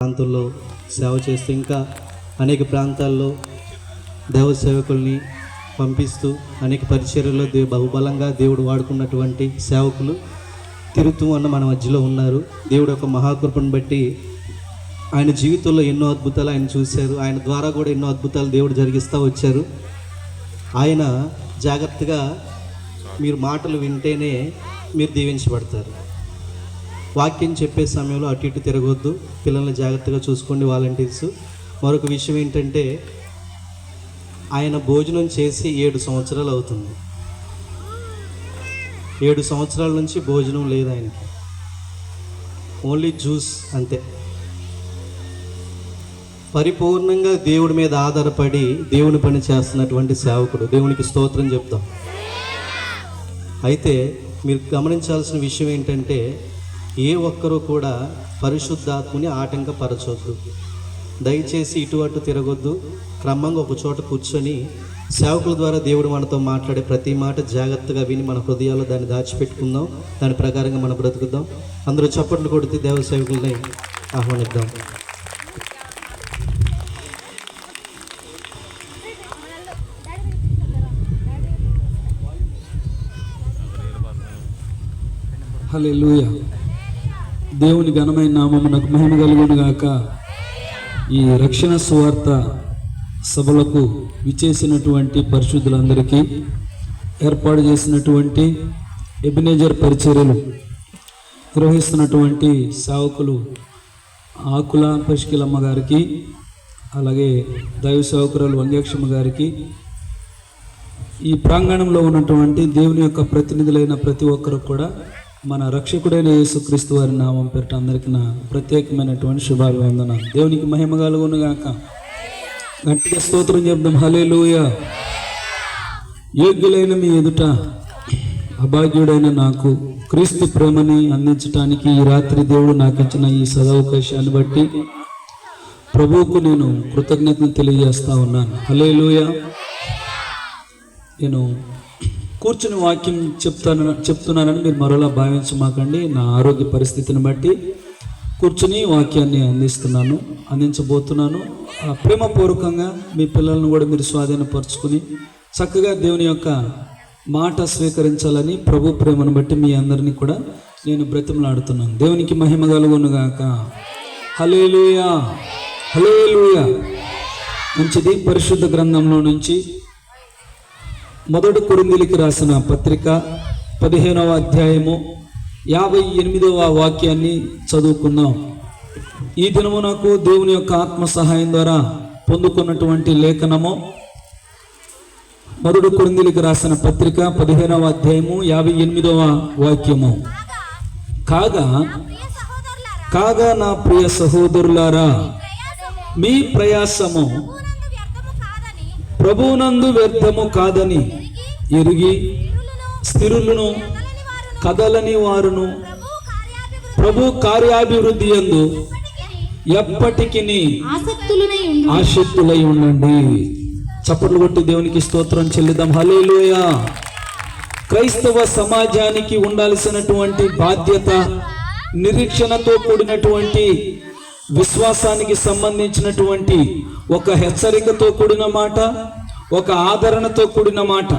ప్రాంతాల్లో సేవ చేస్తూ ఇంకా అనేక ప్రాంతాల్లో దైవ సేవకుల్ని పంపిస్తూ అనేక పరిచర్యల్లో బహుబలంగా దేవుడు వాడుకున్నటువంటి సేవకులు తిరుగుతూ మన మధ్యలో ఉన్నారు. దేవుడు యొక్క మహాకృపను బట్టి ఆయన జీవితంలో ఎన్నో అద్భుతాలు ఆయన చూశారు. ఆయన ద్వారా కూడా ఎన్నో అద్భుతాలు దేవుడు జరిగిస్తూ వచ్చారు. ఆయన జాగ్రత్తగా మీరు మాటలు వింటేనే మీరు దీవించబడతారు. వాక్యం చెప్పే సమయంలో అటు ఇటు తిరగొద్దు. పిల్లల్ని జాగ్రత్తగా చూసుకోండి, వాలంటీర్స్. మరొక విషయం ఏంటంటే, ఆయన భోజనం చేసి 7 సంవత్సరాలు అవుతుంది. 7 సంవత్సరాల నుంచి భోజనం లేదు ఆయనకి, ఓన్లీ జ్యూస్ అంతే. పరిపూర్ణంగా దేవుడి మీద ఆధారపడి దేవుని పని చేస్తున్నటువంటి సేవకుడు. దేవునికి స్తోత్రం చెప్తాం. అయితే మీరు గమనించాల్సిన విషయం ఏంటంటే, ఏ ఒక్కరూ కూడా పరిశుద్ధాత్మని ఆటంకపరచొద్దు. దయచేసి ఇటు అటు తిరగొద్దు. క్రమంగా ఒక చోట కూర్చొని సేవకుల ద్వారా దేవుడు మనతో మాట్లాడే ప్రతి మాట జాగ్రత్తగా విని మన హృదయాల్లో దాన్ని దాచిపెట్టుకుందాం. దాని ప్రకారంగా మనం బ్రతుకుదాం. అందరూ చప్పట్లు కొడితే దేవ సేవకుల్ని ఆహ్వానిద్దాం. హల్లెలూయా. దేవుని ఘనమైన నామమునకు మహిమ కలుగును గాక. ఈ రక్షణ సువార్త సభలకు విచ్చేసినటువంటి పరిశుద్ధులందరికీ, ఏర్పాటు చేసినటువంటి ఎబినేజర్ పరిచర్యలు నిర్వహిస్తున్నటువంటి సేవకులు ఆకుల పశుకిలమ్మ గారికి, అలాగే దైవ సేవకురాలు వంగేక్షమ్మ గారికి, ఈ ప్రాంగణంలో ఉన్నటువంటి దేవుని యొక్క ప్రతినిధులైన ప్రతి ఒక్కరు కూడా మన రక్షకుడైన యేసుక్రీస్తు వారి నామం పేరిట అందరికీ నా ప్రత్యేకమైనటువంటి శుభాభివందన. దేవునికి మహిమ కలుగును గాక. గట్టిగా స్తోత్రం చెప్దాం. హల్లెలూయా. యోగ్యులైన మీ ఎదుట అభాగ్యుడైన నాకు క్రీస్తు ప్రేమని అందించడానికి ఈ రాత్రి దేవుడు నాకు ఇచ్చిన ఈ సదవకాశాన్ని బట్టి ప్రభువుకు నేను కృతజ్ఞతను తెలియజేస్తా ఉన్నాను. హల్లెలూయా. నేను కూర్చుని వాక్యం చెప్తున్నానని మీరు మరోలా భావించమాకండి. నా ఆరోగ్య పరిస్థితిని బట్టి కూర్చుని వాక్యాన్ని అందించబోతున్నాను. ప్రేమపూర్వకంగా మీ పిల్లలను కూడా మీరు స్వాధీనపరుచుకుని చక్కగా దేవుని యొక్క మాట స్వీకరించాలని ప్రభు ప్రేమను బట్టి మీ అందరినీ కూడా నేను బ్రతిమలాడుతున్నాను. దేవునికి మహిమ కలుగును గాక. హల్లెలూయా. హల్లెలూయా. మంచిది. పరిశుద్ధ గ్రంథంలో నుంచి మొదటి కొరింథీయులకు రాసిన పత్రిక 15వ అధ్యాయము 58వ వాక్యాన్ని చదువుకుందాం. ఈ దినమునకు దేవుని యొక్క ఆత్మ సహాయం ద్వారా పొందుకున్నటువంటి లేఖనము మొదటి కొరింథీయులకు రాసిన పత్రిక 15వ అధ్యాయము 58వ వాక్యము. కాగా నా ప్రియ సహోదరులారా, మీ ప్రయాసము ప్రభువునందు వ్యర్థము కాదని ఎరిగి స్థిరులను కదలని వారును ప్రభు కార్యాభివృద్ధి యందు ఎప్పటికీ ఆసక్తులై ఉండండి. చప్పట్లు కొట్టి దేవునికి స్తోత్రం చెల్లిద్దాం. హల్లెలూయా. క్రైస్తవ సమాజానికి ఉండాల్సినటువంటి బాధ్యత, నిరీక్షణతో కూడినటువంటి విశ్వాసానికి సంబంధించినటువంటి ఒక హెచ్చరికతో కూడిన మాట, ఒక ఆదరణతో కూడిన మాట.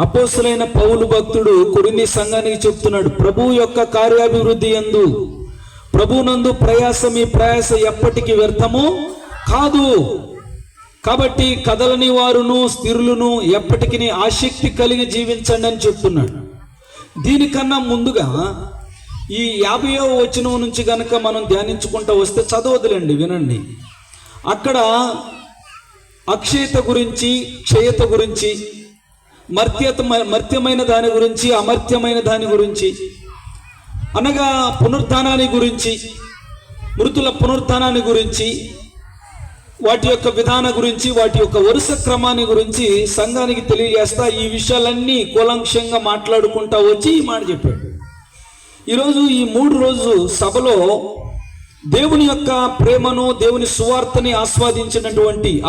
అపోస్తలుడైన పౌలు భక్తుడు కొరింథీ సంఘానికి చెప్తున్నాడు, ప్రభువు యొక్క కార్యాభివృద్ధి యందు ప్రభువునందు మీ ప్రయాస ఎప్పటికీ వ్యర్థము కాదు. కాబట్టి కదలని వారును స్థిరులను ఎప్పటికీ ఆసక్తి కలిగి జీవించండి అని చెప్తున్నాడు. దీనికన్నా ముందుగా ఈ 50వ వచనం నుంచి గనక మనం ధ్యానించుకుంటూ వస్తే, చదవదులండి, వినండి. అక్కడ అక్షయత గురించి, క్షయత గురించి, మర్త్యమైన దాని గురించి, అమర్త్యమైన దాని గురించి, అనగా పునరుత్థానాన్ని గురించి, మృతుల పునరుత్థానాన్ని గురించి, వాటి యొక్క విధాన గురించి, వాటి యొక్క వరుస క్రమాన్ని గురించి సంఘానికి తెలియజేస్తా ఈ విషయాలన్నీ కూలంక్షంగా మాట్లాడుకుంటా వచ్చి ఈ మాట చెప్పాడు. ఈరోజు ఈ 3 రోజు సభలో దేవుని యొక్క ప్రేమను, దేవుని సువార్తని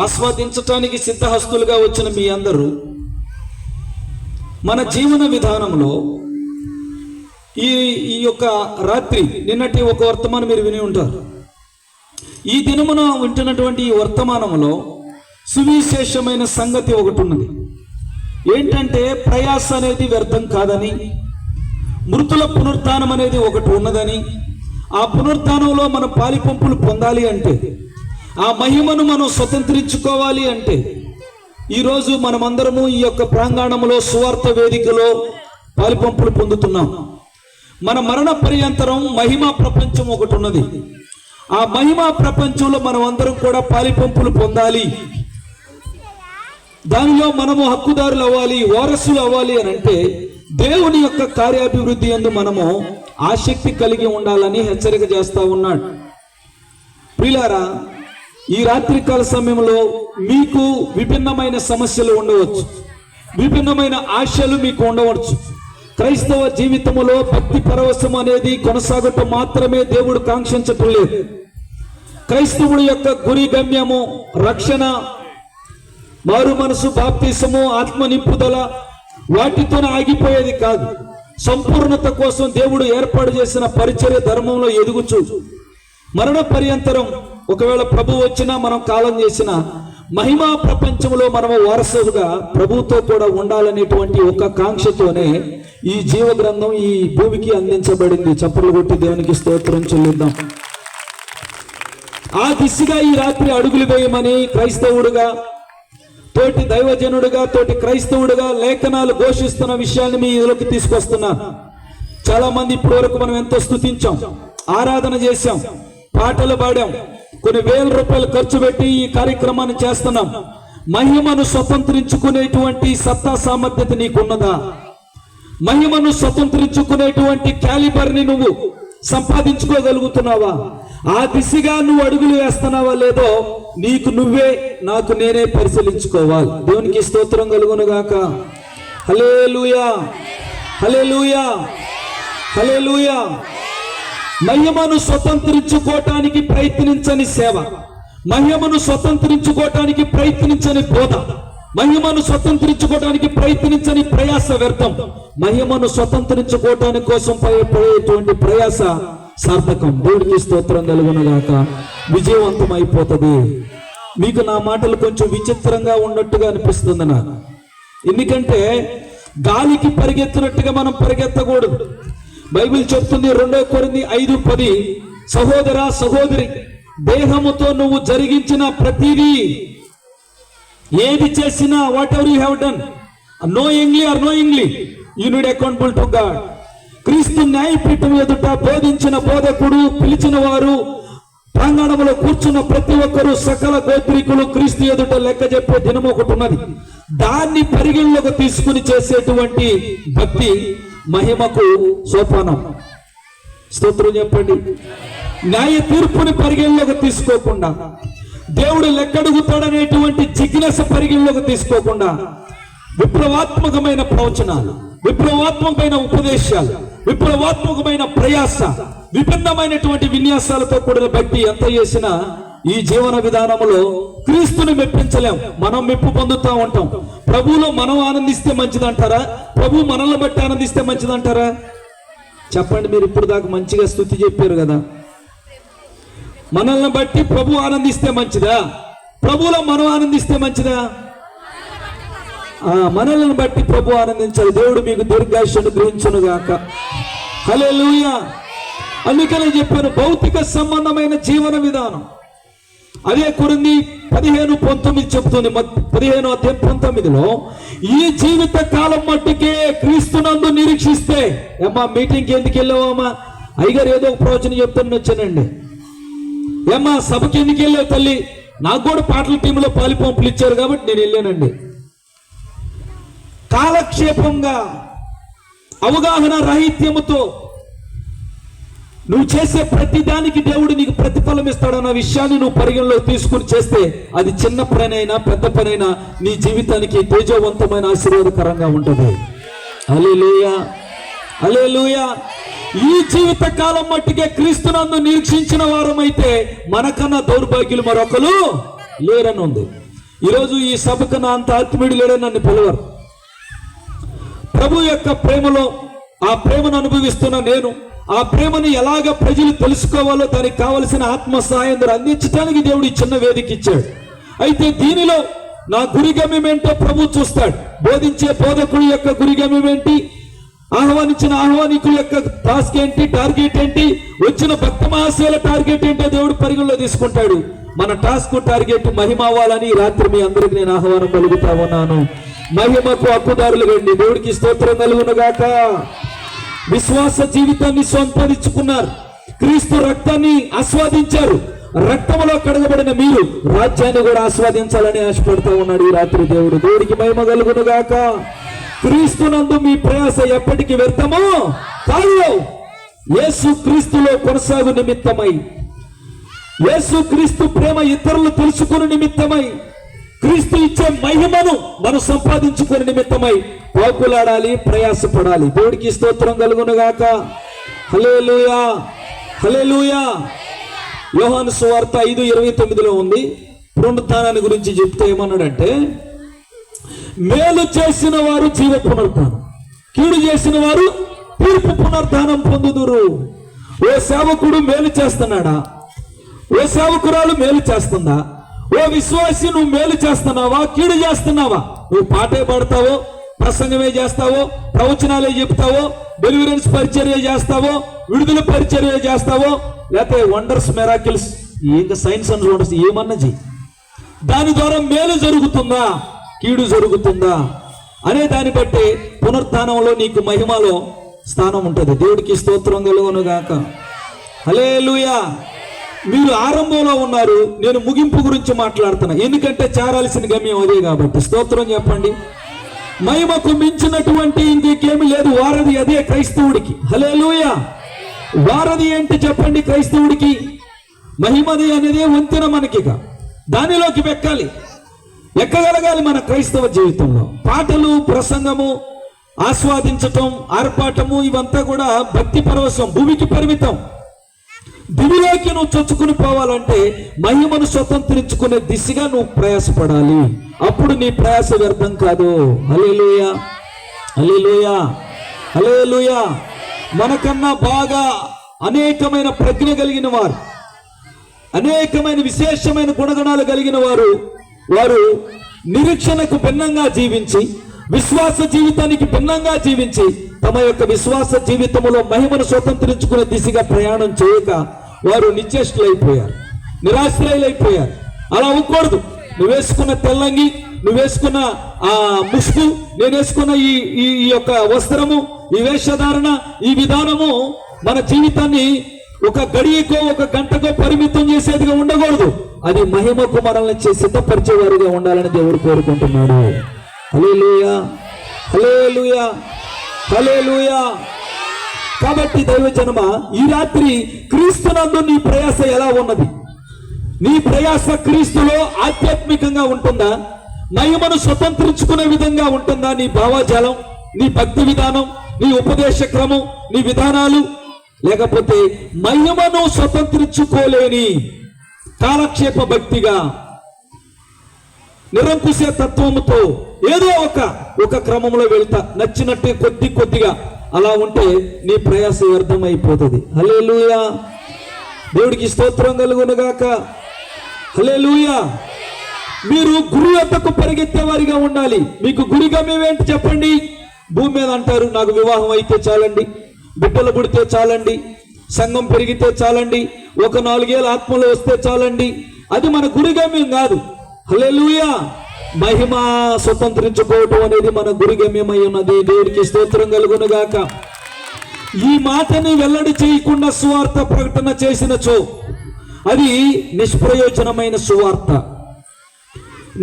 ఆస్వాదించటానికి సిద్ధహస్తులుగా వచ్చిన మీ అందరూ మన జీవన విధానంలో ఈ యొక్క రాత్రి నిన్నటి ఒక వర్తమానం మీరు విని ఉంటారు. ఈ దినమున వింటున్నటువంటి ఈ వర్తమానంలో సువిశేషమైన సంగతి ఒకటి ఉన్నది. ఏంటంటే ప్రయాస అనేది వ్యర్థం కాదని, మృతుల పునరుత్థానం అనేది ఒకటి ఉన్నదని, ఆ పునరుత్థానంలో మన పాలిపంపులు పొందాలి అంటే, ఆ మహిమను మనం స్వతంత్రించుకోవాలి అంటే, ఈరోజు మనమందరము ఈ యొక్క ప్రాంగణంలో సువార్త వేదికలో పాలిపంపులు పొందుతున్నాం. మన మరణ పర్యంతరం మహిమా ప్రపంచం ఒకటి ఉన్నది. ఆ మహిమా ప్రపంచంలో మనం అందరం కూడా పాలిపంపులు పొందాలి. దానిలో మనము హక్కుదారులు అవ్వాలి, వారసులు అవ్వాలి అని అంటే దేవుని యొక్క కార్యాభివృద్ధి యందు మనము ఆసక్తి కలిగి ఉండాలని హెచ్చరిక చేస్తా ఉన్నాడు. ప్రియులారా, ఈ రాత్రికాల సమయంలో మీకు విభిన్నమైన సమస్యలు ఉండవచ్చు, విభిన్నమైన ఆశలు మీకు ఉండవచ్చు. క్రైస్తవ జీవితంలో భక్తి పరవశం అనేది కొనసాగటం మాత్రమే దేవుడు కాంక్షించటం లేదు. క్రైస్తవుడి యొక్క గురి గమ్యము రక్షణ, మారు మనసు, బాప్తిసము, ఆత్మ నింపుదల వాటితోనే ఆగిపోయేది కాదు. సంపూర్ణత కోసం దేవుడు ఏర్పాటు చేసిన పరిచర్య ధర్మంలో ఎదుగుచు మరణ పర్యంతరం ఒకవేళ ప్రభు వచ్చినా మనం కాలం చేసిన మహిమా ప్రపంచంలో మనము వారసులుగా ప్రభుతో కూడా ఉండాలనేటువంటి ఒక కాంక్షతోనే ఈ జీవ గ్రంథం ఈ భూమికి అందించబడింది. చప్పట్లు కొట్టి దేవునికి స్తోత్రం చెల్లిద్దాం. ఆ దిశగా ఈ రాత్రి అడుగులు వేయమని క్రైస్తవుడుగా, తోటి దైవజనుడిగా, తోటి క్రైస్తవుడిగా లేఖనాలు ఘోషిస్తున్న విషయాన్ని మీ ఎదురుకి తీసుకొస్తున్నా. చాలా మంది ఇప్పటి వరకు మనం ఎంతో స్తుతించాం, ఆరాధన చేశాం, పాటలు పాడాం, కొన్ని వేల రూపాయలు ఖర్చు పెట్టి ఈ కార్యక్రమాన్ని చేస్తున్నాం. మహిమను స్వతంత్రించుకునేటువంటి సత్తా సామర్థ్యత నీకున్నదా? మహిమను స్వతంత్రించుకునేటువంటి క్యాలిబర్ని నువ్వు సంపాదించుకోగలుగుతున్నావా? ఆ దిశగా నువ్వు అడుగులు వేస్తున్నావా లేదో నీకు నువ్వే, నాకు నేనే పరిశీలించుకోవాలి. దేవునికి స్తోత్రం కలుగును గాక. హల్లెలూయా, హల్లెలూయా, హల్లెలూయా. మహిమను స్వతంత్రించుకోవటానికి ప్రయత్నించని సేవ, మహిమను స్వతంత్రించుకోవటానికి ప్రయత్నించని బోధ, మహిమను స్వతంత్రించుకోవటానికి ప్రయత్నించని ప్రయాస వ్యర్థం. మహిమను స్వతంత్రించుకోవటానికి కోసం పడేటువంటి ప్రయాస సార్థకం. దేవుడికి స్తోత్రం కలుగునుగాక. విజయవంతం అయిపోతుంది. మీకు నా మాటలు కొంచెం విచిత్రంగా ఉన్నట్టుగా అనిపిస్తుంది నాకు. ఎందుకంటే గాలికి పరిగెత్తినట్టుగా మనం పరిగెత్తకూడదు. బైబిల్ చెప్తుంది 2 కొరింథీ 5:10, సహోదర సహోదరి, దేహముతో నువ్వు జరిగించిన ప్రతిదీ, ఏది చేసినా, what ever you have done knowingly or unknowingly, you need accountable to God. క్రీస్తు న్యాయపీఠం ఎదుట బోధించిన బోధకుడు, పిలిచిన వారు, ప్రాంగణంలో కూర్చున్న ప్రతి ఒక్కరూ, సకల గోత్రికులు క్రీస్తు ఎదుట లెక్క చెప్పే దినం ఒకటి ఉన్నది. దాన్ని పరిగణలోకి తీసుకుని చేసేటువంటి భక్తి మహిమకు సోపానం. స్తోత్రం చెప్పండి. న్యాయ తీర్పుని పరిగణలోకి తీసుకోకుండా, దేవుడు లెక్కడుగుతాడనేటువంటి జిజ్ఞాస పరిగణలోకి తీసుకోకుండా, విప్లవాత్మకమైన ప్రవచనాలు, విప్లవాత్మకమైన ఉపదేశాలు, విప్లవాత్మకమైన ప్రయాస, విభిన్నమైనటువంటి విన్యాసాలతో కూడిన భక్తి ఎంత చేసినా ఈ జీవన విధానంలో క్రీస్తుని మెప్పించలేం. మనం మెప్పు పొందుతూ ఉంటాం. ప్రభువులో మనం ఆనందిస్తే మంచిదంటారా? ప్రభు మనల్ని బట్టి ఆనందిస్తే మంచిదంటారా? చెప్పండి. మీరు ఇప్పుడు దాకా మంచిగా స్తుతి చెప్పారు కదా. మనల్ని బట్టి ప్రభు ఆనందిస్తే మంచిదా? ప్రభువులో మనం ఆనందిస్తే మంచిదా? మనల్ని బట్టి ప్రభు ఆనందించాలి. దేవుడు మీకు దీర్ఘాయుష్ను గ్రహించును గాక. హల్లెలూయా. అందుకనే చెప్పాను, భౌతిక సంబంధమైన జీవన విధానం. అదే కొరింథీ 15:19 చెప్తుంది. 15:19 ఈ జీవిత కాలం మట్టుకే క్రీస్తునందు నిరీక్షిస్తే. ఏమ్మా మీటింగ్కి ఎందుకు వెళ్ళావమ్మా? అయ్యగారు ఏదో ఒక ప్రవచనం చెప్తాను వచ్చానండి. ఏమ్మా సభకి ఎందుకు వెళ్ళావు తల్లి? నాకు కూడా పాటల టీంలో పాలిపంపులు ఇచ్చారు కాబట్టి నేను వెళ్ళానండి. కాలక్షేపంగా, అవగాహన రాహిత్యముతో నువ్వు చేసే ప్రతి దానికి దేవుడు నీకు ప్రతిఫలం ఇస్తాడన్న విషయాన్ని నువ్వు పరిగణలోకి తీసుకుని చేస్తే అది చిన్న పనైనా పెద్ద పనైనా నీ జీవితానికి తేజవంతమైన ఆశీర్వాదకరంగా ఉంటుంది. హల్లెలూయా, హల్లెలూయా. ఈ జీవిత కాలం మట్టికే క్రీస్తునందు నిరీక్షించిన వారమైతే మనకన్నా దౌర్భాగ్యులు మరొకరు లేరని ఉంది. ఈరోజు ఈ సభకన్నా అంత ఆత్మీయుడు లేడని నన్ను పిలవరు. ప్రభు యొక్క ప్రేమలో, ఆ ప్రేమను అనుభవిస్తున్న నేను, ఆ ప్రేమను ఎలాగ ప్రజలు తెలుసుకోవాలో దానికి కావలసిన ఆత్మ సహాయం అందించడానికి దేవుడు ఈ చిన్న వేదిక ఇచ్చాడు. అయితే దీనిలో నా గురిగమ్యం ఏంటో ప్రభు చూస్తాడు. బోధించే బోధకుడి యొక్క గురిగమ్యం ఏంటి, ఆహ్వానించిన ఆహ్వానికుల యొక్క టాస్క్ ఏంటి, టార్గెట్ ఏంటి, వచ్చిన భక్త మహాశయుల టార్గెట్ ఏంటో దేవుడు పరిగణలో తీసుకుంటాడు. మన టాస్క్ టార్గెట్ మహిమ అవ్వాలని రాత్రి మీ అందరికి నేను ఆహ్వానం పలుకుతా ఉన్నాను. మహిమకు హక్కుదారులు కండి. దేవుడికి స్తోత్రం కలుగునుగాక. విశ్వాస జీవితాన్ని సంపాదించుకున్నారు, క్రీస్తు రక్తాన్ని ఆస్వాదించారు. రక్తములో కడగబడిన మీరు రాజ్యాన్ని కూడా ఆస్వాదించాలని ఆశపడతా ఉన్నాడు ఈ రాత్రి దేవుడు. దేవుడికి మహిమ కలుగునుగాక. క్రీస్తునందు మీ ప్రయాస ఎప్పటికీ వ్యర్థమో కాదు. యేసు క్రీస్తులో కొనసాగు నిమిత్తమై, యేసు క్రీస్తు ప్రేమ ఇతరులు తెలుసుకుని నిమిత్తమై, క్రీస్తు ఇచ్చే మహిమను మనం సంపాదించుకునే నిమిత్తమై పాకులాడాలి, ప్రయాసపడాలి. దేవుడికి స్తోత్రం కలుగునుగాక. హల్లెలూయా, హల్లెలూయా. యోహాను సువార్త 5:29 ఉంది. పునరుత్థానాన్ని గురించి చెప్తే ఏమన్నాడంటే, మేలు చేసిన వారు జీవ పునరుద్ధానం, కీడు చేసిన వారు తీర్పు పునరుద్ధానం పొందుదురు. ఓ సేవకుడు మేలు చేస్తున్నాడా? ఓ సేవకురాలు మేలు చేస్తుందా? ఓ విశ్వాసి నువ్వు మేలు చేస్తున్నావా, కీడు చేస్తున్నావా? నువ్వు పాటే పాడతావో, ప్రసంగమే చేస్తావో, ప్రవచనాలే చెప్తావో, డెలివరెన్స్ పరిచర్య చేస్తావో, విడుదల పరిచర్య చేస్తావో, లేకపోతే వండర్స్ మిరాకిల్స్ ఇంకా సైన్స్ అండ్ వండర్స్ ఏమన్నా చెయ్యి. దాని ద్వారా మేలు జరుగుతుందా, కీడు జరుగుతుందా అనే దాన్ని బట్టి పునరుత్థానంలో నీకు మహిమలో స్థానం ఉంటుంది. దేవుడికి స్తోత్రం కలుగునుగాక. హల్లెలూయా. మీరు ఆరంభంలో ఉన్నారు, నేను ముగింపు గురించి మాట్లాడుతున్నా, ఎందుకంటే చేరాల్సిన గమ్యం అదే కాబట్టి. స్తోత్రం చెప్పండి. మహిమకు మించినటువంటి ఇంకేమీ లేదు. వారధి అదే క్రైస్తవుడికి. హల్లెలూయా. వారధి ఏంటి చెప్పండి క్రైస్తవుడికి? మహిమది అనేదే వంతెన మనకిక. దానిలోకి ఎక్కగలగాలి మన క్రైస్తవ జీవితంలో. పాటలు, ప్రసంగము, ఆస్వాదించటం, ఆర్పాటము ఇవంతా కూడా భక్తి పరవశం, భూమికి పరిమితం. దివిలోకి నువ్వు చొచ్చుకుని పోవాలంటే మహిమను స్వతంత్రించుకునే దిశగా నువ్వు ప్రయాసపడాలి. అప్పుడు నీ ప్రయాస వ్యర్థం కాదు. హల్లెలూయా, హల్లెలూయా, హల్లెలూయా. మనకన్నా బాగా అనేకమైన ప్రజ్ఞ కలిగిన వారు, అనేకమైన విశేషమైన గుణగణాలు కలిగిన వారు నిరీక్షణకు భిన్నంగా జీవించి, విశ్వాస జీవితానికి భిన్నంగా జీవించి, తమ యొక్క విశ్వాస జీవితంలో మహిమను స్వతంత్రించుకునే దిశగా ప్రయాణం చేయక వారు నిశ్చేష్టులైపోయారు, నిరాశ్రయులైపోయారు. అలా అవ్వకూడదు. నువ్వు వేసుకున్న తెల్లంగి, నువ్వు వేసుకున్న ఆ ముసుగు, నేను వేసుకున్న ఈ యొక్క వస్త్రము, ఈ వేషధారణ, ఈ విధానము మన జీవితాన్ని ఒక గడియకో ఒక గంటకో పరిమితం చేసేదిగా ఉండకూడదు. అది మహిమకు మనల్ని సిద్ధపరిచేవారుగా ఉండాలని దేవుడు కోరుకుంటున్నాడు. హల్లెలూయా, హల్లెలూయా, హల్లెలూయా. కాబట్టి దైవజనమ, ఈ రాత్రి క్రీస్తునందు నీ ప్రయాస ఎలా ఉన్నది? నీ ప్రయాస క్రీస్తులో ఆధ్యాత్మికంగా ఉంటుందా? మహిమను స్వతంత్రించుకునే విధంగా ఉంటుందా? నీ భావజాలం, నీ భక్తి విధానం, నీ ఉపదేశ క్రమం, నీ విధానాలు, లేకపోతే మహిమను స్వతంత్రించుకోలేని కాలక్షేప భక్తిగా, నిరంకుశ తత్వముతో ఏదో ఒక క్రమంలో వెళ్తా నచ్చినట్టే కొద్దిగా అలా ఉంటే నీ ప్రయాస వ్యర్థమైపోతుంది. హల్లెలూయా. దేవుడికి స్తోత్రం కలుగునుగాక. హల్లెలూయా. మీరు గురి వద్దకు పరిగెత్తే వారిగా ఉండాలి. మీకు గురి గమ్యం ఏంటి చెప్పండి? భూమి మీద అంటారు, నాకు వివాహం అయితే చాలండి, బిడ్డలు పుడితే చాలండి, సంఘం పెరిగితే చాలండి, ఒక 4 ఏళ్ళ ఆత్మలో వస్తే చాలండి. అది మన గురి గమ్యం కాదు. హల్లెలూయా. మహిమ స్వతంత్రించుకోవటం అనేది మన గురి గమ్యమై ఉన్నది. దేవుడికి స్తోత్రం కలుగునుగాక. ఈ మాటని వెల్లడి చేయకుండా సువార్త ప్రకటన చేసినచో అది నిష్ప్రయోజనమైన సువార్త.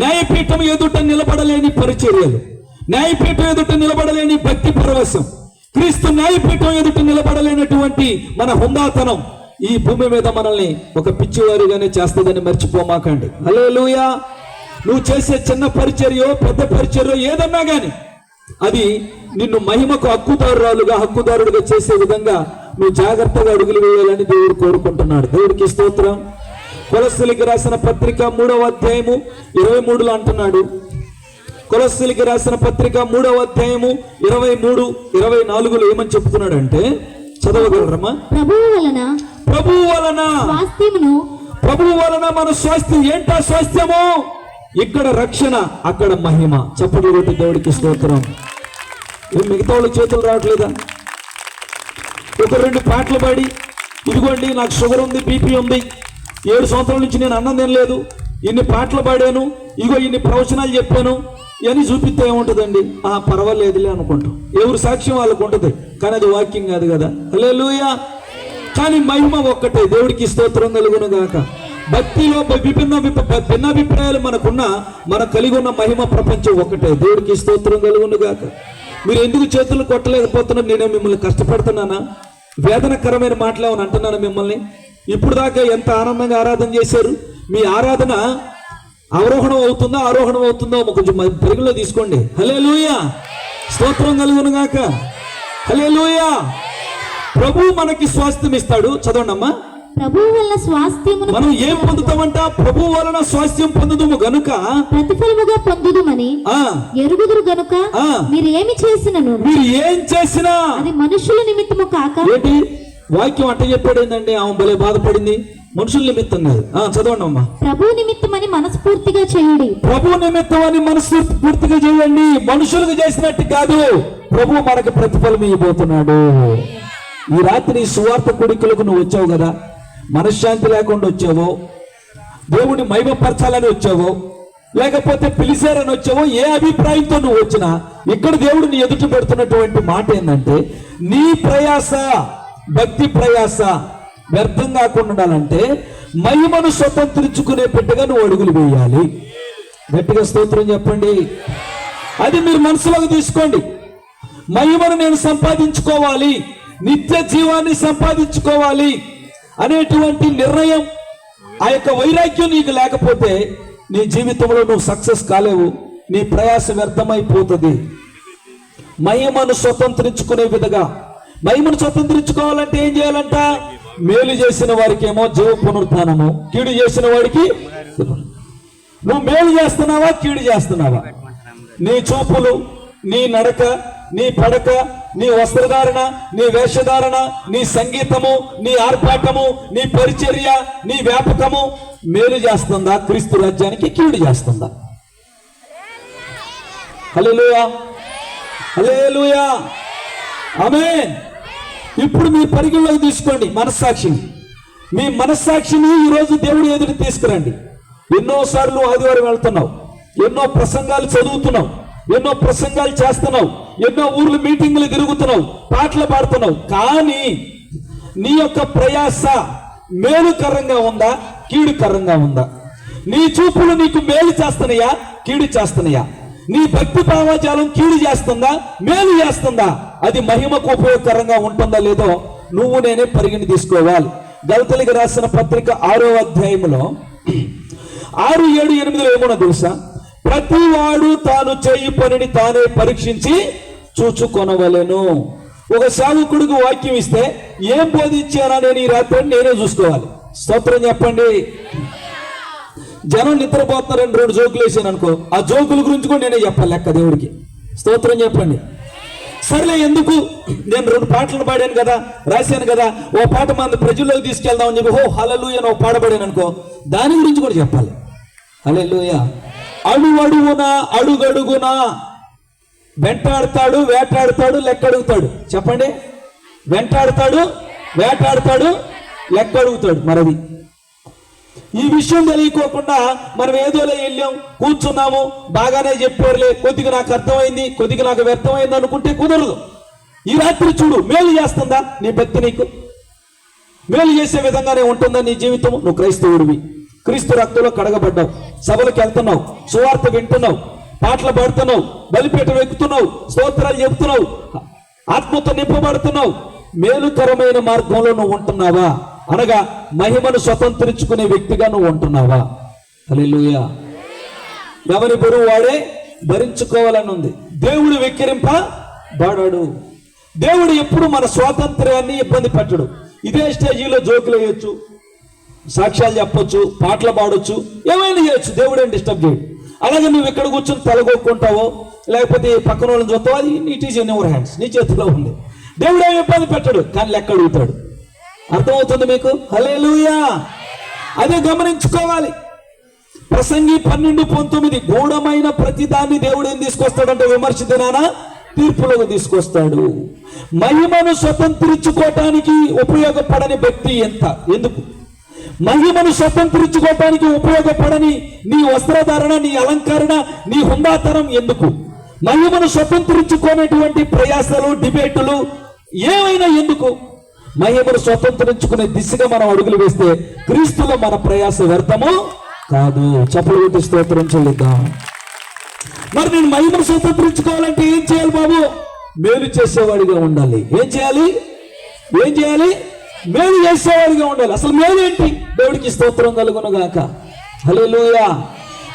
న్యాయపీఠం ఎదుట నిలబడలేని పరిచర్యలు, న్యాయపీఠం ఎదుట నిలబడలేని భక్తి పరవశం, క్రీస్తు న్యాయపీఠం ఎదుట నిలబడలేనటువంటి మన హుందాతనం ఈ భూమి మీద మనల్ని ఒక పిచ్చివారిగానే చేస్తుందని మర్చిపోమాకండి. హల్లెలూయా. నువ్వు చేసే చిన్న పరిచర్యో పెద్ద పరిచర్యో ఏదన్నా కానీ అది నిన్ను మహిమకు హక్కుదారుడుగా చేసే విధంగా నువ్వు జాగ్రత్తగా అడుగులు వేయాలని దేవుడు కోరుకుంటున్నాడు. దేవుడికి స్తోత్రం. కొలస్సీలకు రాసిన పత్రిక 3వ అధ్యాయము 23లో అంటున్నాడు. కొలస్సీలకు రాసిన పత్రిక 3వ అధ్యాయము 23, 24లో ఏమని చెప్తున్నాడు అంటే, చదవగలరమ్మా? ప్రభువు వలన స్వాస్థ్యమును, ప్రభువు వలన మన స్వాస్థ్యం. ఏంటా స్వాస్థ్యము? ఇక్కడ రక్షణ, అక్కడ మహిమ. చప్పట్లు కొట్టి దేవుడికి స్తోత్రం. మిగతా వాళ్ళ చేతులు రావట్లేదా? ఒక 2 పాటలు పాడి, ఇదిగోండి నాకు షుగర్ ఉంది, బీపీ ఉంది, 7 సంవత్సరాల నుంచి నేను అన్నం తినలేదు, ఇన్ని పాటలు పాడాను, ఇగో ఇన్ని ప్రవచనాలు చెప్పాను అని చూపిస్తే ఏముంటుందండి? పర్వాలేదులే అనుకుంటాం. ఎవరు సాక్ష్యం వాళ్ళకు ఉంటుంది, కానీ అది వాక్యం కాదు కదా. హల్లెలూయా. కానీ మహిమ ఒక్కటే. దేవుడికి స్తోత్రం కలుగును గాక. భక్తిలో భిన్నాభిప్రాయాలు మనకున్న, మనకు కలిగి ఉన్న మహిమ ప్రపంచం ఒకటే. దేవుడికి స్తోత్రం కలుగును గాక. మీరు ఎందుకు చేతులు కొట్టలేకపోతున్నారు? నేను మిమ్మల్ని కష్టపడుతున్నానా? వేదనకరమైన మాటలు ఏమని అంటున్నాను మిమ్మల్ని? ఇప్పుడు దాకా ఎంత ఆనందంగా ఆరాధన చేశారు. మీ ఆరాధన అవరోహణం అవుతుందా ఆరోహణం అవుతుందో కొంచెం పరిగణలో తీసుకోండి. హల్లెలూయా. స్తోత్రం కలుగును గాక. హల్లెలూయా. ప్రభువు మనకి స్వాస్థ్యం ఇస్తాడు. చదవండి అమ్మా. ప్రభువు వలన స్వాస్థ్యమును మనం ఏం పొందుతామంట? ప్రభువు వలన స్వాస్థ్యం పొందుదుము గనుక ప్రతిఫలముగా పొందుదుమని ఎరుగుదురు గనుక మీరు ఏమి చేసినను, మీరు ఏం చేసినా అది మనుషుల నిమిత్తము కాక. ఏంటి వాక్యం అట్ట చెప్పాడు ఏంటండి? ఆమె భలే బాధపడింది. మనుషుల నిమిత్తం కాదు. చదవండి అమ్మా. ప్రభు నిమిత్తమని మనస్ఫూర్తిగా చేయండి. ప్రభు నిమిత్తం అని మనస్ఫూర్తిగా చేయండి. మనుషులకు చేసినట్టు కాదు. ప్రభు మనకు ప్రతిఫలం ఇవ్వబోతున్నాడు. ఈ రాత్రి సువార్త కొడుకులకు నువ్వు వచ్చావు కదా, మనశ్శాంతి లేకుండా వచ్చావో, దేవుని మహిమపరచాలని వచ్చావో, లేకపోతే పిలిచారని వచ్చావో, ఏ అభిప్రాయంతో నువ్వు వచ్చినా, ఇక్కడ దేవుడిని ఎదుట పెడుతున్నటువంటి మాట ఏంటంటే, నీ ప్రయాస, భక్తి ప్రయాస వ్యర్థం కాకుండా ఉండాలంటే మహిమను స్వతంత్రించుకునే బిడ్డగా నువ్వు అడుగులు వేయాలి. గట్టిగా స్తోత్రం చెప్పండి. అది మీరు మనసులోకి తీసుకోండి. మహిమను నేను సంపాదించుకోవాలి, నిత్య జీవాన్ని సంపాదించుకోవాలి అనేటువంటి నిర్ణయం, ఆ యొక్క వైరాగ్యం నీకు లేకపోతే నీ జీవితంలో నువ్వు సక్సెస్ కాలేవు. నీ ప్రయాస వ్యర్థమైపోతుంది. మహిమను స్వతంత్రించుకునే విధంగా, మహిమను స్వతంత్రించుకోవాలంటే ఏం చేయాలంట? మేలు చేసిన వారికి ఏమో జీవ పునరుద్ధానము, కీడు చేసిన వాడికి. నువ్వు మేలు చేస్తున్నావా, కీడు చేస్తున్నావా? నీ చూపులు, నీ నడక, నీ పడక, నీ వస్త్రధారణ, నీ వేషధారణ, నీ సంగీతము, నీ ఆర్భాటము, నీ పరిచర్య, నీ వ్యాపకము మేలు చేస్తుందా, క్రీస్తు రాజ్యానికి కీడు చేస్తుందా? హల్లెలూయా. హల్లెలూయా. ఆమేన్. ఇప్పుడు మీ పరిగణలోకి తీసుకోండి మనస్సాక్షిని. మీ మనస్సాక్షిని ఈరోజు దేవుడి ఎదురు తీసుకురండి. ఎన్నోసార్లు ఆదివారం వెళ్తున్నావు, ఎన్నో ప్రసంగాలు చదువుతున్నావు, ఎన్నో ప్రసంగాలు చేస్తున్నావు, ఎన్నో ఊర్లు మీటింగులు తిరుగుతున్నావు, పాటలు పాడుతున్నావు. కానీ నీ యొక్క ప్రయాస మేలుకరంగా ఉందా, కీడుకరంగా ఉందా? నీ చూపులు నీకు మేలు చేస్తున్నాయా, కీడు చేస్తున్నాయా? నీ భక్తి భావజాలం కీడు చేస్తుందా, మేలు చేస్తుందా? అది మహిమకు ఉపయోగకరంగా ఉంటుందా లేదో నువ్వు నేనే పరిగణ తీసుకోవాలి. గలతీయులకు రాసిన పత్రిక 6వ అధ్యాయంలో 6, 7, 8 ఏమో తెలుసా? ప్రతి వాడు తాను చేయు పనిని తానే పరీక్షించి చూచుకొనవలెను. ఒక సేవకుడికి వాక్యం ఇస్తే ఏం బోధించారా నేను ఈ రాత్రి నేనే చూసుకోవాలి. స్తోత్రం చెప్పండి. జనం నిద్రపోతున్నారని 2 జోకులు వేసాను అనుకో, ఆ జోకుల గురించి కూడా నేనే చెప్పాలి లెక్క దేవుడికి. స్తోత్రం చెప్పండి. సరేలే, ఎందుకు? నేను 2 పాటలు పాడాను కదా, రాశాను కదా, ఓ పాట మంది ప్రజల్లోకి తీసుకెళ్దామని చెప్పి హల్లెలూయా అని ఓ పాట పాడాను అనుకో, దాని గురించి కూడా చెప్పాలి. హల్లెలూయా. అడుగడుగునా, అడుగడుగునా వెంటాడతాడు, వేటాడతాడు, లెక్క అడుగుతాడు. చెప్పండి. వెంటాడతాడు, వేటాడతాడు, లెక్క అడుగుతాడు. మరది ఈ విషయం తెలియకోకుండా మనం ఏదోలే వెళ్ళాం, కూర్చున్నాము, బాగానే చెప్పారులే, కొద్దిగా నాకు అర్థమైంది, కొద్దిగా నాకు వ్యర్థమైంది అనుకుంటే కుదరదు. ఈ రాత్రి చూడు, మేలు చేస్తుందా నీ భక్తి? నీకు మేలు చేసే విధంగానే ఉంటుందా నీ జీవితం? నువ్వు క్రైస్తవుడివి, క్రీస్తు రక్తంలో కడగబడ్డావు, సభలకు వెళ్తున్నావు, సువార్త వింటున్నావు, పాటలు పాడుతున్నావు, బలిపీఠం ఎక్కుతున్నావు, స్తోత్రాలు చెబుతున్నావు, ఆత్మతో నింపబడుతున్నావు. మేలుకరమైన మార్గంలో నువ్వు ఉంటున్నావా? అనగా మహిమను స్వతంత్రించుకునే వ్యక్తిగా నువ్వు ఉంటున్నావా? హల్లెలూయా. ఎవరి బరువు వాడే భరించుకోవాలని ఉంది. దేవుడు వెక్కిరింపబడడు. దేవుడు ఎప్పుడు మన స్వాతంత్ర్యాన్ని ఇబ్బంది పెట్టడు. ఇదే స్టేజీలో జోకులు వేయొచ్చు, సాక్ష్యాలు చెప్పొచ్చు, పాటలు పాడొచ్చు, ఏమైనా చేయొచ్చు. దేవుడు ఏం డిస్టర్బ్ చేయడు. అలాగే నువ్వు ఇక్కడ కూర్చొని తలగొక్కుంటావో, లేకపోతే పక్కన వాళ్ళని చూస్తావో, అది it is in your hands, నీ చేతిలో ఉంది. దేవుడు ఏమి ఇబ్బంది పెట్టడు, కానీ లెక్క అడుగుతాడు. అర్థమవుతుంది మీకు? హల్లెలూయా. అదే గమనించుకోవాలి. ప్రసంగి 12:19 గూఢమైన ప్రతిదాన్ని దేవుడు ఏం తీసుకొస్తాడంటే విమర్శ దినాన తీర్పులోకి తీసుకొస్తాడు. మహిమను స్వతంత్రించుకోవటానికి ఉపయోగపడని వ్యక్తి ఎందుకు? మహిమను స్వతంత్రించుకోవటానికి ఉపయోగపడని నీ వస్త్రధారణ, నీ అలంకరణ, నీ హుందాతనం ఎందుకు? మహిమను స్వతంత్రించుకునేటువంటి ప్రయాసాలు, డిబేటులు ఏమైనా ఎందుకు? మహిమను స్వతంత్రించుకునే దిశగా మనం అడుగులు వేస్తే క్రీస్తులో మన ప్రయాస వ్యర్థము కాదు. చప్పలు కొట్టి స్తోత్రం చెల్లిద్దాం. మరి నేను మహిమను స్వతంత్రించుకోవాలంటే ఏం చేయాలి బాబు? మేలు చేసేవాడిగా ఉండాలి. ఏం చేయాలి? మేలు చేసేవాడిగా ఉండాలి. అసలు మేలు ఏంటి? దేవుడికి స్తోత్రం కలుగును గాక. హల్లెలూయా.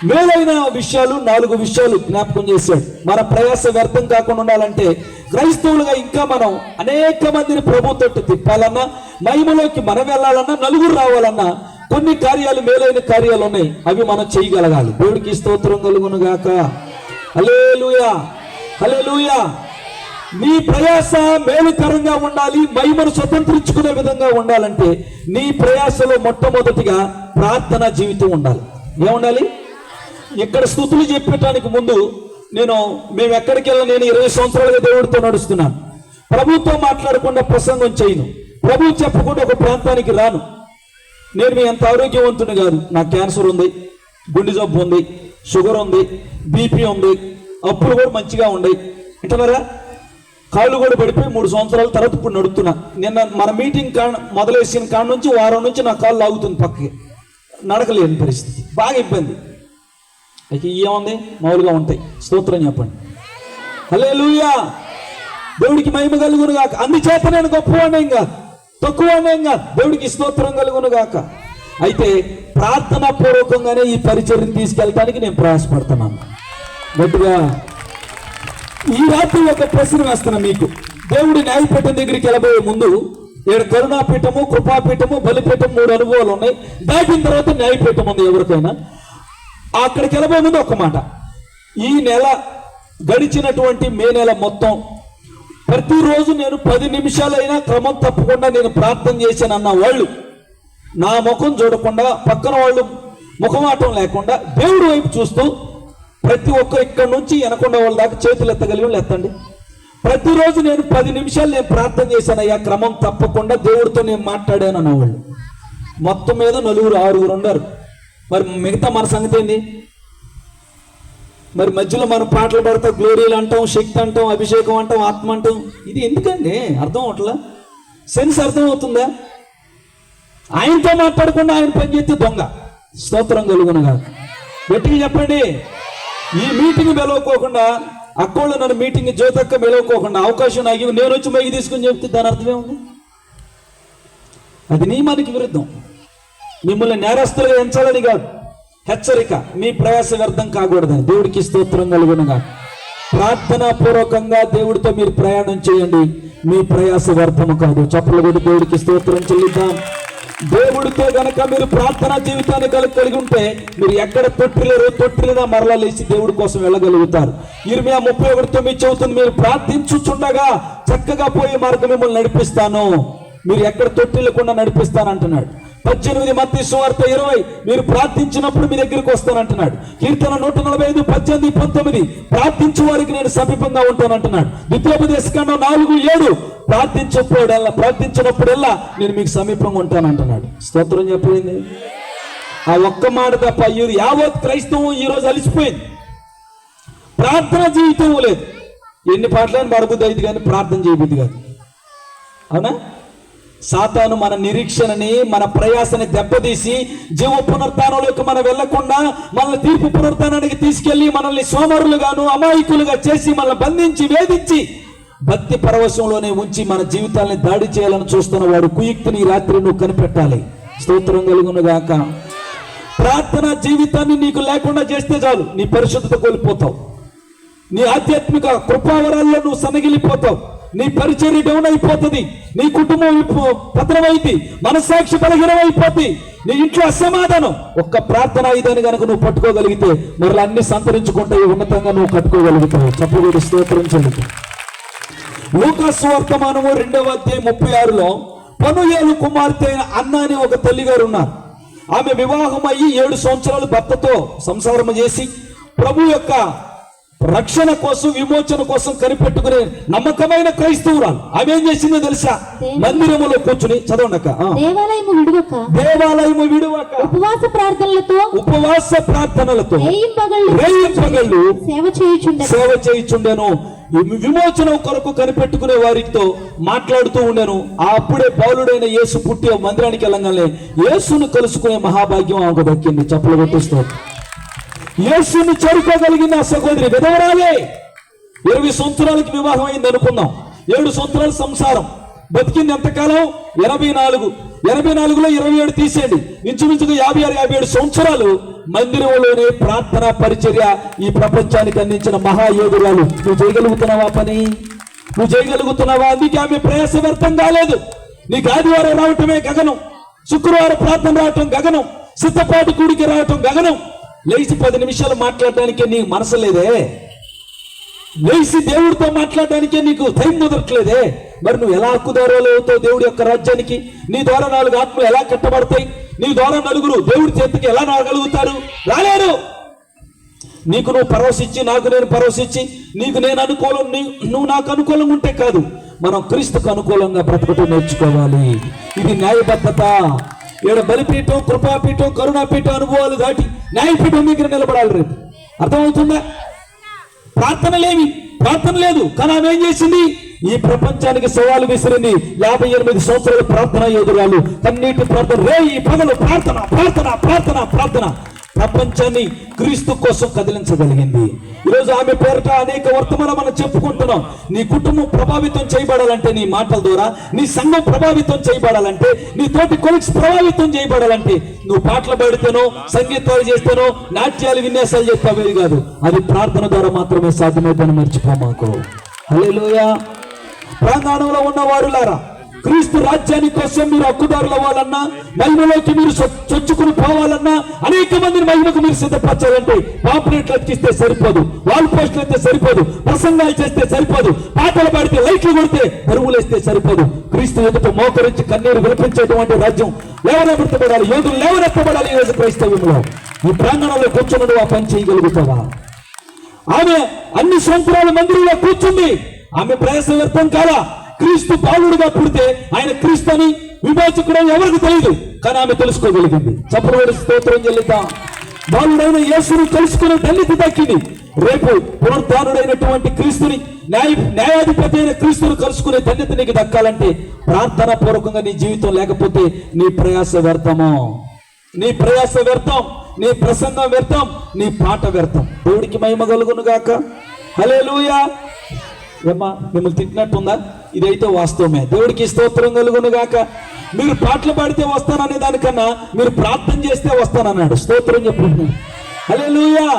మేలైన విషయాలు 4 విషయాలు జ్ఞాపకం చేశాడు. మన ప్రయాస వ్యర్థం కాకుండా ఉండాలంటే క్రైస్తవులుగా ఇంకా మనం అనేక మందిని ప్రభుతో తిప్పాలన్నా, మహిమలోకి మనం వెళ్ళాలన్నా, నలుగురు రావాలన్నా కొన్ని కార్యాలు, మేలైన కార్యాలు ఉన్నాయి. అవి మనం చేయగలగాలి. దేవుడికి స్తోత్రం కలుగును గాక. హల్లెలూయా. హల్లెలూయా. నీ ప్రయాస మేలుకరంగా ఉండాలి, మహిమను స్వతంత్రించుకునే విధంగా ఉండాలంటే నీ ప్రయాసలో మొట్టమొదటిగా ప్రార్థనా జీవితం ఉండాలి. ఏముండాలి? ఇక్కడ స్తుతులు చెప్పటానికి ముందు మేము ఎక్కడికి వెళ్ళినా, నేను 20 సంవత్సరాలుగా దేవుడితో నడుస్తున్నాను. ప్రభుతో మాట్లాడకుండా ప్రసంగం చేయను, ప్రభు చెప్పకుండా ఒక ప్రాంతానికి రాను. నేను మీ అంత ఆరోగ్యవంతుని కాదు. నాకు క్యాన్సర్ ఉంది, గుండె జబ్బు ఉంది, షుగర్ ఉంది, బీపీ ఉంది, అప్పులు కూడా మంచిగా ఉన్నాయి. వింటున్నారా? కాళ్ళు కూడా పడిపోయి 3 సంవత్సరాల తర్వాత ఇప్పుడు నడుస్తున్నా. నిన్న మన మీటింగ్ మొదలేసిన కాడ నుంచి వారం నుంచి నా కాళ్ళు లాగుతుంది, పక్కకి నడకలేని పరిస్థితి, బాగా ఇబ్బంది. అయితే ఏముంది? మామూలుగా ఉంటాయి. స్తోత్రం చెప్పండి. హల్లెలూయా. దేవుడికి మహిమ కలుగును గాక. అందుచేత నేను గొప్పవాడినేం కాదు, తక్కువవాడినేం కాదు. దేవుడికి స్తోత్రం కలుగును గాక. అయితే ప్రార్థనా పూర్వకంగానే ఈ పరిచర్యను తీసుకెళ్ళటానికి నేను ప్రయాసపడుతున్నాను గట్టిగా. ఈ రాత్రి ఒక ప్రశ్న వేస్తున్నా మీకు. దేవుడి న్యాయపీఠం దగ్గరికి వెళ్ళబోయే ముందు ఇక్కడ కరుణాపీఠము, కృపాపీఠము, బలిపీఠం 3 అనుభవాలు ఉన్నాయి. దాటిన తర్వాత న్యాయపీఠం ఉంది ఎవరికైనా. అక్కడికి వెళ్ళబోయే ముందు ఒక మాట. ఈ నెల గడిచినటువంటి మే నెల మొత్తం ప్రతిరోజు నేను 10 నిమిషాలైనా క్రమం తప్పకుండా నేను ప్రార్థన చేశానన్న వాళ్ళు, నా ముఖం చూడకుండా, పక్కన వాళ్ళు ముఖమాటం లేకుండా దేవుడి వైపు చూస్తూ, ప్రతి ఒక్కరు ఇక్కడ నుంచి వెనకొండ వాళ్ళ దాకా చేతులు ఎత్తగలిగి వాళ్ళు ఎత్తండి. ప్రతిరోజు నేను 10 నిమిషాలు నేను ప్రార్థన చేశానయ్యా, క్రమం తప్పకుండా దేవుడితో నేను మాట్లాడాను అన్నవాళ్ళు మొత్తం మీద 4-6 ఉన్నారు. మరి మిగతా మన సంగతి ఏంది? మరి మధ్యలో మనం పాటలు పాడతాం, గ్లోరీలు అంటాం, శక్తి అంటాం, అభిషేకం అంటాం, ఆత్మ అంటాం. ఇది ఎందుకండి? అర్థం అవట్లా? సెన్స్ అర్థం అవుతుందా? ఆయనతో మాట్లాడకుండా ఆయన పనిచేస్తే దొంగ. స్తోత్రం కలుగునుగా. గట్టిగా చెప్పండి. ఈ మీటింగ్ పిలవకోకుండా, అక్కోళ్ళు నన్ను మీటింగ్ జ్యోతక్క పిలవకోకుండా అవకాశం నాకు నేను వచ్చి మైకి తీసుకుని చెప్తే దాని అర్థమే ఉంది? అది నియమానికి విరుద్ధం. మిమ్మల్ని నేరస్తులుగా ఎంచాలని కాదు, హెచ్చరిక. మీ ప్రయాస వ్యర్థం కాకూడదని. దేవుడికి స్తోత్రం కలుగునుగా. ప్రార్థనా పూర్వకంగా దేవుడితో మీరు ప్రయాణం చేయండి, మీ ప్రయాస వ్యర్థము కాదు. చప్పలు కొట్టి దేవుడికి స్తోత్రం చెల్లిద్దాం. దేవుడితో గనక మీరు ప్రార్థనా జీవితాన్ని కలిగి ఉంటే మీరు ఎక్కడ తొట్టిలేదా మరలా లేచి దేవుడి కోసం వెళ్ళగలుగుతారు. ఇర్మియా 31:9 చెబుతుంది, మీరు ప్రార్థించుచుండగా చక్కగా పోయే మార్గం మిమ్మల్ని నడిపిస్తాను, మీరు ఎక్కడ తొట్టిల్లకుండా నడిపిస్తాను అంటున్నాడు. 18 మత్తయి సువార్త 20 మీరు ప్రార్థించినప్పుడు మీ దగ్గరికి వస్తానంటున్నాడు. కీర్తన 145:18-19 ప్రార్థించు వారికి నేను సమీపంగా ఉంటాను అంటున్నాడు. ద్వితీయోపదేశకాండం 4:7 ప్రార్థించినప్పుడల్లా నేను మీకు సమీపంగా ఉంటాను అంటున్నాడు. స్తోత్రం చెప్పింది. ఆ ఒక్క మాట తప్ప యావత్ క్రైస్తవం ఈరోజు అలిసిపోయింది. ప్రార్థన జీవితం లేదు. ఎన్ని పాటలని మరబుద్ది అయితే కానీ ప్రార్థన చేయబుద్ది కాదు. అవునా? సాతాను మన నిరీక్షణని, మన ప్రయాసని దెబ్బతీసి జీవ పునరుత్థానంలోకి మనం వెళ్లకుండా మనల్ని తీర్పు పునరుత్థానానికి తీసుకెళ్లి మనల్ని సోమరులుగాను అమాయకులుగా చేసి మనల్ని బంధించి వేధించి భక్తి పరవశంలోనే ఉంచి మన జీవితాలని దాడి చేయాలని చూస్తున్న వాడు కుయుక్తిని ఈ రాత్రి నువ్వు కనిపెట్టాలి. స్తోత్రం కలుగునుగాక. ప్రార్థన జీవితాన్ని నీకు లేకుండా చేస్తే చాలు, నీ పరిశుద్ధత కోల్పోతావు, నీ ఆధ్యాత్మిక కృపావరాల్లో నువ్వు సన్నగిలిపోతావు, నీ పరిచర్య డౌన్ అయిపోతుంది, నీ కుటుంబం పత్రమైంది, మనస్సాక్షి బలహీనమైపోతుంది, నీ ఇంట్లో అసమాధానం. ఒక్క ప్రార్థన ఇదని కనుక నువ్వు పట్టుకోగలిగితే మరలా అన్ని సంతరించుకుంటాయి, ఉన్నతంగా నువ్వు కట్టుకోగలుగుతావు. చప్పటి స్తోత్రం చెల్లించు. లూకాసు వర్తమానము 2:36లో పనుయేలు కుమార్తె అయిన అన్న అని ఒక తల్లిగారు ఉన్నారు. ఆమె వివాహం అయ్యి 7 సంవత్సరాలు భర్తతో సంసారం చేసి ప్రభు యొక్క రక్షణ కోసం, విమోచన కోసం కనిపెట్టుకునే నమ్మకమైన క్రైస్తవురాలు. ఆమె ఏం చేసిందో తెలుసా? మందిరములో కూర్చుని చదవండక దేవాలయము విడువక ఉపవాస ప్రార్థనలతో రేయింపగళ్ళు సేవ చేయుచుండెను. విమోచన కొరకు కనిపెట్టుకునే వారితో మాట్లాడుతూ ఉండెను. అప్పుడే పౌలుడైన యేసు పుట్టి మందిరానికి వెళ్ళగానే యేసును కలుసుకునే మహాభాగ్యం ఆమెకు దక్కింది. చప్పలు కొట్టిస్తారు. యేసుని చేరుకోగలిగిన సహోదరి విధవరాలే. 20 సంవత్సరాలకి వివాహం అయింది అనుకుందాం. 7 సంవత్సరాల సంసారం బతికింది. ఎంతకాలం? 84. 84లో 27 తీసేయండి, ఇంచుమించుగా 56-57 సంవత్సరాలు మందిరంలోనే ప్రార్థన పరిచర్య ఈ ప్రపంచానికి అందించిన మహాయోధురాలు. నువ్వు చేయగలుగుతున్నావా పని? నువ్వు చేయగలుగుతున్నావా? అందుకే ఆమె ప్రయాస వ్యర్థం కాలేదు. నీకు ఆదివారం రావటమే గగనం, శుక్రవారం ప్రార్థన రావటం గగనం, సిద్ధపాటు కూడికి రావటం గగనం. లేచి 10 నిమిషాలు మాట్లాడటానికే నీకు మనసు లేదే, లేచి దేవుడితో మాట్లాడటానికే నీకు టైం కుదరట్లేదే. మరి నువ్వు ఎలా హక్కుదారులు అవుతావు దేవుడి యొక్క రాజ్యానికి? నీ ద్వారా 4 ఆత్మలు ఎలా కట్టబడతాయి? నీ ద్వారా 9 దేవుడి చేతికి ఎలా రాగలుగుతారు? రాలేరు. నీకు నువ్వు పరవశించి, నాకు నేను పరవశించి, నీకు నేను అనుకూలం, నువ్వు నాకు అనుకూలంగా ఉంటే కాదు. మనం క్రీస్తుకు అనుకూలంగా బ్రతకటం నేర్చుకోవాలి. ఇది న్యాయబద్ధత. ఈడ బలిపీఠం, కృపాపీఠం, కరుణాపీఠం అనుభవాలు దాటి న్యాయపీఠం దగ్గర నిలబడాలి రేపు. అర్థమవుతుందా? ప్రార్థన లేదు. కానీ ఆమె ఏం చేసింది? ఈ ప్రపంచానికి సవాలు విసిరింది. 58 సంవత్సరాల ప్రార్థన యోధురాలు. కన్నీటి ప్రార్థన, రేయి పగలు ప్రార్థన ప్రార్థన ప్రార్థన ప్రార్థన ప్రపంచాన్ని క్రీస్తు కోసం కదిలించగలిగింది. ఈరోజు ఆమె పేరిట అనేక వర్తమానం మనం చెప్పుకుంటున్నాం. నీ కుటుంబం ప్రభావితం చేయబడాలంటే, నీ మాటల ద్వారా నీ సంఘం ప్రభావితం చేయబడాలంటే, నీ తోటి కొలిక్స్ ప్రభావితం చేయబడాలంటే, నువ్వు పాటలు పాడితేనో, సంగీతాలు చేస్తేనో, నాట్యాలు విన్యాసాలు చేస్తావేది కాదు. అది ప్రార్థన ద్వారా మాత్రమే సాధ్యమైందని మర్చిపోమాకు. హల్లెలూయా. ప్రాంగణంలో ఉన్న వారులారా, క్రీస్తు రాజ్యాని కోసం మీరు హక్కుదారులు అవ్వాలన్నా, మహిమలోకి మీరు చొచ్చుకుని పోవాలన్నా, అనేక మందిని మహిమకు మీరు సిద్ధపరచాలంటే పాంప్లెట్లు ఎక్కిస్తే సరిపోదు, వాల్ పోస్టులు అయితే సరిపోదు, ప్రసంగాలు చేస్తే సరిపోదు, పాటలు పాడితే, లైట్లు కొడితే, పరుగులు వేస్తే సరిపోదు. క్రీస్తు ఎదుట మోకరించి కన్నీరు విలపించేటువంటి రాజ్యం లేవనెత్తబడాలి. యోధులు లేవనెత్తబడాలి. ఈ రోజు క్రైస్తవ్యంలో ఈ ప్రాంగణంలో కూర్చొని నువ్వు ఆ పని చేయగలుగుతావా? ఆమె అన్ని సంవత్సరాల మందిరంలో కూర్చుంది. ఆమె ప్రయాస వ్యర్థం కాదా? క్రీస్తు బాలుడుగా పుడితే ఆయన క్రీస్తు అని, విమోచకుడు ఎవరికి తెలియదు, కానీ ఆమె తెలుసుకోగలిగింది. చప్పటి స్తోత్రం చెల్లిద్దాం. బాలుడైన యేసుని తెలుసుకునే ధన్యత దక్కింది. రేపు పునరుద్ధానుడైనటువంటి క్రీస్తుని, న్యాయాధిపతి అయిన క్రీస్తుని కలుసుకునే ధన్యత నీకు దక్కాలంటే ప్రార్థన పూర్వకంగా నీ జీవితం లేకపోతే నీ ప్రయాస వ్యర్థము. నీ ప్రయాస వ్యర్థం, నీ ప్రసంగం వ్యర్థం, నీ పాట వ్యర్థం. దేవుడికి మహిమ కలుగును గాక. హల్లెలూయా. ఏమ్మా, మిమ్మల్ని తిట్టినట్టుందా? ఇదైతే వాస్తవమే. దేవుడికి స్తోత్రం కలుగును గాక. మీరు పాటలు పాడితే వస్తాననే దానికన్నా మీరు ప్రార్థన చేస్తే వస్తానన్నాడు. స్తోత్రం చెప్పండి. హల్లెలూయా.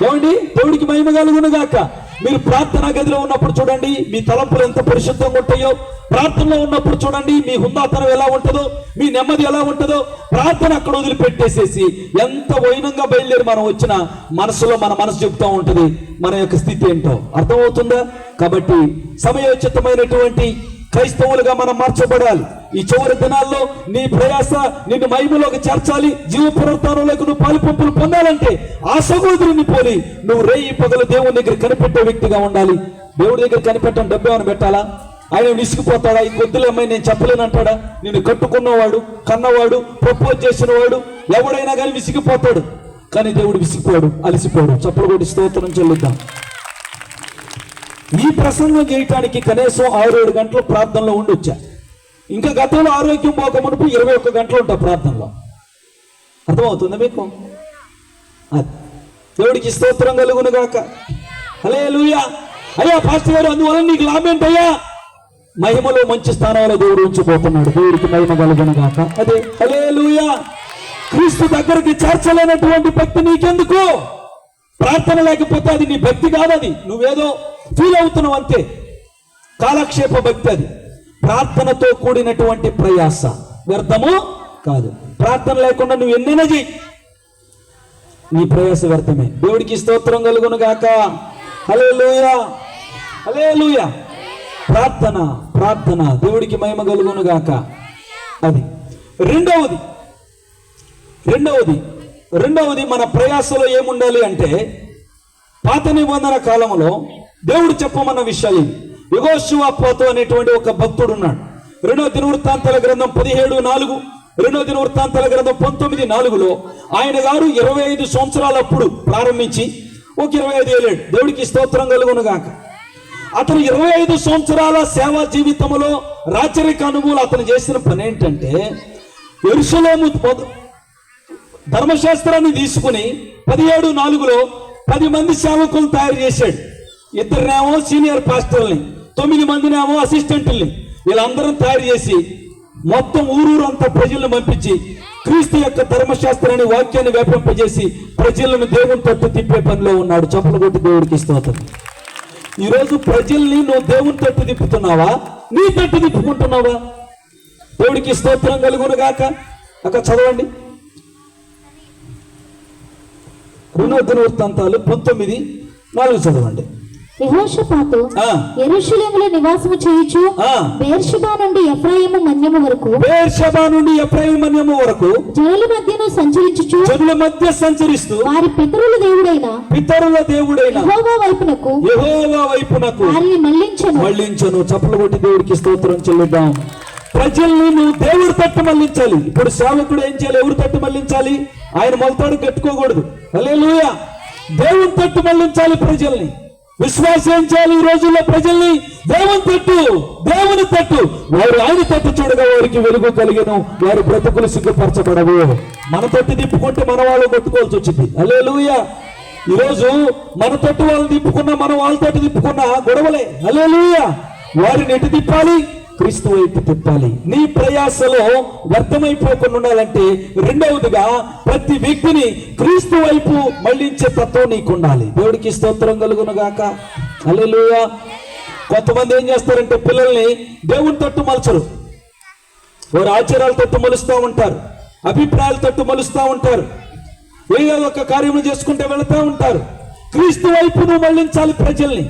ఏమండి? దేవుడికి మహిమ కలుగును గాక. మీరు ప్రార్థనా గదిలో ఉన్నప్పుడు చూడండి మీ తలంపులు ఎంత పరిశుద్ధంగా ఉంటాయో. ప్రార్థనలో ఉన్నప్పుడు చూడండి మీ హుందాతనం ఎలా ఉంటుందో, మీ నెమ్మది ఎలా ఉంటుందో. ప్రార్థన అక్కడ వదిలిపెట్టేసేసి ఎంత వైనంగా బయలుదేరి మనం వచ్చిన మనసులో మన మనసు చెప్తూ ఉంటుంది మన యొక్క స్థితి ఏంటో. అర్థమవుతుందా? కాబట్టి సమయోచితమైనటువంటి క్రైస్తవులుగా మనం మార్చబడాలి. ఈ చివరి దినాల్లో నీ ప్రయాస నిన్ను మహిమలోకి చేర్చాలి. జీవ పునరుత్థానంలోకి నువ్వు పాలుపంపులు పొందాలంటే ఆ సహోదరుని పోలి నువ్వు రేయి పగలు దేవుని దగ్గర కనిపెట్టే వ్యక్తిగా ఉండాలి. దేవుడి దగ్గర కనిపెట్టడం డబ్బు ఏమైనా పెట్టాలా? ఆయన విసిగిపోతాడా? ఈ కొద్దులేమై నేను చెప్పలేనంటాడా? నిన్ను కట్టుకున్నవాడు, కన్నవాడు, ప్రపోజ్ చేసిన వాడు ఎవడైనా కానీ విసిగిపోతాడు. కానీ దేవుడు విసిగిపోయాడు, అలసిపోయాడు. చప్పలు కొట్టి స్తోత్రం చెల్లిద్దాం. ఈ ప్రసంగం చేయటానికి కనీసం 6-7 గంటలు ప్రార్థనలో ఉండొచ్చా. ఇంకా గతంలో ఆరోగ్యం పోక మునుపు 21 గంటలు ఉంటా ప్రార్థనలో. అర్థమవుతుందా మీకు? దేవుడికి స్తోత్రం కలుగును గాక. హల్లెలూయా. అయ్యా పాస్టర్ గారు, అందువల్ల నీకు లాభం ఏంటయ్యా? మహిమలో మంచి స్థానంలో దేవుడు ఉంచిపోతున్నాడు. దేవుడికి మహిమ కలుగును గాక. అదే హల్లెలూయా. క్రీస్తు దగ్గరికి చేర్చలేనటువంటి భక్తి నీకెందుకు? ప్రార్థన లేకపోతే అది నీ భక్తి కాదు, అది నువ్వేదో ఫీల్ అవుతున్నావు అంతే. కాలక్షేప భక్తి అది. ప్రార్థనతో కూడినటువంటి ప్రయాస వ్యర్థము కాదు. ప్రార్థన లేకుండా నువ్వు ఎన్నైనా చెయ్యి, నీ ప్రయాస వ్యర్థమే. దేవుడికి స్తోత్రం కలుగును గాక. హల్లెలూయా. హల్లెలూయా. ప్రార్థన ప్రార్థన. దేవుడికి మహిమ కలుగును గాక. అది రెండవది మన ప్రయాసలో ఏముండాలి అంటే, పాత నిబంధన కాలంలో దేవుడు చెప్పమన్న విషయాలు ఇవి. యెహోషువ పోతు అనేటువంటి ఒక భక్తుడు ఉన్నాడు. 2వ దినవృత్తాంతాల గ్రంథం 17:4, 2వ దినవృత్తాంతాల గ్రంథం 19:4లో ఆయన గారు 25 సంవత్సరాలప్పుడు ప్రారంభించి ఒక 25 ఏళ్ళాడు. దేవుడికి స్తోత్రం కలుగును గాక. అతను 25 సంవత్సరాల సేవా జీవితంలో రాచరిక అనుభవాలు అతను చేసిన పని ఏంటంటే, యెరూషలేము ధర్మశాస్త్రాన్ని తీసుకుని 17:4లో 10 మంది సేవకులను తయారు చేశాడు. 2నేమో సీనియర్ పాస్టర్ని, 9 మందినేమో అసిస్టెంట్ని, వీళ్ళందరం తయారు చేసి మొత్తం ఊరూరంతా ప్రజలను పంపించి క్రీస్తు యొక్క ధర్మశాస్త్రాన్ని, వాక్యాన్ని వ్యాపింపజేసి ప్రజలను దేవుని తట్టు తిప్పే పనిలో ఉన్నాడు. చప్పలు కొట్టి దేవుడికి స్తోత్రం. ఈరోజు ప్రజల్ని నువ్వు దేవుని తట్టు తిప్పుతున్నావా, నీ తట్టు తిప్పుకుంటున్నావా? దేవుడికి స్తోత్రం కలుగును గాక. అక్కడ చదవండి 2వ దినవృత్తాంతాలు 19:4 చదవండి. యెహోషాపాతు యెరూషలేములో నివాసము చేయుచు బెయేర్షెబా నుండి ఎఫ్రాయిము మన్యము వరకు జనుల మధ్య సంచరిస్తూ వారి పితరుల దేవుడైన యెహోవా వైపునకు వారిని మళ్ళించను. చప్పలు కొట్టి దేవుడికి స్తోత్రం చెల్లిద్దాం. ప్రజల్ని నువ్వు దేవుడి తట్టు మళ్ళించాలి. ఇప్పుడు సేవకుడు ఏం చేయాలి? ఎవరి తట్టు మళ్ళించాలి? ఆయన మొలతాడు కట్టుకోకూడదు. హల్లెలూయా. దేవుని తట్టు మళ్ళించాలి ప్రజల్ని. విశ్వాసం ఏం చేయాలి? ఈ రోజుల్లో ప్రజల్ని దేవుని తట్టు వారు ఆయన తట్టు చూడగా వారికి వెలుగు కలిగను, వారి బ్రతుకులు సిగ్గుపరచబడవు. మన తట్టు తిప్పుకుంటే మన వాళ్ళు కొట్టుకోవాల్సి వచ్చింది. హల్లెలూయా. ఈరోజు మన తట్టు వాళ్ళని తిప్పుకున్నా, మనం వాళ్ళ తట్టు తిప్పుకున్నా గొడవలే. హల్లెలూయా. వారిని ఎటు తిప్పాలి? క్రీస్తు వైపు తిప్పాలి. నీ ప్రయాసలో వ్యర్థమైపోకుండా ఉండాలంటే రెండవదిగా ప్రతి వ్యక్తిని క్రీస్తు వైపు మళ్ళించే తత్వం నీకు ఉండాలి. దేవుడికి స్తోత్రం కలుగును గాక. హల్లెలూయా. కొంతమంది ఏం చేస్తారంటే పిల్లల్ని దేవుని తట్టు మలచరు. వారు ఆచారాల తట్టు మలుస్తూ ఉంటారు, అభిప్రాయాల తట్టు మలుస్తూ ఉంటారు, ఏదో ఒక కార్యములు చేసుకుంటే వెళుతూ ఉంటారు. క్రీస్తు వైపు నువ్వు మళ్ళించాలి ప్రజల్ని.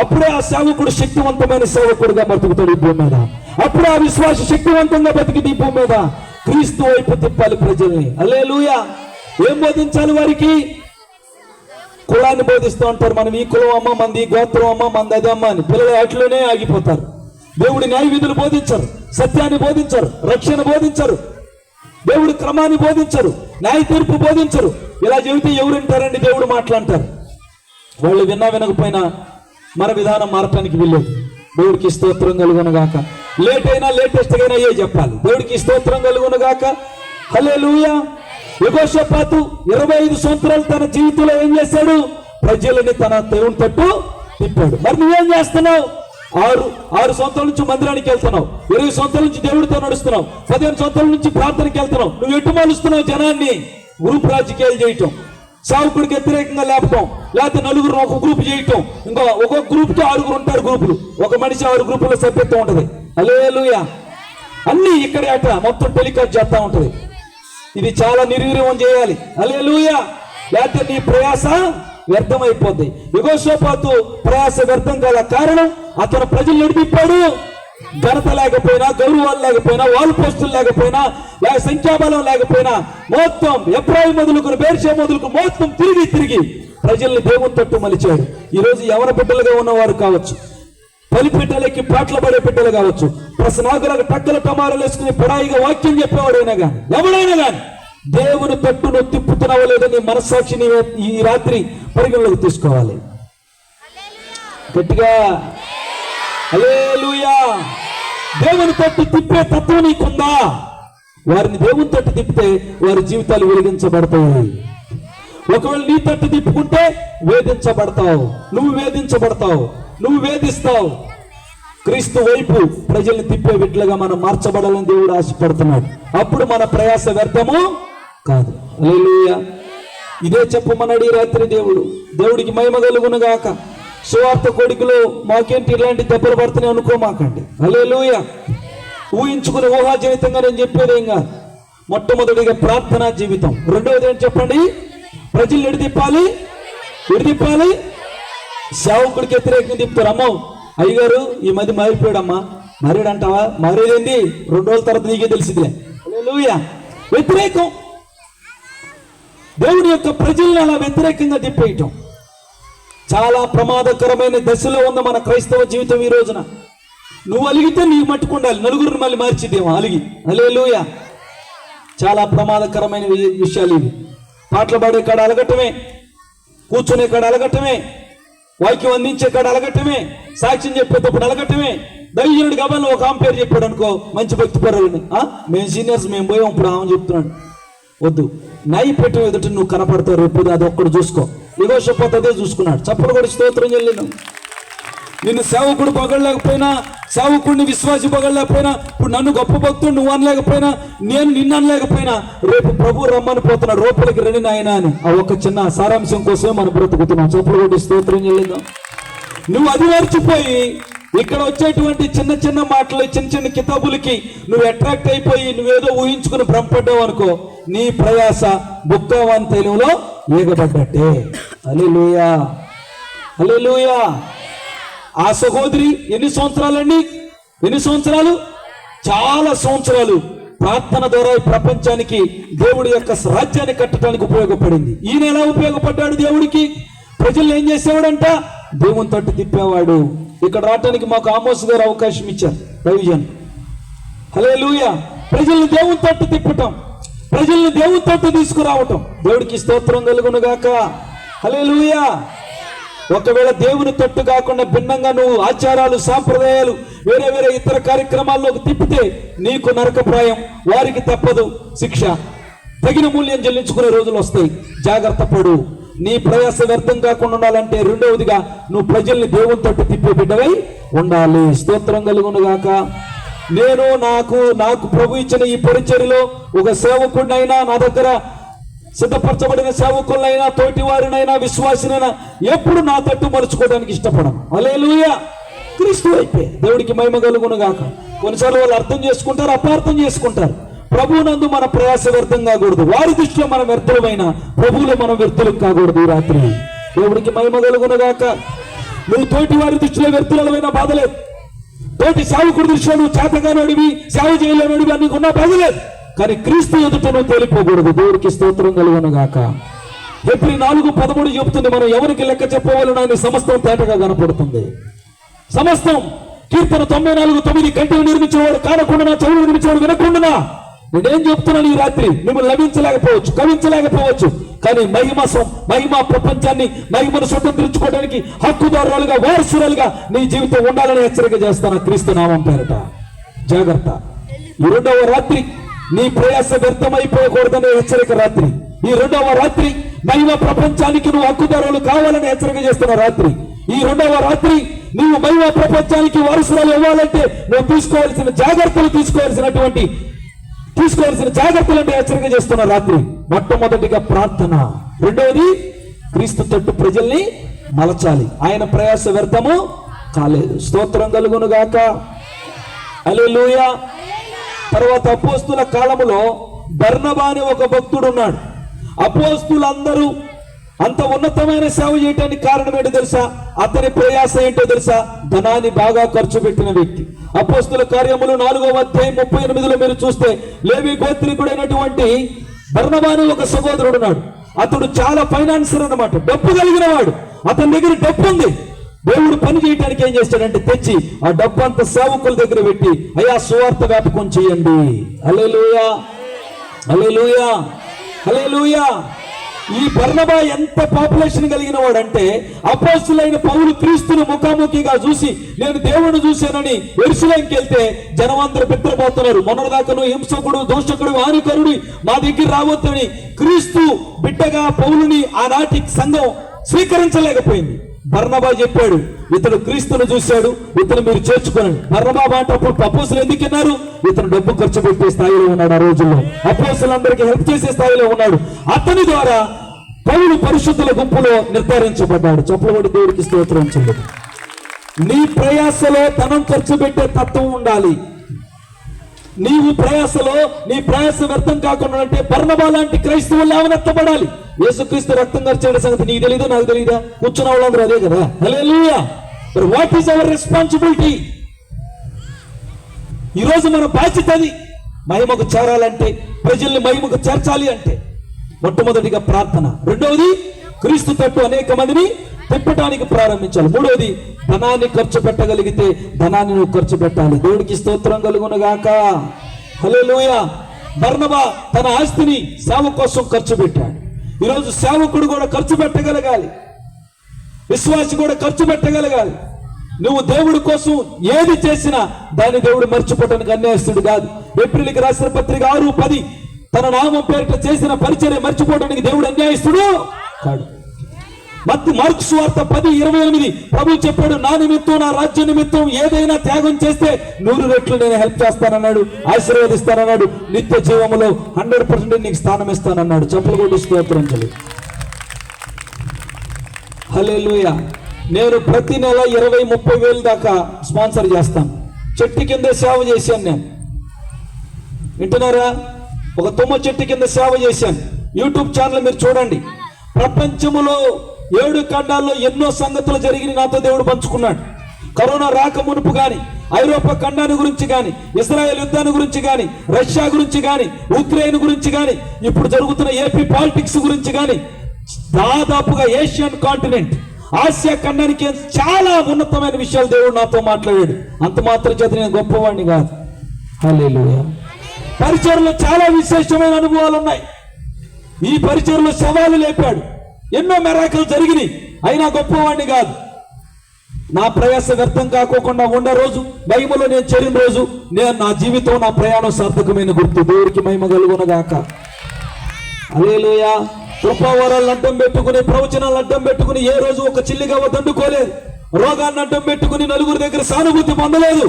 అప్పుడే ఆ సేవకుడు శక్తివంతమైన సేవకుడుగా బతుకుతాడు ఈ భూమి మీద. అప్పుడే ఆ విశ్వాస శక్తివంతంగా బతికింది ఈ భూమి మీద. క్రీస్తు వైపు తిప్పాలి ప్రజల్ని. హల్లెలూయా. ఏం బోధించాలి వారికి? కులాన్ని బోధిస్తూ ఉంటారు. మనం ఈ కులం అమ్మ, మంది ఈ గోత్రం అమ్మ, మంది అదే అమ్మ అని పిల్లలు అట్లోనే ఆగిపోతారు. దేవుడి న్యాయ విధులు బోధించరు, సత్యాన్ని బోధించరు, రక్షణ బోధించరు, దేవుడి క్రమాన్ని బోధించరు, న్యాయ తీర్పు బోధించరు. ఇలా చెబితే ఎవరు వింటారండి? దేవుడు మాట్లాడతారు. వాళ్ళు విన్నా వినకపోయినా మన విధానం మారటానికి వీల్లేదు. దేవుడికి స్తోత్రం కలుగును గాక. లేట్ అయినా లేటెస్ట్ అయినా ఏ చెప్పాలి. దేవుడికి స్తోత్రం కలుగును గాక. హల్లెలూయా. యెహోషాపాతు 25 సంవత్సరాలు తన జీవితంలో ఏం చేశాడు? ప్రజలని తన దేవుని తట్టు తిప్పాడు. మరి నువ్వేం చేస్తున్నావు? 6 సంవత్సరాల నుంచి మందిరానికి వెళ్తున్నావు, 20 సంవత్సరాల నుంచి దేవుడితో నడుస్తున్నావు, 15 సంవత్సరాల నుంచి ప్రార్థనకి వెళ్తున్నావు. నువ్వు ఎటు మలుస్తున్నావు జనాన్ని? గ్రూప్ రాజకీయాలు చేయటం, సావుకుడికి వ్యతిరేకంగా లేపటం, లేకపోతే నలుగురు ఒక గ్రూప్ చేయటం. ఇంకా ఒక్కొక్క గ్రూప్కి 6 ఉంటారు గ్రూపులు. ఒక మనిషి 6 గ్రూపుల సభ్యత్వం ఉంటది. హల్లెలూయా. అన్ని ఇక్కడే అట మొత్తం టెలికాస్ట్ చేస్తా ఉంటది. ఇది చాలా నిర్వీర్యం చేయాలి. హల్లెలూయా. లేకపోతే నీ ప్రయాస వ్యర్థమైపోద్ది. యెహోషాపాతు ప్రయాస వ్యర్థం కాల కారణం అతను ప్రజలు నడిపిప్పాడు. ఘనత లేకపోయినా, గౌరవాలు లేకపోయినా, వాల్ పోస్టులు లేకపోయినా, సంఖ్యాబలం లేకపోయినా మొత్తం ఎఫ్రాయిము మొదలుకొని బెయేర్షెబా మొదలుకు మొత్తం తిరిగి ప్రజల్ని దేవుని తట్టు మలిచాడు. ఈరోజు ఎవరి బిడ్డలుగా ఉన్నవారు కావచ్చు, పలిపిట్టలకి పాటలు పడే బిడ్డలు కావచ్చు, ప్రసనాగులకు టక్కల టమారాలు వేసుకుని పడాయిగా వాక్యం చెప్పేవాడైనా కానీ ఎవడైనా కానీ దేవుని తట్టు నువ్వు తిప్పుతున్నావో లేదో నీ మనస్సాక్షిని ఈ రాత్రి పరిగణలోకి తీసుకోవాలి. గట్టిగా హల్లెలూయా. దేవుని తట్టు తిప్పే తత్వం నీకుందా? వారిని దేవుని తట్టు తిప్పితే వారి జీవితాలు వెలిగించబడతాయి. ఒకవేళ నీ తట్టు తిప్పుకుంటే వేధించబడతావు, నువ్వు వేధించబడతావు, నువ్వు వేధిస్తావు. క్రీస్తు వైపు ప్రజల్ని తిప్పే విట్లుగా మనం మార్చబడాలని దేవుడు ఆశపడుతున్నాడు. అప్పుడు మన ప్రయాస వ్యర్థము కాదు. హల్లెలూయా. ఇదే చెప్పమన్నాడు ఈ రాత్రి దేవుడు. దేవుడికి మహిమ కలుగును గాక. సువార్త కోడికలో మాకేంటి ఇలాంటి దెబ్బలు పడుతున్నాయి అనుకోమాకండి. హల్లెలూయా. ఊహించుకుని ఊహాజనితంగా నేను చెప్పేది ఏం కాదు. మొట్టమొదటిగా ప్రార్థనా జీవితం. రెండవది ఏంటి చెప్పండి? ప్రజలు ఎడిదిప్పాలి. సేవకుడికి వ్యతిరేకంగా తిప్పుతారు. అమ్మో అయ్యగారు ఈ మధ్య మారిపోయాడమ్మా. మారాడు అంటావా? మారేదేంది 2 రోజుల తర్వాత నీకే తెలిసిదిలే. హల్లెలూయా. వ్యతిరేకం, దేవుని యొక్క ప్రజల్ని అలా వ్యతిరేకంగా తిప్పేయటం చాలా ప్రమాదకరమైన దశలో ఉంది మన క్రైస్తవ జీవితం ఈ రోజున. నువ్వు అలిగితే నీకు మట్టుకుండాలి, నలుగురిని మళ్ళీ మార్చిదేమో అలిగి. హల్లెలూయా. చాలా ప్రమాదకరమైన విషయాలు ఇవి. పాటలు పాడే కాడ అలగటమే, కూర్చునే కాడ అలగటమే, వాక్యం అందించే కాడ అలగటమే, సాక్ష్యం చెప్పేటప్పుడు అలగటమే. దైవజనుడు గబాలను ఒక ఆమె పేరు చెప్పాడు అనుకో, మంచి భక్తి పరులని, మేము సీనియర్స్ మేము పోయాం, ఇప్పుడు ఆమె చెప్తున్నాడు. వద్దు, నై పెట్టు ఎదుట నువ్వు కనపడతావు, రేపు అది ఒక్కడు చూసుకో. యెహోషాపాతు అదే చూసుకున్నాడు. చప్పలు కూడా స్తోత్రం చెల్లిను. నిన్ను సేవకుడు పొగడలేకపోయినా, సేవకుడిని విశ్వాసి పొగడలేకపోయినా, ఇప్పుడు నన్ను గొప్ప భక్తుడు నువ్వు అనలేకపోయినా, నేను నిన్ను అనలేకపోయినా, రేపు ప్రభు రమ్మని పోతున్నాడు, రూపలికి రండి నాయన అని. ఆ ఒక చిన్న సారాంశం కోసమే మనం బ్రతుకుతున్నాం. చప్పలు కూడా స్తోత్రం చెల్లిద్దాం. నువ్వు అది మర్చిపోయి ఇక్కడ వచ్చేటువంటి చిన్న చిన్న మాటలు, చిన్న చిన్న కితాబులకి నువ్వు అట్రాక్ట్ అయిపోయి నువ్వేదో ఊహించుకుని భ్రమపడ్డావు అనుకో, నీ ప్రయాస బుక్కవంతైలంలో ఏగబడ్డట్టే. హల్లెలూయా, హల్లెలూయా. ఆ సహోదరి ఎన్ని సంవత్సరాలండి? ఎన్ని సంవత్సరాలు? చాలా సంవత్సరాలు ప్రార్థన ద్వారా ఈ ప్రపంచానికి దేవుడి యొక్క రాజ్యాన్ని కట్టడానికి ఉపయోగపడింది. ఈయన ఎలా ఉపయోగపడ్డాడు దేవుడికి? ప్రజలు ఏం చేసేవాడంట? దేవుని తట్టు తిప్పేవాడు. ఇక్కడ రావటానికి మాకు ఆమోస్ గారు అవకాశం ఇచ్చారు, ప్రయోజనం. హల్లెలూయా. ప్రజల్ని దేవుని తట్టు తిప్పటం, ప్రజల్ని దేవుని తట్టు తీసుకురావటం, దేవుడికి స్తోత్రం కలుగును గాక. హల్లెలూయా. ఒకవేళ దేవుని తట్టు కాకుండా భిన్నంగా నువ్వు ఆచారాలు, సాంప్రదాయాలు, వేరే వేరే ఇతర కార్యక్రమాల్లోకి తిప్పితే నీకు నరకప్రాయం, వారికి తప్పదు శిక్ష. తగిన మూల్యం చెల్లించుకునే రోజులు వస్తాయి. జాగ్రత్త పడు. నీ ప్రయాస వ్యర్థం కాకుండా ఉండాలంటే రెండవదిగా నువ్వు ప్రజల్ని దేవుని తట్టు తిప్పే బిడ్డవై ఉండాలి. స్తోత్రం కలుగును గాక. నేను నాకు ప్రభు ఇచ్చిన ఈ పరిచర్యలో ఒక సేవకుడినైనా, నా దగ్గర సిద్ధపరచబడిన సేవకులైనా, తోటి వారినైనా, విశ్వాసినైనా ఎప్పుడు నా తట్టు మరుచుకోవడానికి ఇష్టపడను. హల్లెలూయా. క్రీస్తు అయిపోయి దేవుడికి మహిమ కలుగును గాక. కొన్నిసార్లు వాళ్ళు అర్థం చేసుకుంటారు, అపార్థం చేసుకుంటారు. ప్రభువునందు మన ప్రయాస వ్యర్థం కాకూడదు. వారి దృష్టిలో మనం వ్యర్థులమైన, ప్రభువులో మనం వ్యర్థులం కాకూడదు. ఈ రాత్రి దేవుడికి మహిమ కలుగును గాక. నువ్వు తోటి వారి దృష్టిలో వ్యర్థులమైన బాధలేదు. తోటి సేవకుడి దృష్టిలో నువ్వు చేతగానోడివి, సేవ చేయలేనోడివి అని నీకున్న బాధలేదు. కానీ క్రీస్తు ఎదుట నువ్వు తేలిపోకూడదు. దేవుడికి స్తోత్రం కలుగును గాక. హెబ్రీ 4:13 చెబుతుంది, మనం ఎవరికి లెక్క చెప్పవలన అని సమస్తం తేటగా కనపడుతుంది. సమస్తం. కీర్తన 94:9 కంటిని నిర్మించేవాడు కానకుండా, చెవులు నిర్మించేవాడు వినకుండా. నేనేం చెప్తున్నాను ఈ రాత్రి? మిమ్మల్ని లభించలేకపోవచ్చు, కవించలేకపోవచ్చు, కానీ మహిమ ప్రపంచాన్ని, మహిమను స్వతంత్రించుకోవడానికి హక్కుదారులుగా, వారసురాలుగా నీ జీవితం ఉండాలని హెచ్చరిక చేస్తాను క్రీస్తు నామం పేరట. జాగ్రత్త. ఈ 2వ రాత్రి నీ ప్రయాస వ్యర్థమైపోకూడదనే హెచ్చరిక రాత్రి. ఈ 2వ రాత్రి మహిమ ప్రపంచానికి నువ్వు హక్కుదారులు కావాలని హెచ్చరిక చేస్తున్న రాత్రి. ఈ 2వ రాత్రి నీవు మహిమ ప్రపంచానికి వారసురాలు ఇవ్వాలంటే నువ్వు తీసుకోవాల్సిన జాగ్రత్తలు అంటే హెచ్చరిక చేస్తున్న రాత్రి. మొట్టమొదటిగా ప్రార్థన, రెండవది క్రీస్తు తట్టు ప్రజల్ని మలచాలి. ఆయన ప్రయాస వ్యర్థము కాలేదు. స్తోత్రం కలుగును గాక. హల్లెలూయా. తర్వాత అపోస్తుల కాలములో బర్నబా అనే ఒక భక్తుడు ఉన్నాడు. అపోస్తులందరూ అంత ఉన్నతమైన సేవ చేయడానికి కారణం ఏంటో తెలుసా? అతని ప్రయాస ఏంటో తెలుసా? ధనాన్ని బాగా ఖర్చు పెట్టిన వ్యక్తి. అపోస్తుల కార్యములు 4వ అధ్యాయం 38లో మీరు చూస్తే, లేవి గోత్రికుడైనటువంటి బర్నబా అనే ఒక సహోదరుడు ఉన్నాడు. అతడు చాలా ఫైనాన్సర్ అన్నమాట, డబ్బు కలిగిన వాడు. అతని దగ్గర డబ్బు ఉంది. దేవుడు పని చేయడానికి ఏం చేస్తాడంటే తెచ్చి ఆ డబ్బు అంతా సేవకుల దగ్గర పెట్టి, అయ్యా సువార్త వ్యాపకం చేయండి. హల్లెలూయా, హల్లెలూయా, హల్లెలూయా. ఈ బర్నబా ఎంత పాపులేషన్ కలిగిన వాడంటే, అపోస్తులైన పౌలు క్రీస్తును ముఖాముఖిగా చూసి నేను దేవుడిని చూశానని యెరూషలేముకి వెళ్తే జనమందరూ బిడ్డపోతున్నారు. మొన్నటిదాకా నువ్వు హింసకుడు, దోషకుడు, హానికరుడు, మా దగ్గర రావద్దని క్రీస్తు బిడ్డగా పౌలుని ఆనాటి సంఘం స్వీకరించలేకపోయింది. బర్నబా చెప్పాడు, ఇతడు క్రీస్తును చూశాడు, ఇతను మీరు చేర్చుకోనండి. బర్నబా మాట అప్పుడు అపోస్తులు ఎందుకు అన్నారు? ఇతను డబ్బు ఖర్చు పెట్టే స్థాయిలో ఉన్నాడు. ఆ రోజుల్లో అపోస్తులందరికీ హెల్ప్ చేసే స్థాయిలో ఉన్నాడు. అతని ద్వారా పౌలు పరిశుద్ధుల గుంపులో నిర్ధారించబడ్డాడు. చప్పలబడి దేవుడికి స్తోత్రం చెల్లించు. నీ ప్రయాసలో ధనం ఖర్చు పెట్టే తత్వం ఉండాలి. నీవు ప్రయాసలో నీ ప్రయాస వ్యర్థం కాకుండా అంటే బర్నబా లాంటి క్రైస్తవులు లేవనెత్తబడాలి. యేసుక్రీస్తు రక్తం ఖర్చు సంగతి నీకు తెలీదా, నాకు తెలీదా? కూర్చున్న వాళ్ళందరూ అదే కదా. హల్లెలూయా. మరి వాట్ ఈస్ అవర్ రెస్పాన్సిబిలిటీ? ఈరోజు మన బాధ్యత అది. మహిమకు చేరాలంటే, ప్రజల్ని మహిమకు చేర్చాలి అంటే మొట్టమొదటిగా ప్రార్థన, రెండవది క్రీస్తు తట్టు అనేక మందిని తిప్పటానికి ప్రారంభించాలి, మూడవది ధనాన్ని ఖర్చు పెట్టగలిగితే ధనాన్ని నువ్వు ఖర్చు పెట్టాలి. దేవుడికి స్తోత్రం కలుగునుగాక. హల్లెలూయా. బర్నబా తన ఆస్తిని సేవ కోసం ఖర్చు పెట్టాడు. ఈరోజు సేవకుడు కూడా ఖర్చు పెట్టగలగాలి, విశ్వాసి కూడా ఖర్చు పెట్టగలగాలి. నువ్వు దేవుడి కోసం ఏది చేసినా దాన్ని దేవుడు మర్చిపోవడానికి అన్యాయస్తుడు కాదు. ఏప్రిల్కి రాసిన పత్రిక 6:10 తన నామం పేరిట చేసిన పరిచర్య మర్చిపోవడానికి దేవుడు అన్యాయస్తుడు కాడు. మార్కు సువార్త 10:28 ప్రభు చెప్పాడు, నా నిమిత్తం నా రాజ్య నిమిత్తం ఏదైనా త్యాగం చేస్తే 100 రెట్లు నేను హెల్ప్ చేస్తానన్నాడు, ఆశీర్వదిస్తానన్నాడు, నిత్య జీవములో 100% నీకు స్థానం ఇస్తానన్నాడు. చెప్పులు కొట్టి స్తోత్రం చెల్లి. హల్లెలూయా. నేను ప్రతి నెల 20-30 వేలు దాకా స్పాన్సర్ చేస్తాను. చెట్టు కింద సేవ చేశాను నేను, వింటున్నారా? ఒక తుమ్మ చెట్టు కింద సేవ చేశాను. యూట్యూబ్ ఛానల్ మీరు చూడండి. ప్రపంచములో 7 ఖండాల్లో ఎన్నో సంగతులు జరిగి నాతో దేవుడు పంచుకున్నాడు. కరోనా రాక మునుపు కానీ, ఐరోపా ఖండాన్ని గురించి కానీ, ఇజ్రాయెల్ యుద్ధాన్ని గురించి కానీ, రష్యా గురించి కానీ, ఉక్రెయిన్ గురించి కానీ, ఇప్పుడు జరుగుతున్న ఏపీ పాలిటిక్స్ గురించి కానీ, దాదాపుగా ఏషియన్ కాంటినెంట్, ఆసియా ఖండానికి చాలా ఉన్నతమైన విషయాలు దేవుడు నాతో మాట్లాడాడు. అంత మాత్రం చేత నేను గొప్పవాడిని కాదు. హల్లెలూయా. పరిచర్లో చాలా విశేషమైన అనుభవాలు ఉన్నాయి. ఈ పరిచర్లో శవాలు లేపాడు, ఎన్నో మెరాకిల్ జరిగినాయి. అయినా గొప్పవాడిని కాదు. నా ప్రయాస వ్యర్థం కాకోకుండా ఉన్న రోజు, మహిమలో నేను చేరిన రోజు, నేను నా జీవితం, నా ప్రయాణం సార్థకమైన గుర్తు. దేవుడికి మహిమ కలుగునుగాక. హల్లెలూయా. కృపావరాలను అడ్డం పెట్టుకుని, ప్రవచనాలను అడ్డం పెట్టుకుని ఏ రోజు ఒక చిల్లిగవ్వ దండుకోలేదు. రోగాన్ని అడ్డం పెట్టుకుని నలుగురి దగ్గర సానుభూతి పొందలేదు.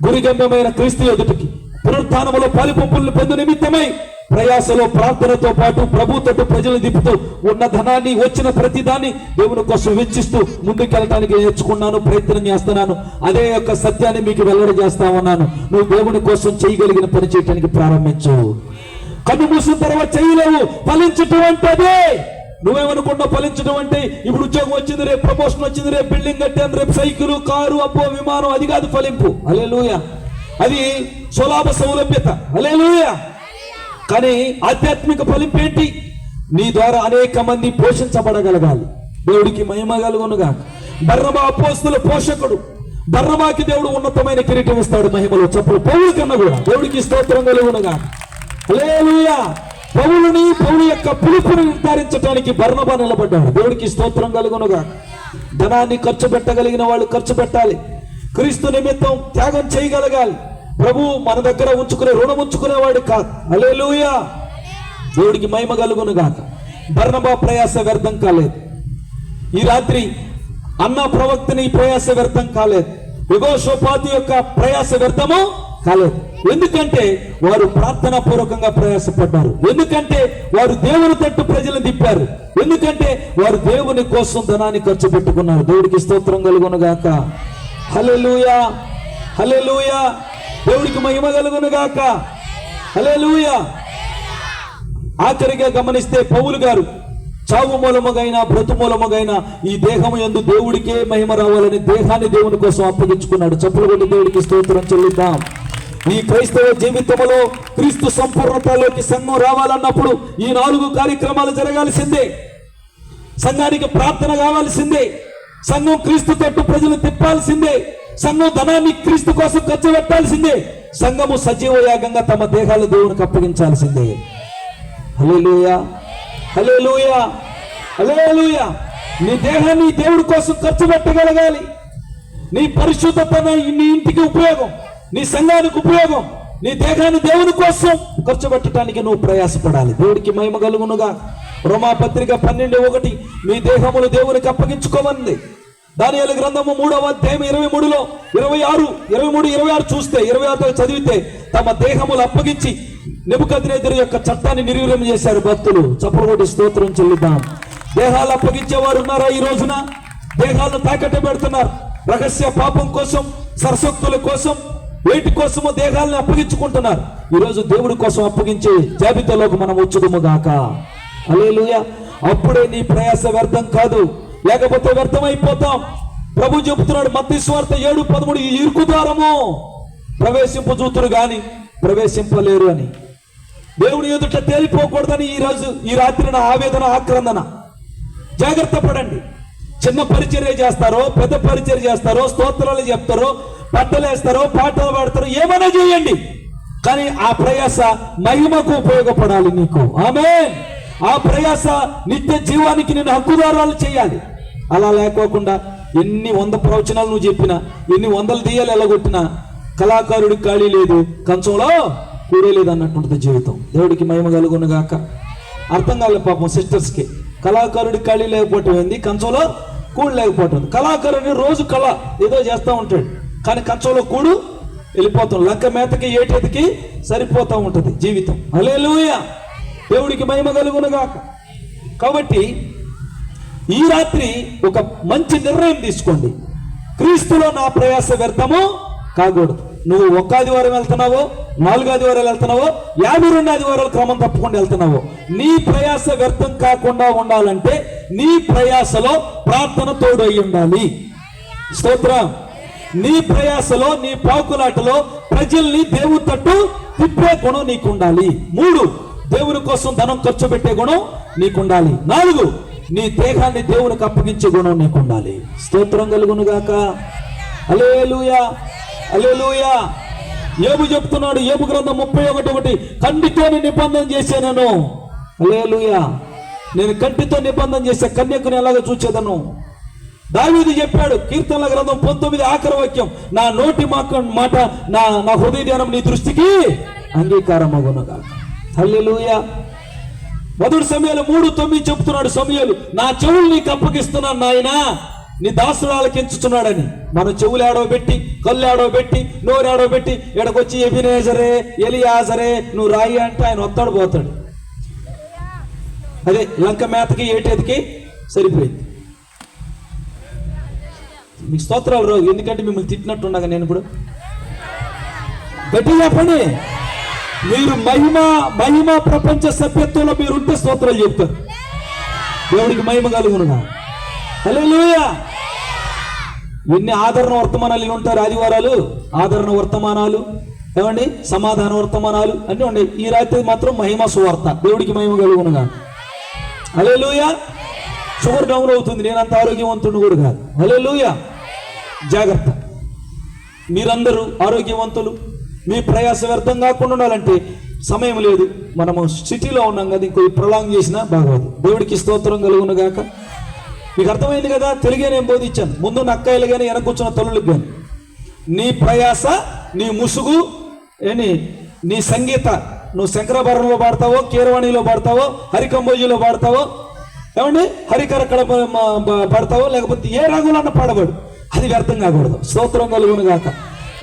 గురిగమ్యమైన క్రీస్తు ఎదుటికి పునరుత్థానములో పాలిపంపులను పొందు నిమిత్తమై ప్రయాసలో ప్రార్థనతో పాటు ప్రభు తట్టు ప్రజలు దిప్పుతూ ఉన్న ధనాన్ని, వచ్చిన ప్రతిదాన్ని దేవుని కోసం వెచ్చిస్తూ ముందుకెళ్ళటానికి నేర్చుకున్నాను, ప్రయత్నం చేస్తున్నాను. అదే యొక్క సత్యాన్ని మీకు వెల్లడి చేస్తా ఉన్నాను. నువ్వు దేవుని కోసం చేయగలిగిన పని చేయడానికి ప్రారంభించు. కన్ను మూసిన తర్వాత చేయలేవు. ఫలించటం అంటే అదే. నువ్వేమనుకున్నావు ఫలించడం అంటే ఇప్పుడు ఉద్యోగం వచ్చింది, రేపు ప్రమోషన్ వచ్చింది, రేపు బిల్డింగ్ కట్టాను, రేపు సైకిల్, కారు, అబ్బో విమానం, అది కాదు ఫలింపు. హల్లెలూయా. అది సులభ సౌలభ్యత. హల్లెలూయా. కానీ ఆధ్యాత్మిక ఫలింపు ఏంటి? నీ ద్వారా అనేక మంది పోషించబడగలగాలి. దేవుడికి మహిమ కలుగునుగా. బర్నబా అపోస్తలుల పోషకుడు. బర్నబాకి దేవుడు ఉన్నతమైన కిరీటం ఇస్తాడు మహిమలో. చెప్పులు పౌలు కన్నా కూడా. దేవుడికి స్తోత్రం కలుగునుగా. హల్లెలూయా. పౌలు యొక్క పిలుపుని నిర్ధారించడానికి బర్నబా నిలబడ్డాడు. దేవుడికి స్తోత్రం కలుగునుగా. ధనాన్ని ఖర్చు పెట్టగలిగిన వాళ్ళు ఖర్చు పెట్టాలి. క్రీస్తు నిమిత్తం త్యాగం చేయగలగాలి. ప్రభు మన దగ్గర ఉంచుకునే, రుణం ఉంచుకునేవాడు కాదు. హల్లెలూయా. దేవుడికి మహిమ కలుగునుగాక. బర్నబా ప్రయాస వ్యర్థం కాలేదు. ఈ రాత్రి అన్న ప్రవక్తని ప్రయాస వ్యర్థం కాలేదు. యెహోషాపాతు యొక్క ప్రయాస వ్యర్థము కాలేదు. ఎందుకంటే వారు ప్రార్థనా పూర్వకంగా ప్రయాసపడ్డారు. ఎందుకంటే వారు దేవుని తట్టు ప్రజలను తిప్పారు. ఎందుకంటే వారు దేవుని కోసం ధనాన్ని ఖర్చు పెట్టుకున్నారు. దేవుడికి స్తోత్రం కలుగునుగాక. హల్లెలూయా. హల్లెలూయా. దేవుడికి మహిమ కలుగునుగాక. హల్లెలూయా. ఆఖరిగా గమనిస్తే పౌలు గారు చావు మూలముగైనా బ్రతు మూలముగైనా ఈ దేహము యందు దేవుడికే మహిమ రావాలని దేహాన్ని దేవుని కోసం అప్పగించుకున్నాడు. చెప్పులు కొట్టి దేవుడికి స్తోత్రం చెల్లిద్దాం. ఈ క్రైస్తవ జీవితంలో క్రీస్తు సంపూర్ణతలోకి సంఘం రావాలన్నప్పుడు ఈ 4 కార్యక్రమాలు జరగాల్సిందే. సంఘానికి ప్రార్థన కావాల్సిందే. సంఘం క్రీస్తు తట్టు ప్రజలు తిప్పాల్సిందే. సంఘం ధనాన్ని క్రీస్తు కోసం ఖర్చు పెట్టాల్సిందే. సంఘము సజీవ యాగంగా తమ దేహాలు దేవునికి అప్పగించాల్సిందే. హల్లెలూయా. హల్లెలూయా. హల్లెలూయా. నీ దేహాన్ని దేవుడి కోసం ఖర్చు పెట్టగలగాలి. నీ పరిశుద్ధత నీ ఇంటికి ఉపయోగం, నీ సంఘానికి ఉపయోగం. నీ దేహాన్ని దేవుని కోసం ఖర్చు పెట్టడానికి నువ్వు ప్రయాసపడాలి. దేవుడికి మహిమ కలుగునుగా. రోమాపత్రిక 12:1 మీ దేహమును దేవునికి అప్పగించుకోమంది. దానియేలు గ్రంథము 3వ అధ్యాయం 23లో 26, 23, 26 చూస్తే 26 చదివితే తమ దేహములు అప్పగించి నెబుకద్నెజరు యొక్క చట్టాన్ని నిర్వీర్యం చేశారు భక్తులు. చప్పలు కొట్టి స్తోత్రం చెల్లిద్దాం. దేహాలు అప్పగించేవారు ఉన్నారా? ఈ రోజున దేహాలను తాకట్టు పెడుతున్నారు. రహస్య పాపం కోసం, సరసక్తుల కోసం, వేటి కోసమో దేహాలను అప్పగించుకుంటున్నారు. ఈరోజు దేవుడి కోసం అప్పగించే జాబితాలోకి మనం వచ్చుదుము గాక. హల్లెలూయా. అప్పుడే నీ ప్రయాస వ్యర్థం కాదు, లేకపోతే వ్యర్థమైపోతాం. ప్రభు చెబుతున్నాడు మత్తయి సువార్త 7:13, ఈ ఇరుకు ద్వారము ప్రవేశింపజూతురు గాని ప్రవేశింపలేరు అని. దేవుని ఎదుట తేలిపోకూడదని ఈ రాత్రి నా ఆవేదన, ఆక్రందన. జాగ్రత్త పడండి. చిన్న పరిచర్య చేస్తారో, పెద్ద పరిచర్య చేస్తారో, స్తోత్రాలు చెప్తారో, బట్టలేస్తారో, పాటలు పాడతారో, ఏమైనా చేయండి, కానీ ఆ ప్రయాస మహిమకు ఉపయోగపడాలి నీకు. ఆమేన్. ఆ ప్రయాస నిత్య జీవానికి నేను హక్కుదారాలు చేయాలి. అలా లేకోకుండా ఎన్ని 100 ప్రవచనాలు నువ్వు చెప్పినా, ఎన్ని 100 దెయ్యాలు ఎలగొట్టినా కళాకారుడికి ఖాళీ లేదు, కంచంలో కూడే లేదు అన్నట్టుంటుంది జీవితం. దేవుడికి మహిమ కలుగును గాక. అర్థం కాలేదు పాపం సిస్టర్స్కి. కళాకారుడికి ఖాళీ లేకపోవటం ఏంది, కంచంలో కూడు లేకపోవటం. కళాకారుడిని రోజు కళ ఏదో చేస్తూ ఉంటాడు, కానీ కంచంలో కూడు వెళ్ళిపోతాం. లంక మేతకి ఏటేతికి సరిపోతూ ఉంటుంది జీవితం. హల్లెలూయా. దేవుడికి మహిమ కలుగును గాక. కాబట్టి ఈ రాత్రి ఒక మంచి నిర్ణయం తీసుకోండి. క్రీస్తులో నా ప్రయాస వ్యర్థము కాకూడదు. నువ్వు 1 ఆదివారం వెళ్తున్నావో, 4 ఆదివారాలు వెళ్తున్నావో, 52 ఆదివారాలు క్రమం తప్పకుండా వెళ్తున్నావో, నీ ప్రయాస వ్యర్థం కాకుండా ఉండాలంటే నీ ప్రయాసలో ప్రార్థన తోడు అయి ఉండాలి. స్తోత్రం. నీ ప్రయాసలో, నీ పాకులాటలో ప్రజల్ని దేవుని తట్టు తిప్పే గుణం నీకుండాలి. 3, దేవుని కోసం ధనం ఖర్చు పెట్టే గుణం నీకుండాలి. 4, నీ దేహాన్ని దేవునికి అప్పగించే గుణం నీకుండాలి. స్తోత్రం కలుగును గాక. హల్లెలూయా, హల్లెలూయా. యోబు చెప్తున్నాడు, యోబు గ్రంథం 31:1, కంటితో నిబంధన చేశాను. హల్లెలూయా. నేను కంటితో నిబంధన చేసే కన్యకుని ఎలాగ చూచేదను. దావీదు చెప్పాడు కీర్తనల గ్రంథం 19 ఆఖరి వాక్యం, నా నోటి మాట నా హృదయ ధ్యానం నీ దృష్టికి అంగీకారం అగునుగా. హల్లెలూయా. 1 సమూయేలు 3:9 చెప్తున్నాడు సమూయేలు, నా చెవులు నీకు అప్పగిస్తున్నాను నాయనా, నీ దాసుడు ఆలకించుచున్నాడని. మనం చెవులు ఆడవబెట్టి, కళ్ళు ఆడవబెట్టి, నోరు ఆడవబెట్టి ఎడకొచ్చి ఎబినేజరే, ఎలియాజరే నువ్వు రాయి అంటే ఆయన వస్తాడు పోతాడు. అదే లంక మేతకి ఏటేతికి సరిపోయింది. మీకు స్తోత్రాలు రావు, ఎందుకంటే మిమ్మల్ని తిట్టినట్టున్నాగా నేను ఇప్పుడు. గట్టి చెప్పండి. మీరు మహిమ ప్రపంచ సభ్యత్వంలో మీరు ఉంటే స్తోత్రాలు చెప్తారు. దేవుడికి మహిమ కలుగునుగా. హల్లెలూయా. ఎన్ని ఆదరణ వర్తమానాలు ఉంటారు ఆదివారాలు, ఆదరణ వర్తమానాలు, ఏమండి సమాధాన వర్తమానాలు అన్నీ ఉన్నాయి. ఈ రాత్రి మాత్రం మహిమ సువార్త. దేవుడికి మహిమ కలుగునుగా. హల్లెలూయా. షుగర్ డౌన్ అవుతుంది, నేను అంత ఆరోగ్యవంతుడు కూడా కాదు. హల్లెలూయా. జాగ్రత్త. మీరందరూ ఆరోగ్యవంతులు, మీ ప్రయాస వ్యర్థం కాకుండా ఉండాలంటే సమయం లేదు. మనము సిటీలో ఉన్నాం కదా, ఇంకో ప్రొలాంగ్ చేసినా బాగోదు. దేవుడికి స్తోత్రం కలుగును గాక. మీకు అర్థమైంది కదా. తెలుగే నేను బోధించాను. ముందు నక్కాయలు కానీ వెనక కూర్చున్న తల్లులకు కానీ నీ ప్రయాస, నీ ముసుగు, నీ సంగీత, నువ్వు శంకరాభరణంలో పాడతావో, కీరవాణిలో పాడతావో, హరికంబోజిలో పాడతావో, ఏమండి హరికరక్కడ పాడతావో, లేకపోతే ఏ రంగులన్నా పాడబడు, అది వ్యర్థం కాకూడదు. స్తోత్రం కలుగును గాక.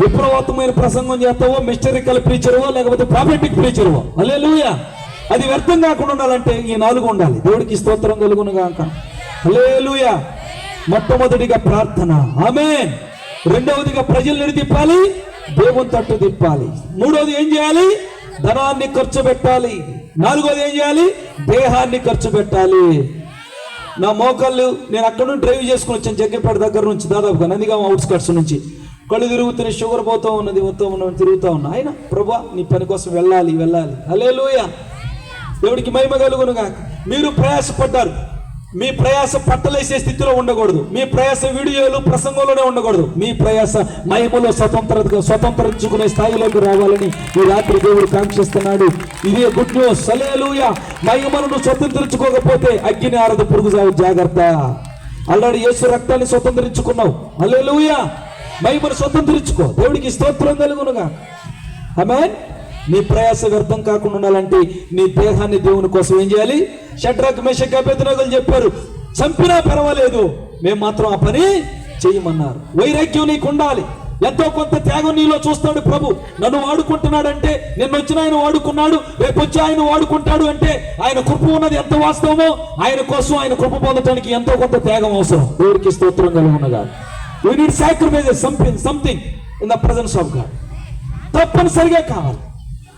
విప్లవాత్మకమైన ప్రసంగం చేస్తావో, మిస్టరికల్ ప్రీచర్వో, లేకపోతే ప్రాఫెటిక్ ప్రీచర్వో, హల్లెలూయా, అది వ్యర్థం కాకుండా ఉండాలంటే ఈ 4 ఉండాలి. దేవుడికి స్తోత్రం కలుగును గాక. హల్లెలూయా. మొట్టమొదటిగా ప్రార్థన. ఆమేన్. రెండవదిగా ప్రజల్ని తిప్పాలి, దేవుని తట్టు తిప్పాలి. 3వది ఏం చేయాలి? ధనాన్ని ఖర్చు పెట్టాలి. 4వది ఏం చేయాలి? దేహాన్ని ఖర్చు పెట్టాలి. నా మోకాళ్ళు, నేను అక్కడ నుండి డ్రైవ్ చేసుకుని వచ్చాను, జగ్గపేట దగ్గర నుంచి, దాదాపుగా నందిగామ అవుట్స్కట్స్ నుంచి. కళ్ళు తిరుగుతున్నాయి, షుగర్ పోతూ ఉన్నది, తిరుగుతూ ఉన్నా. అయినా ప్రభా నీ పని కోసం వెళ్ళాలి. హల్లెలూయా. దేవుడికి మహిమ కలుగునుగా. మీరు ప్రయాసపడ్డారు, మీ ప్రయాస పట్టలేసే స్థితిలో ఉండకూడదు. మీ ప్రయాస వీడియోలు ప్రసంగంలోనే ఉండకూడదు. మీ ప్రయాస మహిమలో స్వతంత్రించుకునే స్థాయిలోకి రావాలని ఈ రాత్రి దేవుడు కాంక్షిస్తున్నాడు. ఇదే గుడ్ న్యూస్. హల్లెలూయా. మహిమను స్వతంత్రించుకోకపోతే అగ్ని ఆరదు, పురుగు సాగు. జాగ్రత్త. ఆల్రెడీ యేసు రక్తాన్ని స్వతంత్రించుకున్నావు. హల్లెలూయా. మహిమను స్వతంత్రించుకో. దేవుడికి స్తోత్రం కలుగునుగా. ఆమేన్. నీ ప్రయాస వ్యర్థం కాకుండా ఉండాలంటే నీ దేహాన్ని దేవుని కోసం ఏం చేయాలి? షడ్రక్ మేషక్ అబేద్నెగోలు చెప్పారు, చంపినా పర్వాలేదు, మేము మాత్రం ఆ పని చేయమన్నారు. వైరాగ్యం నీకు ఉండాలి. ఎంతో కొంత త్యాగం నీలో చూస్తాడు ప్రభు. నన్ను వాడుకుంటున్నాడంటే, నిన్న వచ్చిన ఆయన వాడుకున్నాడు, రేపు వచ్చి ఆయన వాడుకుంటాడు అంటే ఆయన కృప ఉన్నది ఎంత వాస్తవమో, ఆయన కోసం ఆయన కృప పొందటానికి ఎంతో కొంత త్యాగం అవసరం. దేవుడికి స్తోత్రం కలుగునుగా. We need sacrifice something in the presence of God. తప్పనిసరిగా కావాలి.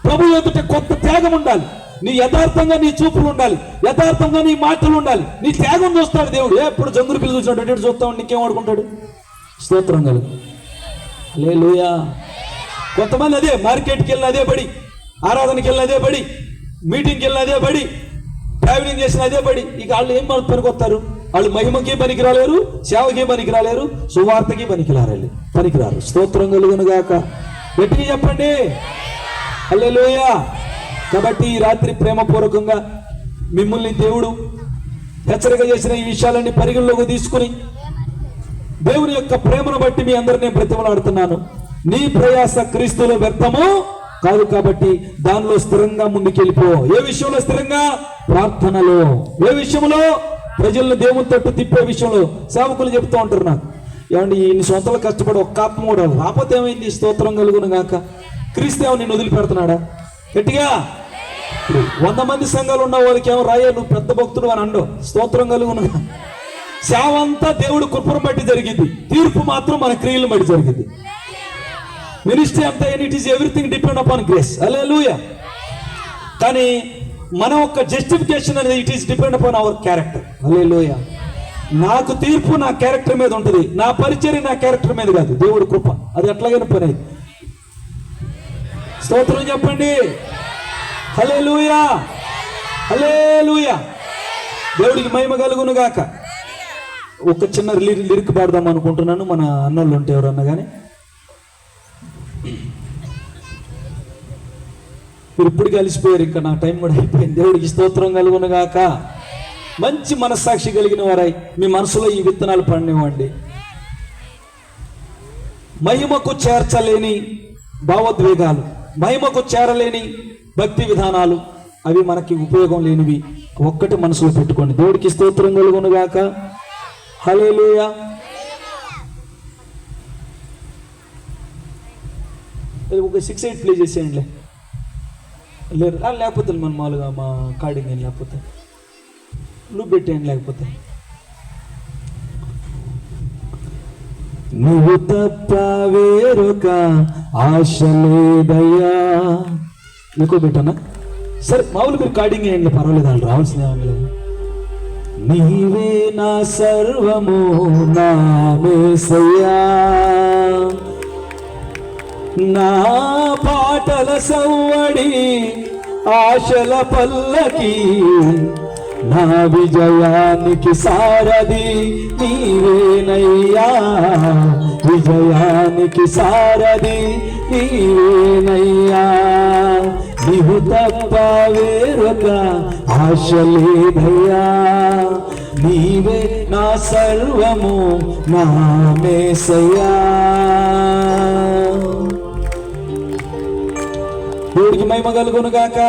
ప్రభు ఎదుట కొంత త్యాగం ఉండాలి. నీ యథార్థంగా నీ చూపులు ఉండాలి, యథార్థంగా నీ మాటలు ఉండాలి. నీ త్యాగం చూస్తాడు దేవుడు. ఎప్పుడు జంగురు పిల్లలు చూసినట్టు చూస్తాడు, నీకేం వాడుకుంటాడు? స్తోత్రం కలుగు. హల్లెలూయా. కొంతమంది అదే మార్కెట్కి వెళ్ళిన అదే పడి, ఆరాధనకి వెళ్ళిన అదే పడి, మీటింగ్కి వెళ్ళిన అదే పడి, ట్రావెలింగ్ చేసిన అదే పడి, ఇక వాళ్ళు ఏం పనికొస్తారు? వాళ్ళు మహిమకి పనికి రాలేరు, సేవకి పనికి రాలేరు, సువార్తకి పనికిరారు. స్తోత్రం కలుగును గాక. గట్టిగా చెప్పండి హల్లెలూయా. కాబట్టి ఈ రాత్రి ప్రేమపూర్వకంగా మిమ్మల్ని దేవుడు హెచ్చరిక చేసిన ఈ విషయాలన్నీ పరిగణలోకి తీసుకుని దేవుని యొక్క ప్రేమను బట్టి మీ అందరినీ బ్రతిమలాడుతున్నాను. నీ ప్రయాస క్రీస్తులో వ్యర్థము కాదు, కాబట్టి దానిలో స్థిరంగా ముందుకెళ్ళిపో. ఏ విషయంలో స్థిరంగా? ప్రార్థనలో. ఏ విషయంలో? ప్రజలను దేవుని తట్టు తిప్పే విషయంలో. సేవకులు చెప్తూ ఉంటారు నాకు, ఏమండి ఇన్ని సొంతలు కష్టపడి ఒక్క ఆత్మ కూడా రాకపోతే ఏమైంది? స్తోత్రం కలుగును గాక. క్రీస్తు ఏమో నిన్ను వదిలిపెడుతున్నాడా? గట్టిగా 100 మంది సంఘాలు ఉన్న వాళ్ళకి ఏమో రాయే నువ్వు పెద్ద భక్తుడు అని అండవు. స్తోత్రం కలుగును. సేవ అంతా దేవుడు కృపను బట్టి జరిగింది, తీర్పు మాత్రం మన క్రియలను బట్టి జరిగింది. మినిస్ట్రీ అంతా it is everything depend upon grace. Hallelujah. కానీ మన యొక్క జస్టిఫికేషన్ అనేది it is depend upon our character. Hallelujah. నాకు తీర్పు నా క్యారెక్టర్ మీద ఉంటుంది, నా పరిచర్య నా క్యారెక్టర్ మీద కాదు. దేవుడు కృప అది ఎట్లాగైనా పని అయింది. స్తోత్రం చెప్పండి. హల్లెలూయా, హల్లెలూయా. దేవుడికి మహిమ కలుగును గాక. ఒక చిన్న లిరిక్ పాడదాం అనుకుంటున్నాను. మన అన్నోళ్ళు ఉంటే ఎవరన్నా కానీ మీరు ఇప్పుడు కలిసిపోయారు, ఇంకా నా టైం కూడా అయిపోయింది. దేవుడికి స్తోత్రం కలుగును గాక. మంచి మనస్సాక్షి కలిగిన వారై మీ మనసులో ఈ విత్తనాలు పండివ్వండి. మహిమకు చేర్చలేని భావోద్వేగాలు, మహిమకు చేరలేని భక్తి విధానాలు అవి మనకి ఉపయోగం లేనివి. ఒక్కటి మనసులో పెట్టుకోండి. దేవుడికి స్తోత్రం కలుగును గాక. హల్లెలూయా. ఒక 6-8 ప్లే చేసేయండి. లేకపోతే మన మామూలుగా మా కార్డింగ్ ఏం లేకపోతే నువ్వు పెట్టేయండి. లేకపోతే నువ్వు తప్ప వేరొక ఆశ లేదయ్యా. నీకో పెట్టానా? సరే మామూలు మీరు కార్డింగ్ వేయండి, పర్వాలేదు, వాళ్ళు రావాల్సిందే లేదు. నీవే నా సర్వము నా యేసయ్యా, నా పాటల సవ్వడి ఆశల పల్లకి, నా విజయానికి సారథి నీవేనయ్యా, విజయానికి సారథి నీవేనయ్యా. నీవు తప్ప వేరొక ఆశ లేదయ్యా, నీవే నా సర్వము నా యేసయ్యా. దేవుడికి మహిమ కలుగును గాక.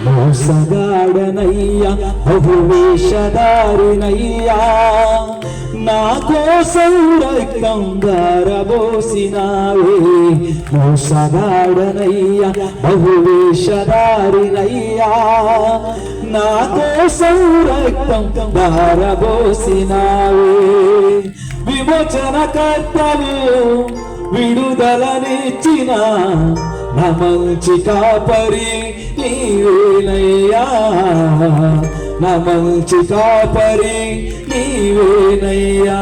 మోసగాడనయ్యా, బహువేషధారినయ్యా, నా కోసం రక్తం ధారబోసినావే. మోసగాడనయ్యా, బహువేషధారినయ్యా, నా కోసం రక్తం ధారబోసినావే. విమోచనకర్తవు విడుదలనిచ్చిన నా మంచి కాపరి నీవేనయ్యా, నా మంచి కాపరి నీవేనయ్యా.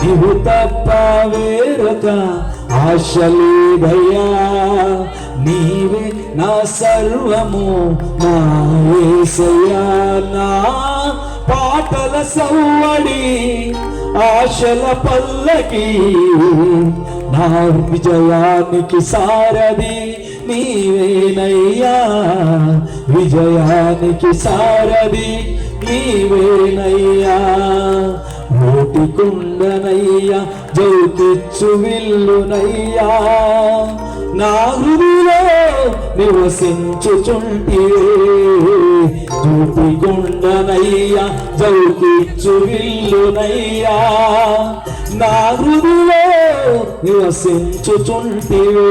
నీవు తప్ప వేరొక ఆశ లేదయ్యా, నీవే నా సర్వము నా యేసయ్యా. నా పాటల సవ్వడి ఆశల పల్లకి, నా విజయానికి సారథి నీవేనయ్యా, విజయానికి సారథి నీవేనయ్యా. నోటికుండనయ్యా, జ్యోతిచ్చు విల్లునయ్యా, నా హృదయలో నివసించుచుంటివే. జ్యోతికుండనయ్యా, జ్యోతిచ్చు విల్లునయ్యా, నా హృదయలో నివసించుచుంటివే.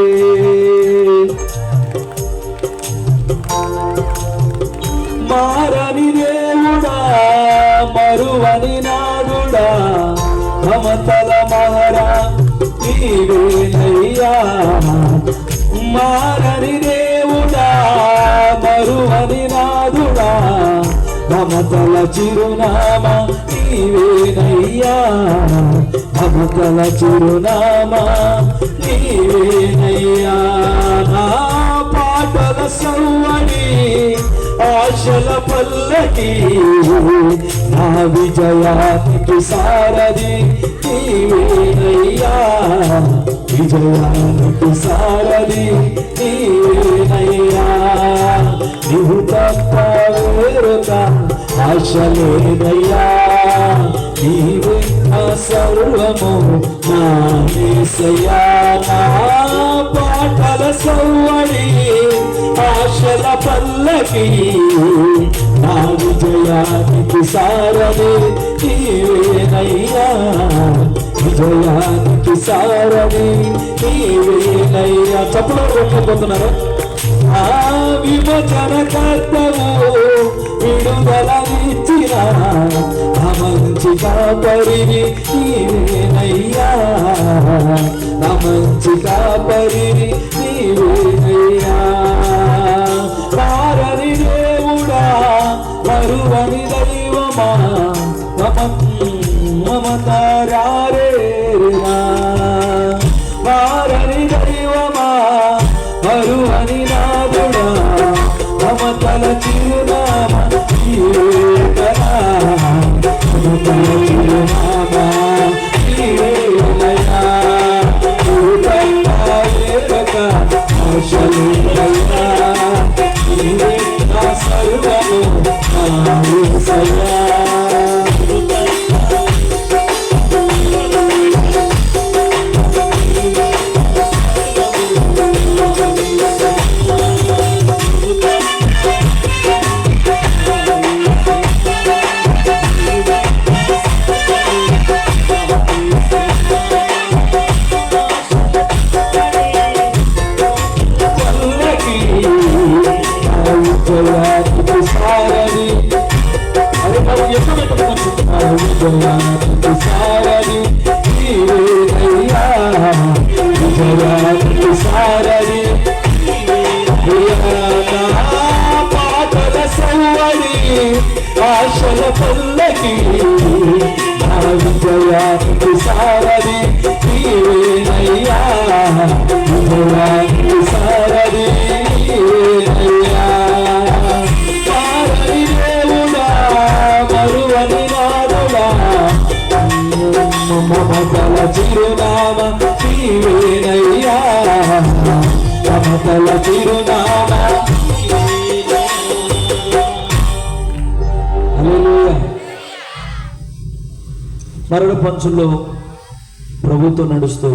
మారని దేవుడా, మరువని నాదుడా, మమతల మహరా నీవేనయ్యా. మారని దేవుడా, మరువని నాదుడా, మమతల చిరునామా నీవేనయ్యా, మమతల చిరునామా నీవేనయ్యా. నా పాటల సవ్వడి ఆశల పల్లకి, నా విజయానికి సారథి నీవేనయ్యా. విజయానికి సారథి నీవేనయ్యా. నీవు తప్ప వేరొక ఆశ లేదయ్యా. నీవే నా సర్వము నా యేసయ్యా. నా పాటల సవ్వడి ఆశల పల్లకి, నా విజయానికి సారథి నీవేనయ్యా. విజయానికి సారథి నీవేనయ్యా. చప్పులు కొట్టుకుపోతున్నారు. ఆ విమోచన కర్తవు విడుదల ఇచ్చిన ఆ మంచి కాపరిని నీవేనయ్యా. నా మంచి కాపరిని నీవేనయ్యా. వారని దేవుడా మరువని దైవమా, మమతారేనా. వారని దైవమా మరువని నాదుడా, మమతల చిరునామా నీవేనయ్యా. మమతల చిరునామా నీవేనయ్యా. ఆశలేనయ్యా. నీవే నా సర్వము నా యేసయ్యా. విజయానికి సారథి, అరే మనం ఎప్పుడు పెట్టుకుంటున్నాం? విజయానికి సారథి నీవేనయ్యా. విజయానికి సారథి పాటల సవ్వడి ఆశల పల్లకి, నా విజయానికి సారథి నీవేనయ్యా. విజయానికి సారథి నీవేనయ్యా. మరువని నాదుడా, మమతల చిరునామా నీవేనయ్యా. మమతల చిరునామా. హల్లెలూయా. మరణ పంచుల్లో ప్రభుత్వం నడుస్తూ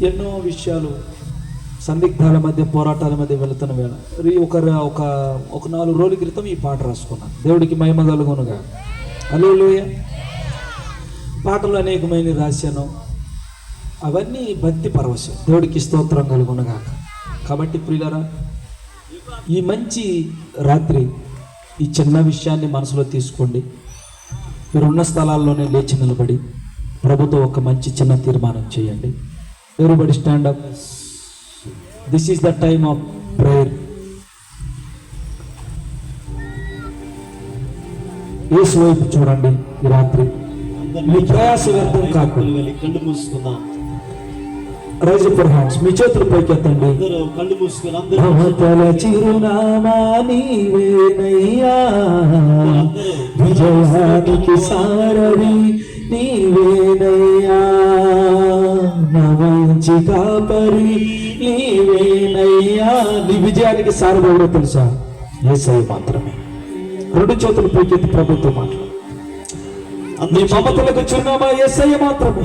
ఎన్నో విషయాలు సందిగ్ధాల మధ్య, పోరాటాల మధ్య వెళుతున్న వేళ ఒక 4 రోజుల క్రితం ఈ పాట రాసుకున్నాను. దేవుడికి మహిమ కలుగునుగా. హల్లెలూయా. పాటలు అనేకమైన రాశాను. అవన్నీ భక్తి పరవశం. దేవుడికి స్తోత్రం కలుగునుగా. కాబట్టి ప్రియులారా, ఈ మంచి రాత్రి ఈ చిన్న విషయాన్ని మనసులో తీసుకోండి. మీరున్న స్థలాల్లోనే లేచి నిలబడి ప్రభుతో ఒక మంచి చిన్న తీర్మానం చేయండి. Everybody stand up. This is the time of prayer. Yesu వైపు చూడండి. ఈ రాత్రి మీ ప్రయాస వ్యర్థం కాకుండా కళ్ళు మూసుకుందాం. Rise up your hands. మీ చేతులు పైకెత్తండి. కళ్ళు మూసుకుని మమతల చిరునామా నీవేనయ్యా. విజయానికి సారథి నీవేనయ్యా. నా మంచి కాపరి నీవేనయ్యా. నీ విజయానికి సారథి ఎవరో తెలుసా? యేసయ్య మాత్రమే. 2 చేతులు పైకెత్తి ప్రభుత్వం మాట్లాడు. నీ మమతలకు చిరునామా యేసయ్య మాత్రమే.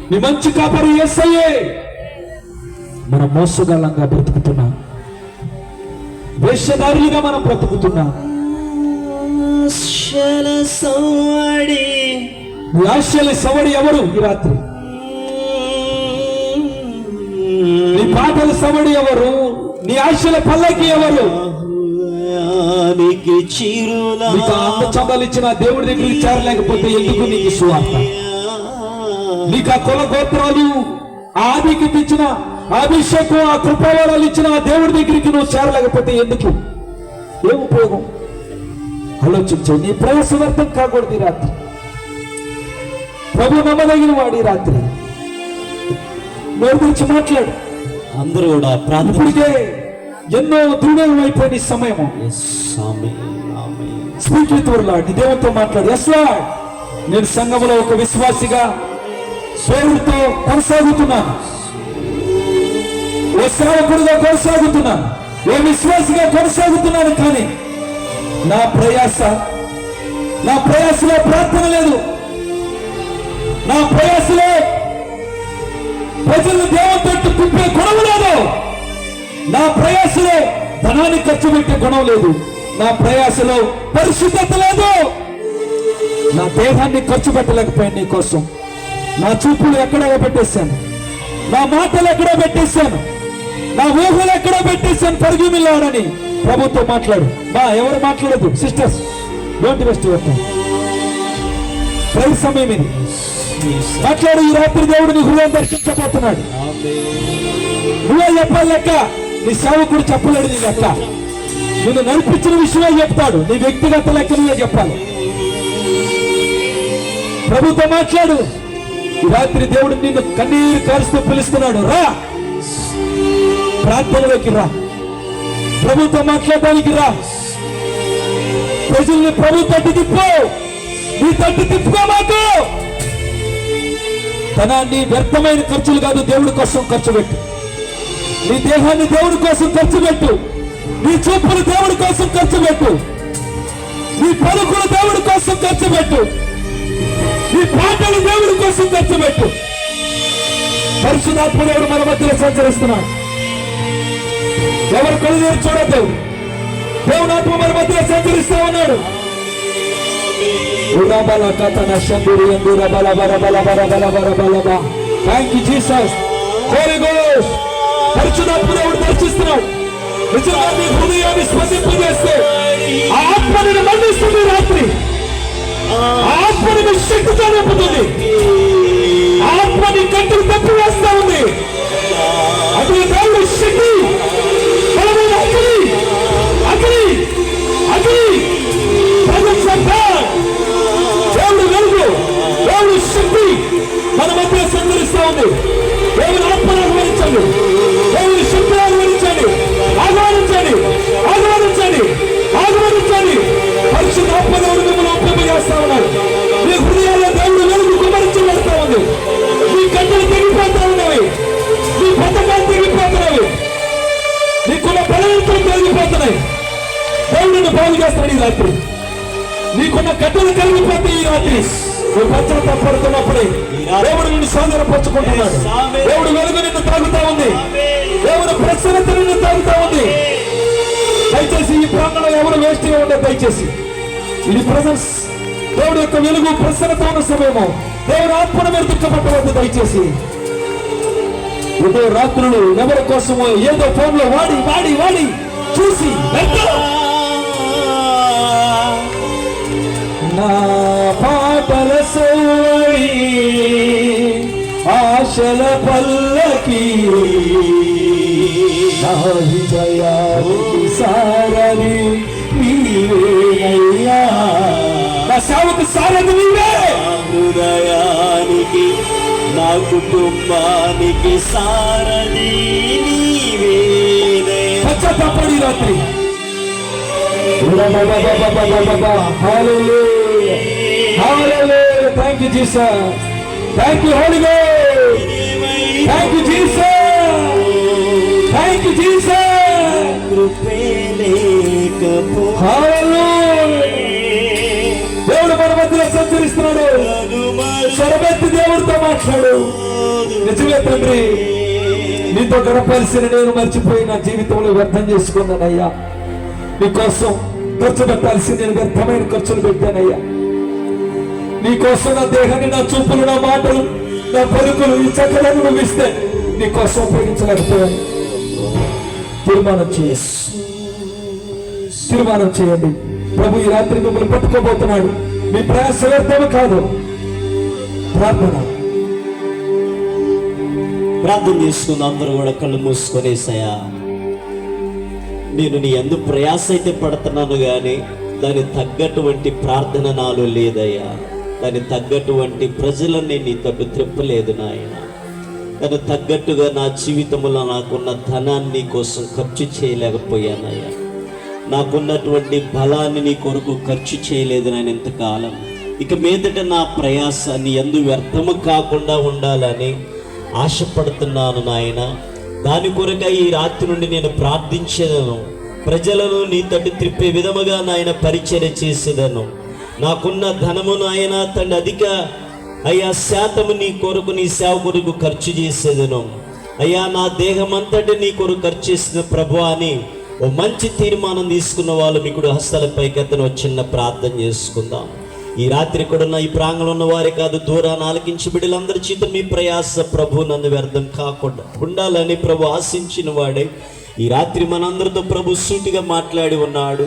నీ మంచి కాపరి యేసయ్యే. మనం మోసగాళ్ళంగా బ్రతుకుతున్నాం. వేషధారులుగా మనం బ్రతుకుతున్నాం. ఆశల సవడి ఎవరు? ఈ రాత్రి నీ పాటల సవడి ఎవరు? నీ ఆశల పల్లకి ఎవరు? నీకు చందాలిచ్చిన దేవుడి దగ్గరికి చేరలేకపోతే ఎందుకు నీకు సువార్త? నీకు ఆ కుల గోత్రాలు ఆదికి ఇచ్చిన అభిషేకం, ఆ కృపవరాలు ఇచ్చిన దేవుడి దగ్గరికి నువ్వు చేరలేకపోతే ఎందుకు? ఏం ఉపయోగం? ఆలోచించు. నీ ప్రయాస వ్యర్థం కాకూడదు. రాత్రి ప్రభు నమ్మదగిన వాడి రాత్రి నోరు గురించి మాట్లాడు. అందరూ కూడా ప్రార్థన. ఇప్పటికే ఎన్నో దుర్ణయం అయిపోయిన సమయము. Speak with your lord. దేవునితో మాట్లాడు. ఎస్ లార్డ్, నేను సంఘంలో ఒక విశ్వాసిగా దేవుడితో కొనసాగుతున్నాను, ఓ సేవకుడిగా కొనసాగుతున్నాను, ఓ విశ్వాసిగా కొనసాగుతున్నాను. కానీ నా ప్రయాసలో ప్రార్థన లేదు. నా ప్రయాసలో ప్రజలను దేవునితో తిప్పే గుణం లేదు. నా ప్రయాసలో ధనాన్ని ఖర్చు పెట్టే గుణం లేదు. నా ప్రయాసలో పరిశుద్ధత లేదు. నా దేహాన్ని ఖర్చు పెట్టలేకపోయాను నీ కోసం. నా చూపులు ఎక్కడో పెట్టేశాను, నా మాటలు ఎక్కడో పెట్టేశాను, నా ఊహలు ఎక్కడో పెట్టేశాను. పరిగెమిల్లాడని ప్రభుతో మాట్లాడు. ఎవరు మాట్లాడదు. Sisters, don't waste your time. Praise సమయం ఇది. మాట్లాడు. ఈ రాత్రి దేవుడు నీ హృదయం దర్శించబోతున్నాడు. నువ్వే చెప్పాలి లెక్క. నీ సేవకుడు చెప్పలేడు నీ లెక్క. నిన్ను నడిపించిన విషయమే చెప్తాడు. నీ వ్యక్తిగత లెక్క నువ్వే చెప్పాలి. ప్రభుతో మాట్లాడు. ఈ రాత్రి దేవుడు నిన్ను కన్నీరు కారుస్తూ పిలుస్తున్నాడు. రా, ప్రార్థనలోకి రా, ప్రభుతో మాట్లాడడానికి రా. ప్రజల్ని ప్రభు తట్టు తిప్పు. నీ తట్టు తిప్పుకో. మాకు ధనాన్ని వ్యర్థమైన ఖర్చులు కాదు, దేవుడి కోసం ఖర్చు పెట్టు. నీ దేహాన్ని దేవుడి కోసం ఖర్చు పెట్టు. నీ చూపులు దేవుడి కోసం ఖర్చు పెట్టు. నీ పలుకులు దేవుడి కోసం ఖర్చు పెట్టు. నీ పాటలు దేవుడి కోసం ఖర్చు పెట్టు. పరిశుద్ధాత్మ దేవుడు మన మధ్యలో సంచరిస్తున్నాడు. ఎవరు కళ్ళు చూడద్దు. దేవుడు ఆత్మ మన మధ్యలో సంచరిస్తూ ఉన్నాడు. Thank you Jesus. Holy ghost. పరిశుద్ధాత్మ దేవుడు దర్శిస్తున్నాడు. నిజంగా నీ హృదయాన్ని స్పందింపజేస్తే ఆ ఆత్మని మండిస్తుంది. రాత్రి ఆత్మని శక్తితో నింపుతుంది. ఆత్మని కంటిని తప్పి వేస్తా ఉంది. అటు దేవుడు శక్తి, బలమైన అగ్ని, అగ్ని, అగ్ని, దేవుడు వెలుగు, దేవుడు శక్తి మన మధ్య సంచరిస్తా ఉంది. దేవుని ఆత్మను ఆహ్వానించండి. దేవుని శక్తిని ఆహ్వానించండి. ఆహ్వానించండి, ఆహ్వానించండి, ఆహ్వానించండి. పరిశుద్ధ ఆత్మ దేవుడు మిమ్మల్ని ఒప్పింపజేస్తా ఉన్నాడు. మీ హృదయాల్లో దేవుడు వెలుగు కుమరించబడతా ఉంది. మీ కట్టలు తెగిపోతా ఉన్నవి. మీ పథకాలు తెగిపోతున్నవి. నీకున్న బలవంతులు పెరిగిపోతున్నాయి. దేవుడిని బాగు చేస్తాడు ఈ రాత్రి. నీకున్న కట్టలు కలిగిపోతే ఈ రాత్రి నువ్వు పశ్చాత్తాపడుతున్నప్పుడే దేవుడు నిన్ను సోదరపరుచుకుంటున్నాడు. దేవుడు వెలుగు నిన్ను తాగుతా ఉంది. దేవుడు ప్రసన్నత నిన్ను తాగుతా ఉంది. దయచేసి ఈ ప్రాంగణంలో ఎవరు వేస్ట్ గా ఉండదు. దయచేసి ఇది ప్రజెన్స్, దేవుడు యొక్క వెలుగు ప్రసన్నత ఉన్న సమయము. దేవుడు ఆత్మను మీరు దుఃఖపట్టవద్దు. దయచేసి ఉదయం రాత్రులు ఎవరి కోసమో ఏదో ఫోన్ లో వాడి వాడి వాడి చూసి నా పాటల సోయి ఆశల పల్లకి నా హృదయానికి సారథి నీవేనయ్యా. నా సేవకు సారథి నీవే. హృదయానికి, నా కుటుంబానికి సారథి నీవేనే. పశ్చాత్తాపడి రాత్రి. Hallelujah. Thank you, Jesus. Thank you, Holy Ghost. Thank you, Jesus. Thank you, Jesus. Hallelujah. దేవుడు మన మధ్యలో సంచరిస్తున్నాడు. స్వరమెత్తి దేవుడితో మాట్లాడు. నిజమే తండ్రి, నీతో గడపాల్సిన నేను మర్చిపోయి నా జీవితంలో వ్యర్థం చేసుకున్నానయ్యా. నీకోసం ఖర్చు పెట్టాల్సి నేను వ్యర్థమైన ఖర్చులు పెట్టానయ్యా. నీకోసం నా దేహాన్ని, నా చూపులు, నా మాటలు, నా పలుకులు, ఈ చక్కలను నువ్వు ఇస్తే నీకోసం ఉపయోగించలేకపోయాను. తీర్మానం చేయండి. ప్రభు ఈ రాత్రి మిమ్మల్ని పట్టుకోబోతున్నాడు. మీ ప్రయాస వ్యర్థము కాదు. ప్రార్థన చేసుకున్న అందరూ కూడా కళ్ళు మూసుకొనేసయా. నేను నీ ఎందుకు ప్రయాస అయితే పడుతున్నాను కానీ దానికి తగ్గటువంటి ప్రార్థన నాలో లేదయ్యా. దానికి తగ్గటువంటి ప్రజలని నీ తట్టు త్రిప్పలేదు నాయన. దానికి తగ్గట్టుగా నా జీవితంలో నాకున్న ధనాన్ని నీ కోసం ఖర్చు చేయలేకపోయానయ్యా. నాకున్నటువంటి బలాన్ని నీ కొరకు ఖర్చు చేయలేదు నాయన ఇంతకాలం. ఇక మీదట నా ప్రయాస నీ యందు వ్యర్థము కాకుండా ఉండాలని ఆశపడుతున్నాను నాయన. దాని కొరకై ఈ రాత్రి నుండి నేను ప్రార్థించేదను. ప్రజలను నీ తట్టు త్రిప్పే విధముగా నాయన పరిచర్య చేసేదను. నాకున్న ధనము నాయన తండ్రి అధిక అయ్యా శాతము నీ కొరకు నీ సేవ కొరకు ఖర్చు చేసేదను. అయ్యా నా దేహం అంతటి నీ కొరకు ఖర్చు చేసిన ప్రభు అని ఓ మంచి తీర్మానం తీసుకున్న వాళ్ళు మీకు హస్తాలపైకి ఎత్తను చిన్న ప్రార్థన చేసుకుందాం. ఈ రాత్రి కూడా నా ఈ ప్రాంగణంలో ఉన్న వారే కాదు, దూరాన్ని ఆలకించి బిడ్డలందరి చేత మీ ప్రయాస ప్రభు నన్ను వ్యర్థం కాకుండా ఉండాలని ప్రభు ఆశించిన వాడే ఈ రాత్రి మనందరితో ప్రభు సూటిగా మాట్లాడి ఉన్నాడు.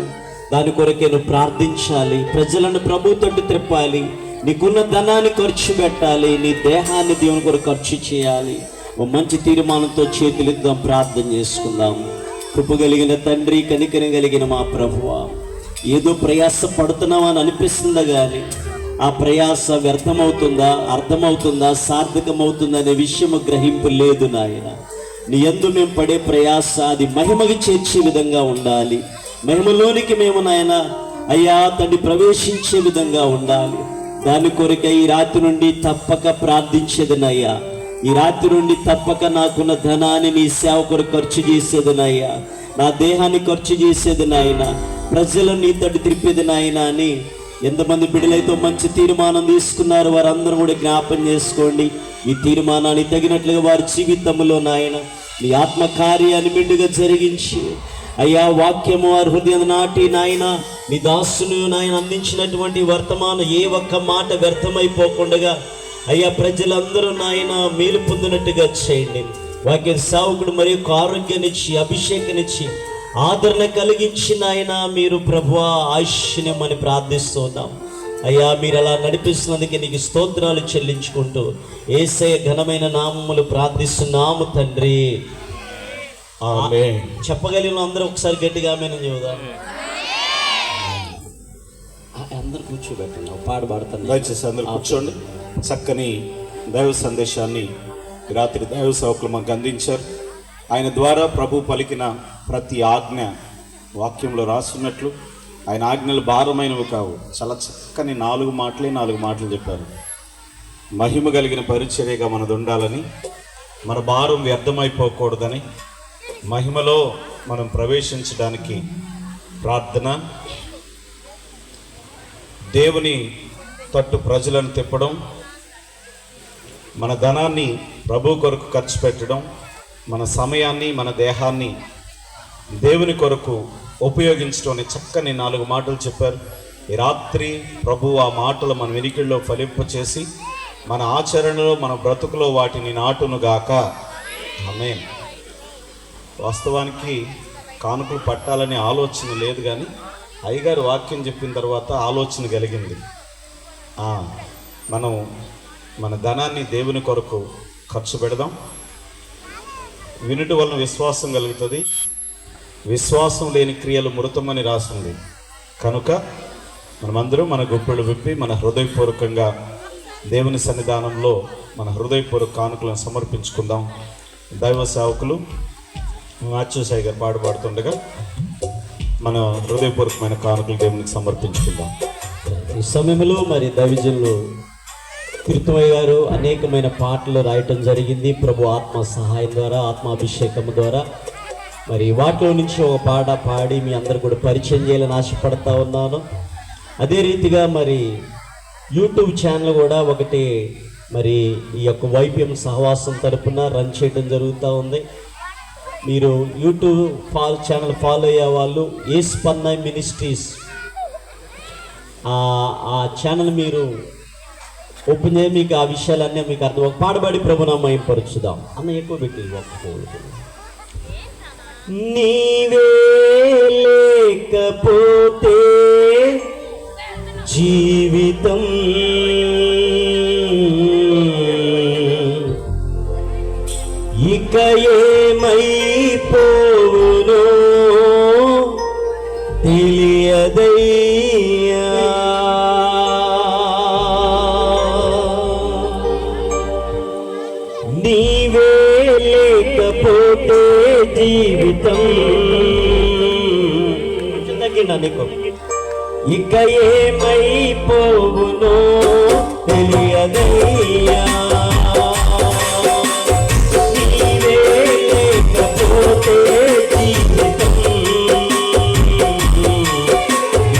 దాని కొరకే నువ్వు ప్రార్థించాలి. ప్రజలను ప్రభు తట్టు త్రిప్పాలి. నీకున్న ధనాన్ని ఖర్చు పెట్టాలి. నీ దేహాన్ని దేవుని కొరకు ఖర్చు చేయాలి. ఓ మంచి తీర్మానంతో చేతులిద్దాం, ప్రార్థన చేసుకుందాం. కృప కలిగిన తండ్రి, కనికరం కలిగిన మా ప్రభువా, ఏదో ప్రయాస పడుతున్నామని అనిపిస్తుందా కానీ ఆ ప్రయాస వ్యర్థమవుతుందా, అర్థమవుతుందా, సార్థకమవుతుందా అనే విషయము గ్రహింపు లేదు నాయన. నీ యందు మేము పడే ప్రయాస అది మహిమకి చేర్చే విధంగా ఉండాలి. మహిమలోనికి మేము నాయన అయ్యా తండ్రి ప్రవేశించే విధంగా ఉండాలి. దాని కొరకే ఈ రాత్రి నుండి తప్పక ప్రార్థించేదనయ్యా. ఈ రాత్రి నుండి తప్పక నాకున్న ధనాన్ని నీ సేవ కొరకు ఖర్చు చేసేదనయ్యా. నా దేహాన్ని ఖర్చు చేసేదనైనా, ప్రజలను నీ తట్టు తిరిపేది నాయన అని ఎంతమంది బిడ్డలైతే మంచి తీర్మానం తీసుకున్నారు వారందరూ కూడా జ్ఞాపం చేసుకోండి. ఈ తీర్మానానికి తగినట్లుగా వారి జీవితంలో నాయన నీ ఆత్మ కార్యాన్ని మెండుగా జరిగించి అయ్యా వాక్యము వారి హృదయం నాటి నాయన నీ దాసును నాయన అందించినటువంటి వర్తమానం ఏ ఒక్క మాట వ్యర్థమైపోకుండా అయ్యా ప్రజలందరూ నాయన మేలు పొందినట్టుగా చేయండి. వాక్య సేవకుడు మరి యొక్క ఆరోగ్యాన్నిచ్చి అభిషేకాన్నిచ్చి ఆదరణ కలిగించి నాయన మీరు ప్రభువా ఆయుష్యమని ప్రార్థిస్తున్నాం. అయ్యా మీరు అలా నడిపిస్తున్నందుకే నీకు స్తోత్రాలు చెల్లించుకుంటూ యేసయ్య ఘనమైన నామములు ప్రార్థిస్తున్నాము తండ్రి. ఆమేన్. చెప్పగలిగిన అందరూ ఒకసారి గట్టిగా ఆమేన్ అని చెబుదాం. అందరు కూర్చోబెట్టండి, పాట పాడుతాను. దయచేసి అందరూ కూర్చోండి. చక్కని దైవ సందేశాన్ని రాత్రి దైవ సేవకులు మాకు అందించారు. ఆయన ద్వారా ప్రభు పలికిన ప్రతి ఆజ్ఞ వాక్యంలో రాస్తున్నట్లు ఆయన ఆజ్ఞలు భారమైనవి కావు. చాలా చక్కని 4 మాటలు చెప్పారు. మహిమ కలిగిన పరిచర్యగా మనది ఉండాలని, మన భారం వ్యర్థమైపోకూడదని, మహిమలో మనం ప్రవేశించడానికి ప్రార్థన, దేవుని తట్టు ప్రజలను తిప్పడం, మన ధనాన్ని ప్రభు కొరకు ఖర్చు పెట్టడం, మన సమయాన్ని మన దేహాన్ని దేవుని కొరకు ఉపయోగించడం అనే చక్కని 4 మాటలు చెప్పారు. ఈ రాత్రి ప్రభు ఆ మాటలు మన వెనికిల్లో ఫలింపచేసి మన ఆచరణలో మన బ్రతుకులో వాటిని నాటునుగాక. ఆమేన్. వాస్తవానికి కానుకలు పట్టాలనే ఆలోచన లేదు, కానీ అయ్యగారు వాక్యం చెప్పిన తర్వాత ఆలోచన కలిగింది. మనం మన ధనాన్ని దేవుని కొరకు ఖర్చు పెడదాం. వినుట వలన విశ్వాసం కలుగుతుంది, విశ్వాసం లేని క్రియలు మృతమని రాసింది. కనుక మనమందరం మన గుప్పెళ్ళు విప్పి మన హృదయపూర్వకంగా దేవుని సన్నిధానంలో మన హృదయపూర్వక కానుకలను సమర్పించుకుందాం. దైవ సేవకులు మాచ్యూసాయి గారు పాడుతుండగా మన హృదయపూర్వకమైన కానుకలు దేవునికి సమర్పించుకుందాం. ఈ సమయంలో మరి దైవజనులు కీర్తమయ్య గారు అనేకమైన పాటలు రాయటం జరిగింది. ప్రభు ఆత్మ సహాయం ద్వారా, ఆత్మాభిషేకం ద్వారా మరి వాటిలో నుంచి ఒక పాట పాడి మీ అందరు కూడా పరిచయం చేయాలని ఆశపడతా ఉన్నాను. అదే రీతిగా మరి యూట్యూబ్ ఛానల్ కూడా ఒకటి మరి ఈ యొక్క వైపీఎం సహవాసం తరపున రన్ చేయడం జరుగుతూ ఉంది. మీరు యూట్యూబ్ ఛానల్ ఫాలో అయ్యే వాళ్ళు ఏస్పన్నయ్ మినిస్ట్రీస్ ఆ ఛానల్ మీరు ఓపెన్ చేయ, మీకు ఆ విషయాలన్నీ మీకు అర్థం. ఒక పాడబడి ప్రభునామయం పరుచుదాం అన్న ఎక్కువ పెట్టి నీవే లేకపోతే జీవితం ఇక ఏమైపోవునో తెలియదయ్యా. జీవితం నీకు ఇక ఏమైపోవునో తెలియదయ్యా, నీవే లేకపోతే జీవితం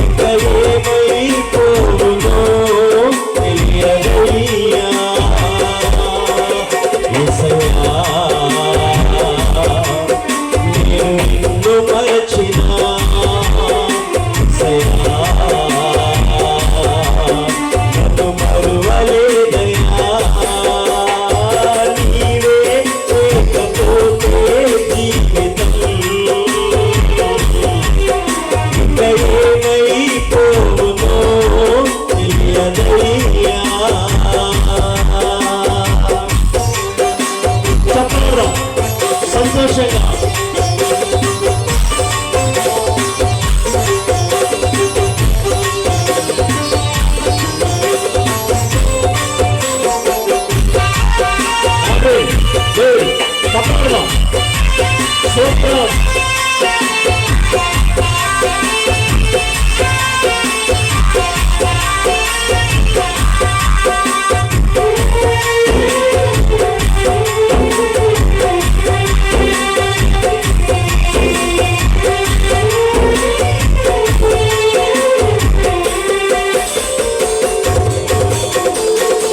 ఇక ఏమైపోవునో తెలియదయ్యా. యేసయ్యా నేను నిన్ను మరచినా, నన్ను మరువలేదయ్యా, నీవే లేకపోతే జీవితం ఇక ఏమైపోవునో తెలియదయ్యా. చెప్పరా సంతోషంగా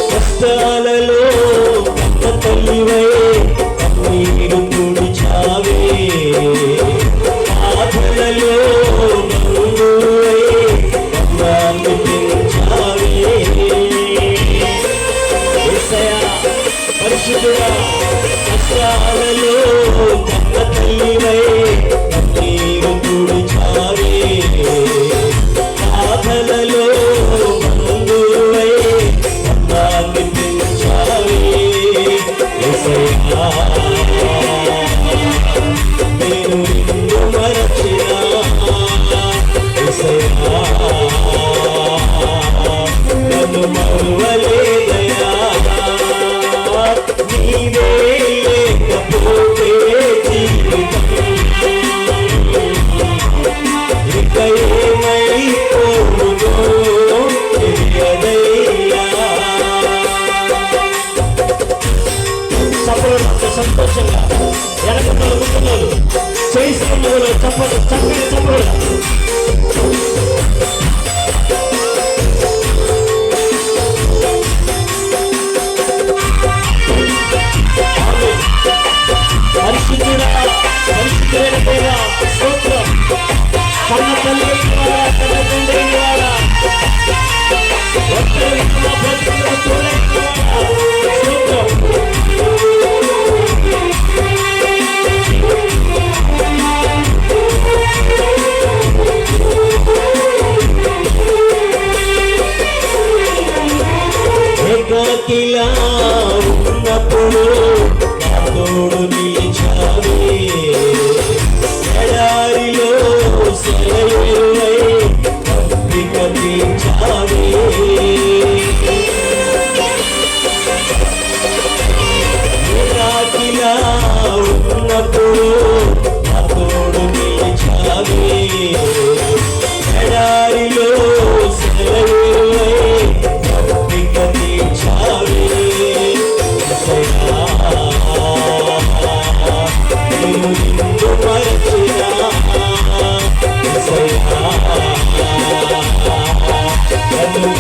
కష్టాలలో కన్న తల్లివై కన్నీరు తుడిచావే, ఆపదలో బంధువై కన్నాన్ని పెంచావే. యేసయ్యా పరిశుద్ధుడా, కష్టాలలో కన్న తల్లివై కన్నీరు తుడిచావే, ఆపదలో బంధువై కన్నాన్ని పెంచావే. యేసయ్యా నేను నిన్ను మరచినా, యేసయ్యా నన్ను మరువలేదయ్యా, నీవే లేకపోతే జీవితం ఇక ఏమైపోవునో తెలియదయ్యా. చప్పట్లు సంతోషంగా వెనకలు ముందున్నారు చేస్తున్న చప్పట్లు చక్కని చప్పట్లు. పరిశుద్ధుడా, పరిశుద్ధుడైన దేవా స్తోత్రం. కన్న తల్లి అయినవాడా, కన్న తండ్రి అయినవాడా, ఒక్కరి మా బ్రతుకులకు తోడైనవాడా స్తోత్రం. ఏకాకిలా ఉన్నప్పుడు నా తోడు నిలిచావే, ఎడారిలో సెలయేరువై తప్పిక తీర్చావే. ఏకాకిలా ఉన్నప్పుడు నా తోడు నిలిచావే, ఎడారిలో సెలయేరువై తప్పిక తీర్చావే. యేసయ్యా నేను నిన్ను మరచినా, యేసయ్యా నన్ను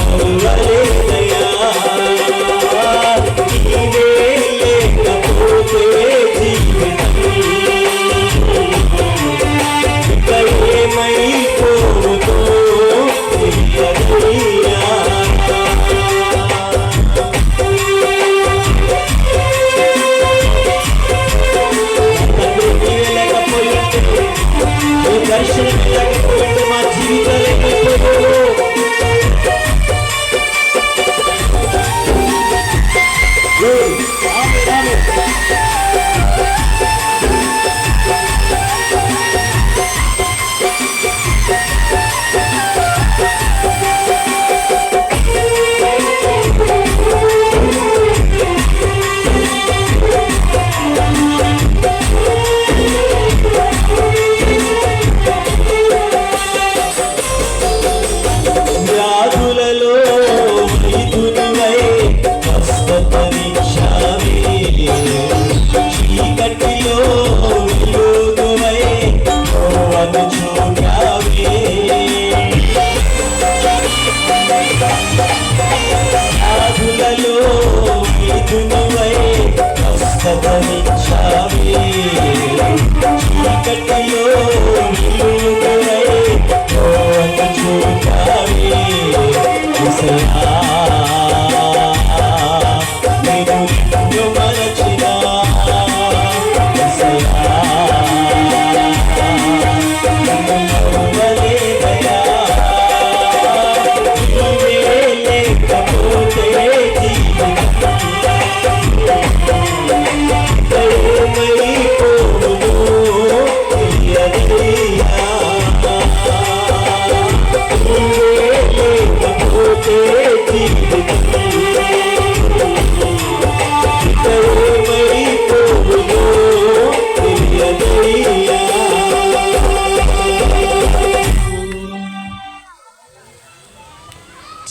నేను నిన్ను మరచినా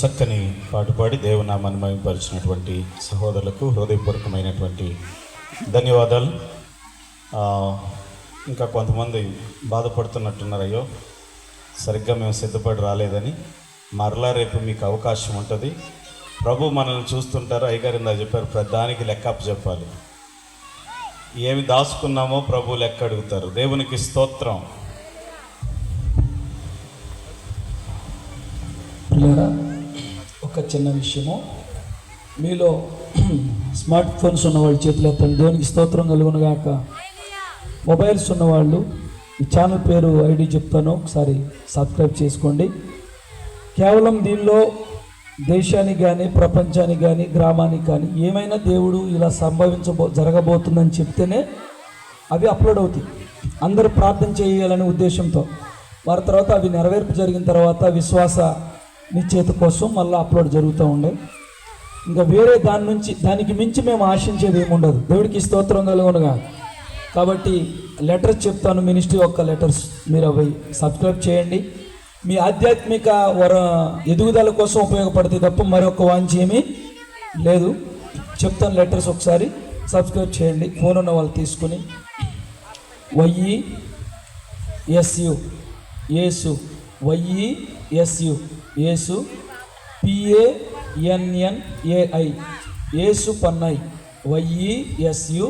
చక్కని పాటు పాడి దేవునామాన్ని మహిమపరిచినటువంటి సహోదరులకు హృదయపూర్వకమైనటువంటి ధన్యవాదాలు. ఇంకా కొంతమంది బాధపడుతున్నట్టున్నారు, అయ్యో సరిగ్గా మేము సిద్ధపడి రాలేదని. మరలా రేపు మీకు అవకాశం ఉంటుంది. ప్రభు మనల్ని చూస్తుంటారు. అయ్యగారు ఇందా చెప్పారు, ప్రధానికి లెక్క చెప్పాలి. ఏమి దాచుకున్నామో ప్రభు లెక్క అడుగుతారు. దేవునికి స్తోత్రం. ఒక చిన్న విషయము, మీలో స్మార్ట్ ఫోన్స్ ఉన్నవాళ్ళు చేతులు ఎత్తండి. దేవునికి స్తోత్రం కలుగును గాక. మొబైల్స్ ఉన్నవాళ్ళు ఈ ఛానల్ పేరు ఐడి చెప్తాను, ఒకసారి సబ్స్క్రైబ్ చేసుకోండి. కేవలం దీనిలో దేశానికి కానీ ప్రపంచానికి కానీ గ్రామానికి కానీ ఏమైనా దేవుడు ఇలా జరగబోతుందని చెప్తేనే అవి అప్లోడ్ అవుతాయి. అందరూ ప్రార్థన చేయాలనే ఉద్దేశంతో. వారి తర్వాత అవి నెరవేర్పు జరిగిన తర్వాత విశ్వాస నిశ్చయిత కోసం మళ్ళీ అప్లోడ్ జరుగుతూ ఉండే. ఇంకా వేరే దానికి మించి మేము ఆశించేది ఏముండదు. దేవుడికి స్తోత్రం కలుగునుగా. కాబట్టి లెటర్స్ చెప్తాను, మినిస్ట్రీ యొక్క లెటర్స్, మీరు అవి సబ్స్క్రైబ్ చేయండి. మీ ఆధ్యాత్మిక ఎదుగుదల కోసం ఉపయోగపడుతుంది తప్ప మరొక వాంఛ ఏమీ లేదు. చెప్తాను లెటర్స్, ఒకసారి సబ్స్క్రైబ్ చేయండి. ఫోన్ ఉన్న వాళ్ళు తీసుకుని. YESU యేసు, YESU యేసు, PANNAI యేసు పన్నై, YESU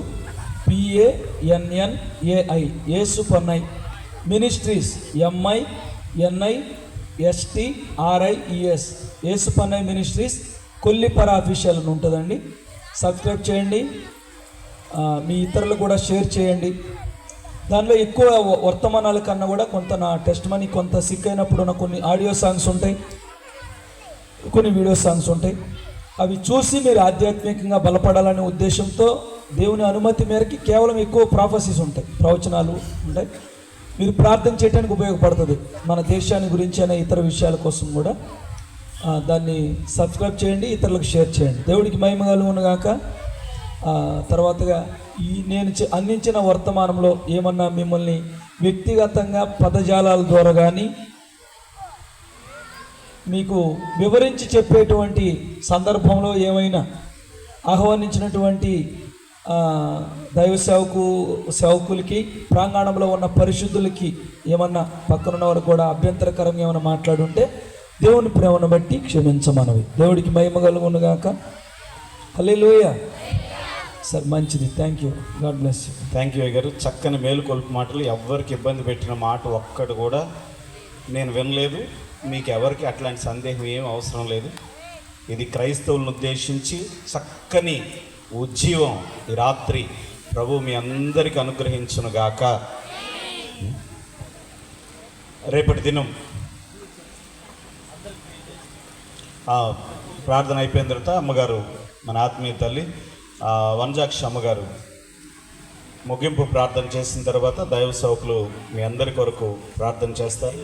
PANNAI యేసు పన్నై. మినిస్ట్రీస్ MINISTRIES యేసు పన్నై మినిస్ట్రీస్, కొల్లిపర అఫీషియల్ అని ఉంటుందండి. సబ్స్క్రైబ్ చేయండి. మీ ఇతరులు కూడా షేర్ చేయండి. దానిలో ఎక్కువ వర్తమానాల కన్నా కూడా కొంత నా టెస్ట్ మనీ, కొంత సిక్ అయినప్పుడు ఉన్న కొన్ని ఆడియో సాంగ్స్ ఉంటాయి, కొన్ని వీడియో సాంగ్స్ ఉంటాయి. అవి చూసి మీరు ఆధ్యాత్మికంగా బలపడాలనే ఉద్దేశంతో దేవుని అనుమతి మేరకి కేవలం ఎక్కువ ప్రాఫెసీస్ ఉంటాయి, ప్రవచనాలు ఉంటాయి. మీరు ప్రార్థన చేయడానికి ఉపయోగపడుతుంది. మన దేశాన్ని గురించి అనే ఇతర విషయాల కోసం కూడా దాన్ని సబ్స్క్రైబ్ చేయండి, ఇతరులకు షేర్ చేయండి. దేవుడికి మహిమ కలుగునుగాక. తర్వాతగా నేను అందించిన వర్తమానంలో ఏమన్నా మిమ్మల్ని వ్యక్తిగతంగా పదజాలాల ద్వారా కానీ మీకు వివరించి చెప్పేటువంటి సందర్భంలో ఏమైనా ఆహ్వానించినటువంటి దైవ సేవకులకి, ప్రాంగణంలో ఉన్న పరిశుద్ధులకి ఏమన్నా పక్కనున్న వారు కూడా అభ్యంతరకరంగా ఏమైనా మాట్లాడుంటే దేవుని ప్రేమను బట్టి క్షమించమనవి. దేవుడికి మహిమ కలుగునుగాక. హల్లెలూయా. సార్ మంచిది, thank you, God bless you. Thank you గారు. చక్కని మేలుకొల్పు మాటలు. ఎవరికి ఇబ్బంది పెట్టిన మాట ఒక్కటి కూడా నేను వినలేదు. మీకు ఎవరికి అట్లాంటి సందేహం ఏం అవసరం లేదు. ఇది క్రైస్తవులను ఉద్దేశించి చక్కని ఉజ్జీవం ఈ రాత్రి ప్రభు మీ అందరికీ అనుగ్రహించునుగాక. రేపటి దినం ప్రార్థన అయిపోయిన తర్వాత అమ్మగారు, మన ఆత్మీయ తల్లి వనజాక్షి అమ్మగారు ముగింపు ప్రార్థన చేసిన తర్వాత దైవ సేవకులు మీ అందరి కొరకు ప్రార్థన చేస్తారు.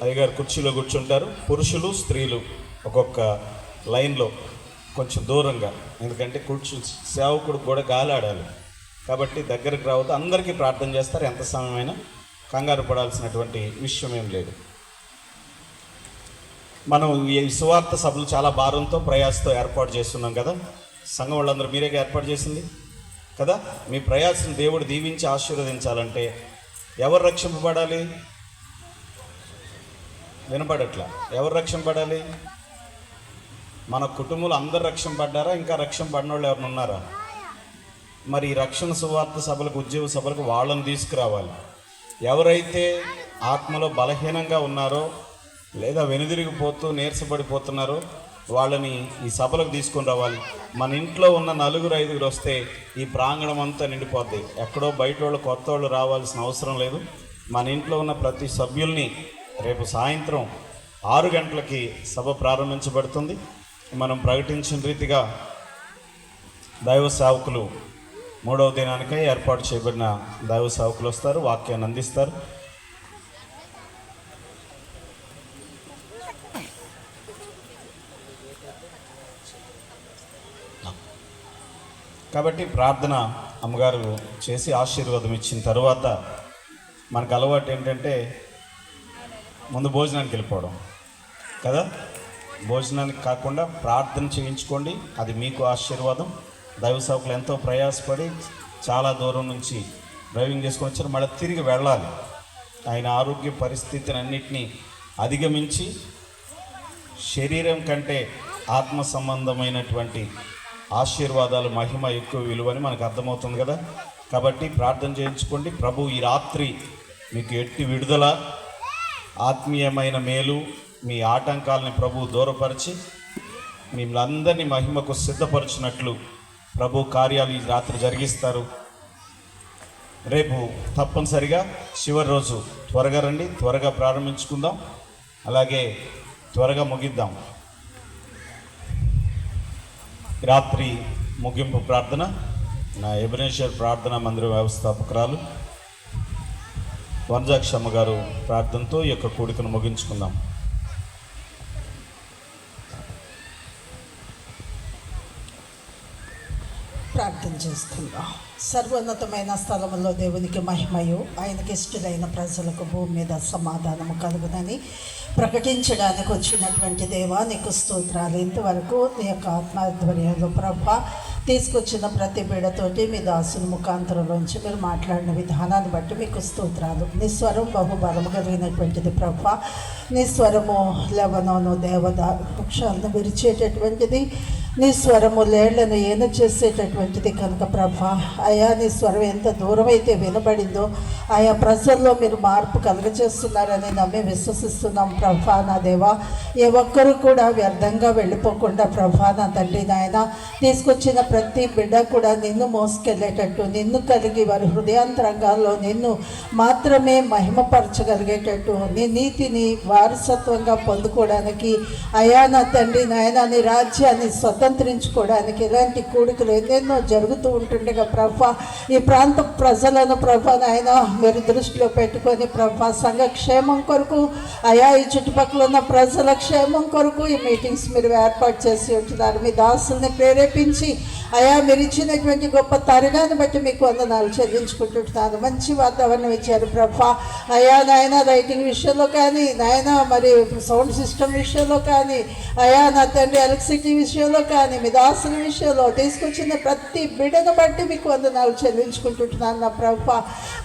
అయ్యగారు కుర్చీలో కూర్చుంటారు. పురుషులు, స్త్రీలు ఒక్కొక్క లైన్లో కొంచెం దూరంగా, ఎందుకంటే సేవకుడు కూడా గాలాడాలి కాబట్టి దగ్గరికి రావద్దు. అందరికీ ప్రార్థన చేస్తారు. ఎంత సమయమైనా కంగారు పడాల్సినటువంటి విషయం ఏం లేదు. మనం ఈ సువార్త సభలు చాలా భారంతో, ప్రయాసతో ఏర్పాటు చేస్తున్నాం కదా. సంఘం వాళ్ళందరూ మీరేగా ఏర్పాటు చేసింది కదా. మీ ప్రయాసం దేవుడు దీవించి ఆశీర్వదించాలంటే ఎవరు రక్షింపబడాలి? వినపడట్లా. ఎవరు రక్షింపబడాలి? మన కుటుంబంలో అందరు రక్షింపడ్డారా? ఇంకా రక్షింపబడిన వాళ్ళు ఎవరైనా ఉన్నారా? మరి ఈ రక్షణ సువార్త సభలకు, ఉద్యోగ సభలకు వాళ్ళని తీసుకురావాలి. ఎవరైతే ఆత్మలో బలహీనంగా ఉన్నారో, లేదా వెనుదిరిగిపోతూ నీరసపడిపోతున్నారో వాళ్ళని ఈ సభలకు తీసుకొని రావాలి. మన ఇంట్లో ఉన్న 4-5 వస్తే ఈ ప్రాంగణం అంతా నిండిపోద్ది. ఎక్కడో బయట వాళ్ళు కొత్త వాళ్ళు రావాల్సిన అవసరం లేదు. మన ఇంట్లో ఉన్న ప్రతి సభ్యుల్ని రేపు సాయంత్రం 6 గంటలకి సభ ప్రారంభించబడుతుంది. మనం ప్రకటించిన రీతిగా దైవ సేవకులు 3వ దినానికై ఏర్పాటు చేయబడిన దైవ సేవకులు వస్తారు, వాక్యాన్ని అందిస్తారు. కాబట్టి ప్రార్థన అమ్మగారు చేసి ఆశీర్వాదం ఇచ్చిన తర్వాత మనకు అలవాటు ఏంటంటే ముందు భోజనానికి వెళ్ళిపోవడం కదా. భోజనానికి కాకుండా ప్రార్థన చేయించుకోండి, అది మీకు ఆశీర్వాదం. దైవ సేవకులు ఎంతో ప్రయాసపడి చాలా దూరం నుంచి డ్రైవింగ్ చేసుకొని వచ్చారు, మళ్ళీ తిరిగి వెళ్ళాలి. ఆయన ఆరోగ్య పరిస్థితిని అన్నిటినీ అధిగమించి శరీరం కంటే ఆత్మ సంబంధమైనటువంటి ఆశీర్వాదాలు మహిమ ఎక్కువ విలువని మనకు అర్థమవుతుంది కదా. కాబట్టి ప్రార్థన చేయించుకోండి. ప్రభు ఈ రాత్రి మీకు ఎట్టి విడుదల, ఆత్మీయమైన మేలు, మీ ఆటంకాలని ప్రభు దూరపరిచి మిమ్మల్ని అందరినీ మహిమకు సిద్ధపరచినట్లు ప్రభు కార్యాలు ఈ రాత్రి జరిగిస్తారు. రేపు తప్పనిసరిగా చివరి రోజు త్వరగా రండి, త్వరగా ప్రారంభించుకుందాం, అలాగే త్వరగా ముగిద్దాం. రాత్రి ముగింపు ప్రార్థన నా ఎబెనేజర్ ప్రార్థనా మందిర వ్యవస్థాపకురాలు వనజాక్షమ్మ గారు ప్రార్థనతో ఈ యొక్క కూడికను ముగించుకుందాం. ప్రార్థన చేసుకుందాం. సర్వోన్నతమైన స్థలంలో దేవునికి మహిమయు, ఆయనకి ఇష్టమైన ప్రజలకు భూమి మీద సమాధానము కలుగునని ప్రకటించడానికి వచ్చినటువంటి దేవా నీకు స్తోత్రాలు. ఇంతవరకు నీ యొక్క ఆత్మాధ్వర్యంలో ప్రభా తీసుకొచ్చిన ప్రతి బిడతోటి మీ దాసుని ముఖాంతరంలోంచి మీరు మాట్లాడిన విధానాన్ని బట్టి మీకు స్తోత్రాలు. నీ స్వరం బహుబలము కలిగినటువంటిది ప్రభా. నీ స్వరము లెబనోను దేవదా వృక్షాలను విరిచేటటువంటిది, నీ స్వరము లేళ్లను ఏను చేసేటటువంటిది కనుక ప్రభా, అయా నీ స్వరం ఎంత దూరం అయితే వినబడిందో ఆయా ప్రజల్లో మీరు మార్పు కలుగజేస్తున్నారని నమ్మి విశ్వసిస్తున్నాం ప్రభా. నా దేవా, ఏ ఒక్కరు కూడా వ్యర్థంగా వెళ్ళిపోకుండా ప్రభా నా తండ్రి నాయన, తీసుకొచ్చిన ప్రతి బిడ్డ కూడా నిన్ను మోసుకెళ్ళేటట్టు, నిన్ను కలిగి వారి హృదయాంతరంగాల్లో నిన్ను మాత్రమే మహిమపరచగలిగేటట్టు, నీ నీతిని వారసత్వంగా పొందుకోవడానికి అయా నా తండ్రి నాయన, నీ రాజ్యాన్ని స్వతంత్రించుకోవడానికి ఇలాంటి కూడికలు ఎన్నెన్నో జరుగుతూ ఉంటుండగా ప్రభా, ఈ ప్రాంత ప్రజలను ప్రభా నాయన మీరు దృష్టిలో పెట్టుకొని ప్రభా సంఘ క్షేమం కొరకు, అయా ఈ చుట్టుపక్కల ఉన్న ప్రజల క్షేమం కొరకు ఈ మీటింగ్స్ మీరు ఏర్పాటు చేసి ఉంటున్నారు. మీ దాసుల్ని ప్రేరేపించి అయా మీరు ఇచ్చినటువంటి గొప్ప తరుణాన్ని బట్టి మీకు వందనాలు చెల్లించుకుంటుంటున్నాను. మంచి వాతావరణం ఇచ్చారు ప్రభా. అయా నాయన రైటింగ్ విషయంలో కానీ, నాయన మరి సౌండ్ సిస్టమ్ విషయంలో కానీ, అయా నా తండ్రి ఎలక్ట్రిసిటీ విషయంలో కానీ, మీ దాసుల విషయంలో తీసుకొచ్చిన ప్రతి బిడను బట్టి మీకు వందనాలు చెల్లించుకుంటుంటున్నాను నా ప్రభా.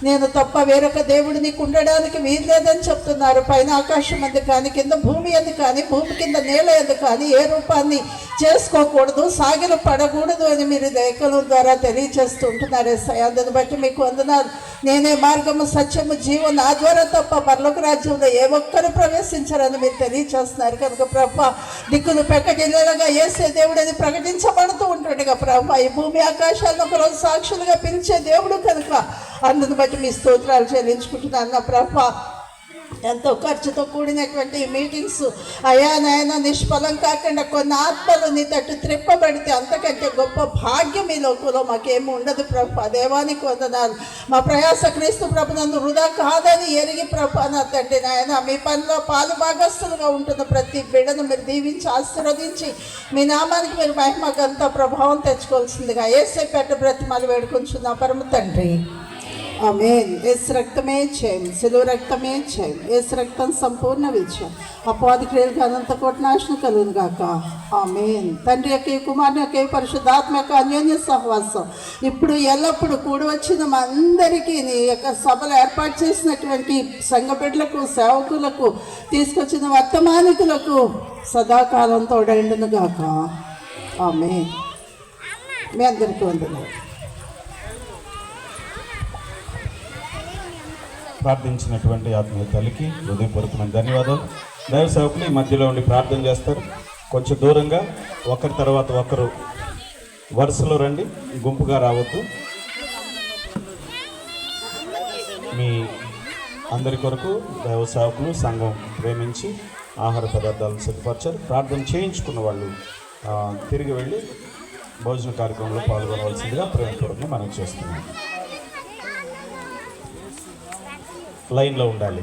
నేను తప్ప వేరొక దేవుడు నీకు ఉండడానికి వీల్లేదని చెప్తున్నారు. పైన ఆకాశం అందు కానీ, కింద భూమి అందు కానీ, భూమి కింద నేల అందు కానీ ఏ రూపాన్ని చేసుకోకూడదు, సాగిల పడకూడదు అని మీరు లేఖనం ద్వారా తెలియజేస్తూ ఉంటున్నారు. అందుని బట్టి మీకు వందనాలు. నేనే మార్గము సత్యము జీవం, నా ద్వారా తప్ప పరలోక రాజ్యంలో ఏ ఒక్కరు ప్రవేశించారని మీరు తెలియజేస్తున్నారు కనుక ప్రభా, దిక్కులు ప్రకటిల్లేలాగా యేసే దేవుడు అని ప్రకటించబడుతూ ఉంటుండగా ప్రభా, ఈ భూమి ఆకాశాలను ఒకరోజు సాక్షులుగా పిలిచే దేవుడు కనుక అందుని బట్టి మీ స్తోత్రాలు చెల్లించుకుంటున్నాను నా ప్రభా. ఎంతో ఖర్చుతో కూడినటువంటి మీటింగ్స్ అయా నాయన నిష్ఫలం కాకుండా కొన్ని ఆత్మలు నీ తట్టు త్రిప్పబడితే అంతకంటే గొప్ప భాగ్యం ఈ లోకంలో మాకేమి ఉండదు ప్రభా. దేవానికి వందనాలు. మా ప్రయాస క్రీస్తు ప్రభు నందు వృధా కాదని ఎరిగి ప్రభా నా తండ్రి నాయన, మీ పనిలో పాలు భాగస్తులుగా ఉంటున్న ప్రతి బిడ్డను మీరు దీవించి ఆశీర్వదించి మీ నామానికి మీరు మహిమకంత ప్రభావం తెచ్చుకోవాల్సిందిగా యేసే పెట్ట బ్రతిమాలు వేడుకొంచున్నా పరమ తండ్రి. ఆమేన్. యేసు రక్తమే జయం, సిలువ రక్తమే జయం. యేసు రక్తం సంపూర్ణ విజయం. అపవాది క్రియలకు అనంత కోటి నాశనం కలుగును గాక. ఆమేన్. తండ్రి యొక్క కుమారుని యొక్క పరిశుద్ధాత్మ యొక్క అన్యోన్య సహవాసం ఇప్పుడు ఎల్లప్పుడు కూడి వచ్చిన మా అందరికీ నీ యొక్క సభలు ఏర్పాటు చేసినటువంటి సంఘ బిడ్డలకు, సేవకులకు, తీసుకొచ్చిన వర్తమానికులకు సదాకాలం తోడైండును గాక. ఆమేన్. మీ అందరికీ వందనాలు. ప్రార్థించినటువంటి ఆత్మీయ తల్లికి హృదయపూర్వకమైన ధన్యవాదాలు. దైవ సేవకులు ఈ మధ్యలో ఉండి ప్రార్థన చేస్తారు. కొంచెం దూరంగా ఒకరి తర్వాత ఒకరు వరుసలో రండి, గుంపుగా రావద్దు. మీ అందరి కొరకు దైవ సేవకులు సంఘం ప్రేమించి ఆహార పదార్థాలను సిద్ధపరచారు. ప్రార్థన చేయించుకున్న వాళ్ళు తిరిగి వెళ్ళి భోజన కార్యక్రమంలో పాల్గొనవలసిందిగా ప్రేమపూర్వకంగా మనం చేస్తున్నాం. లైన్లో ఉండాలి.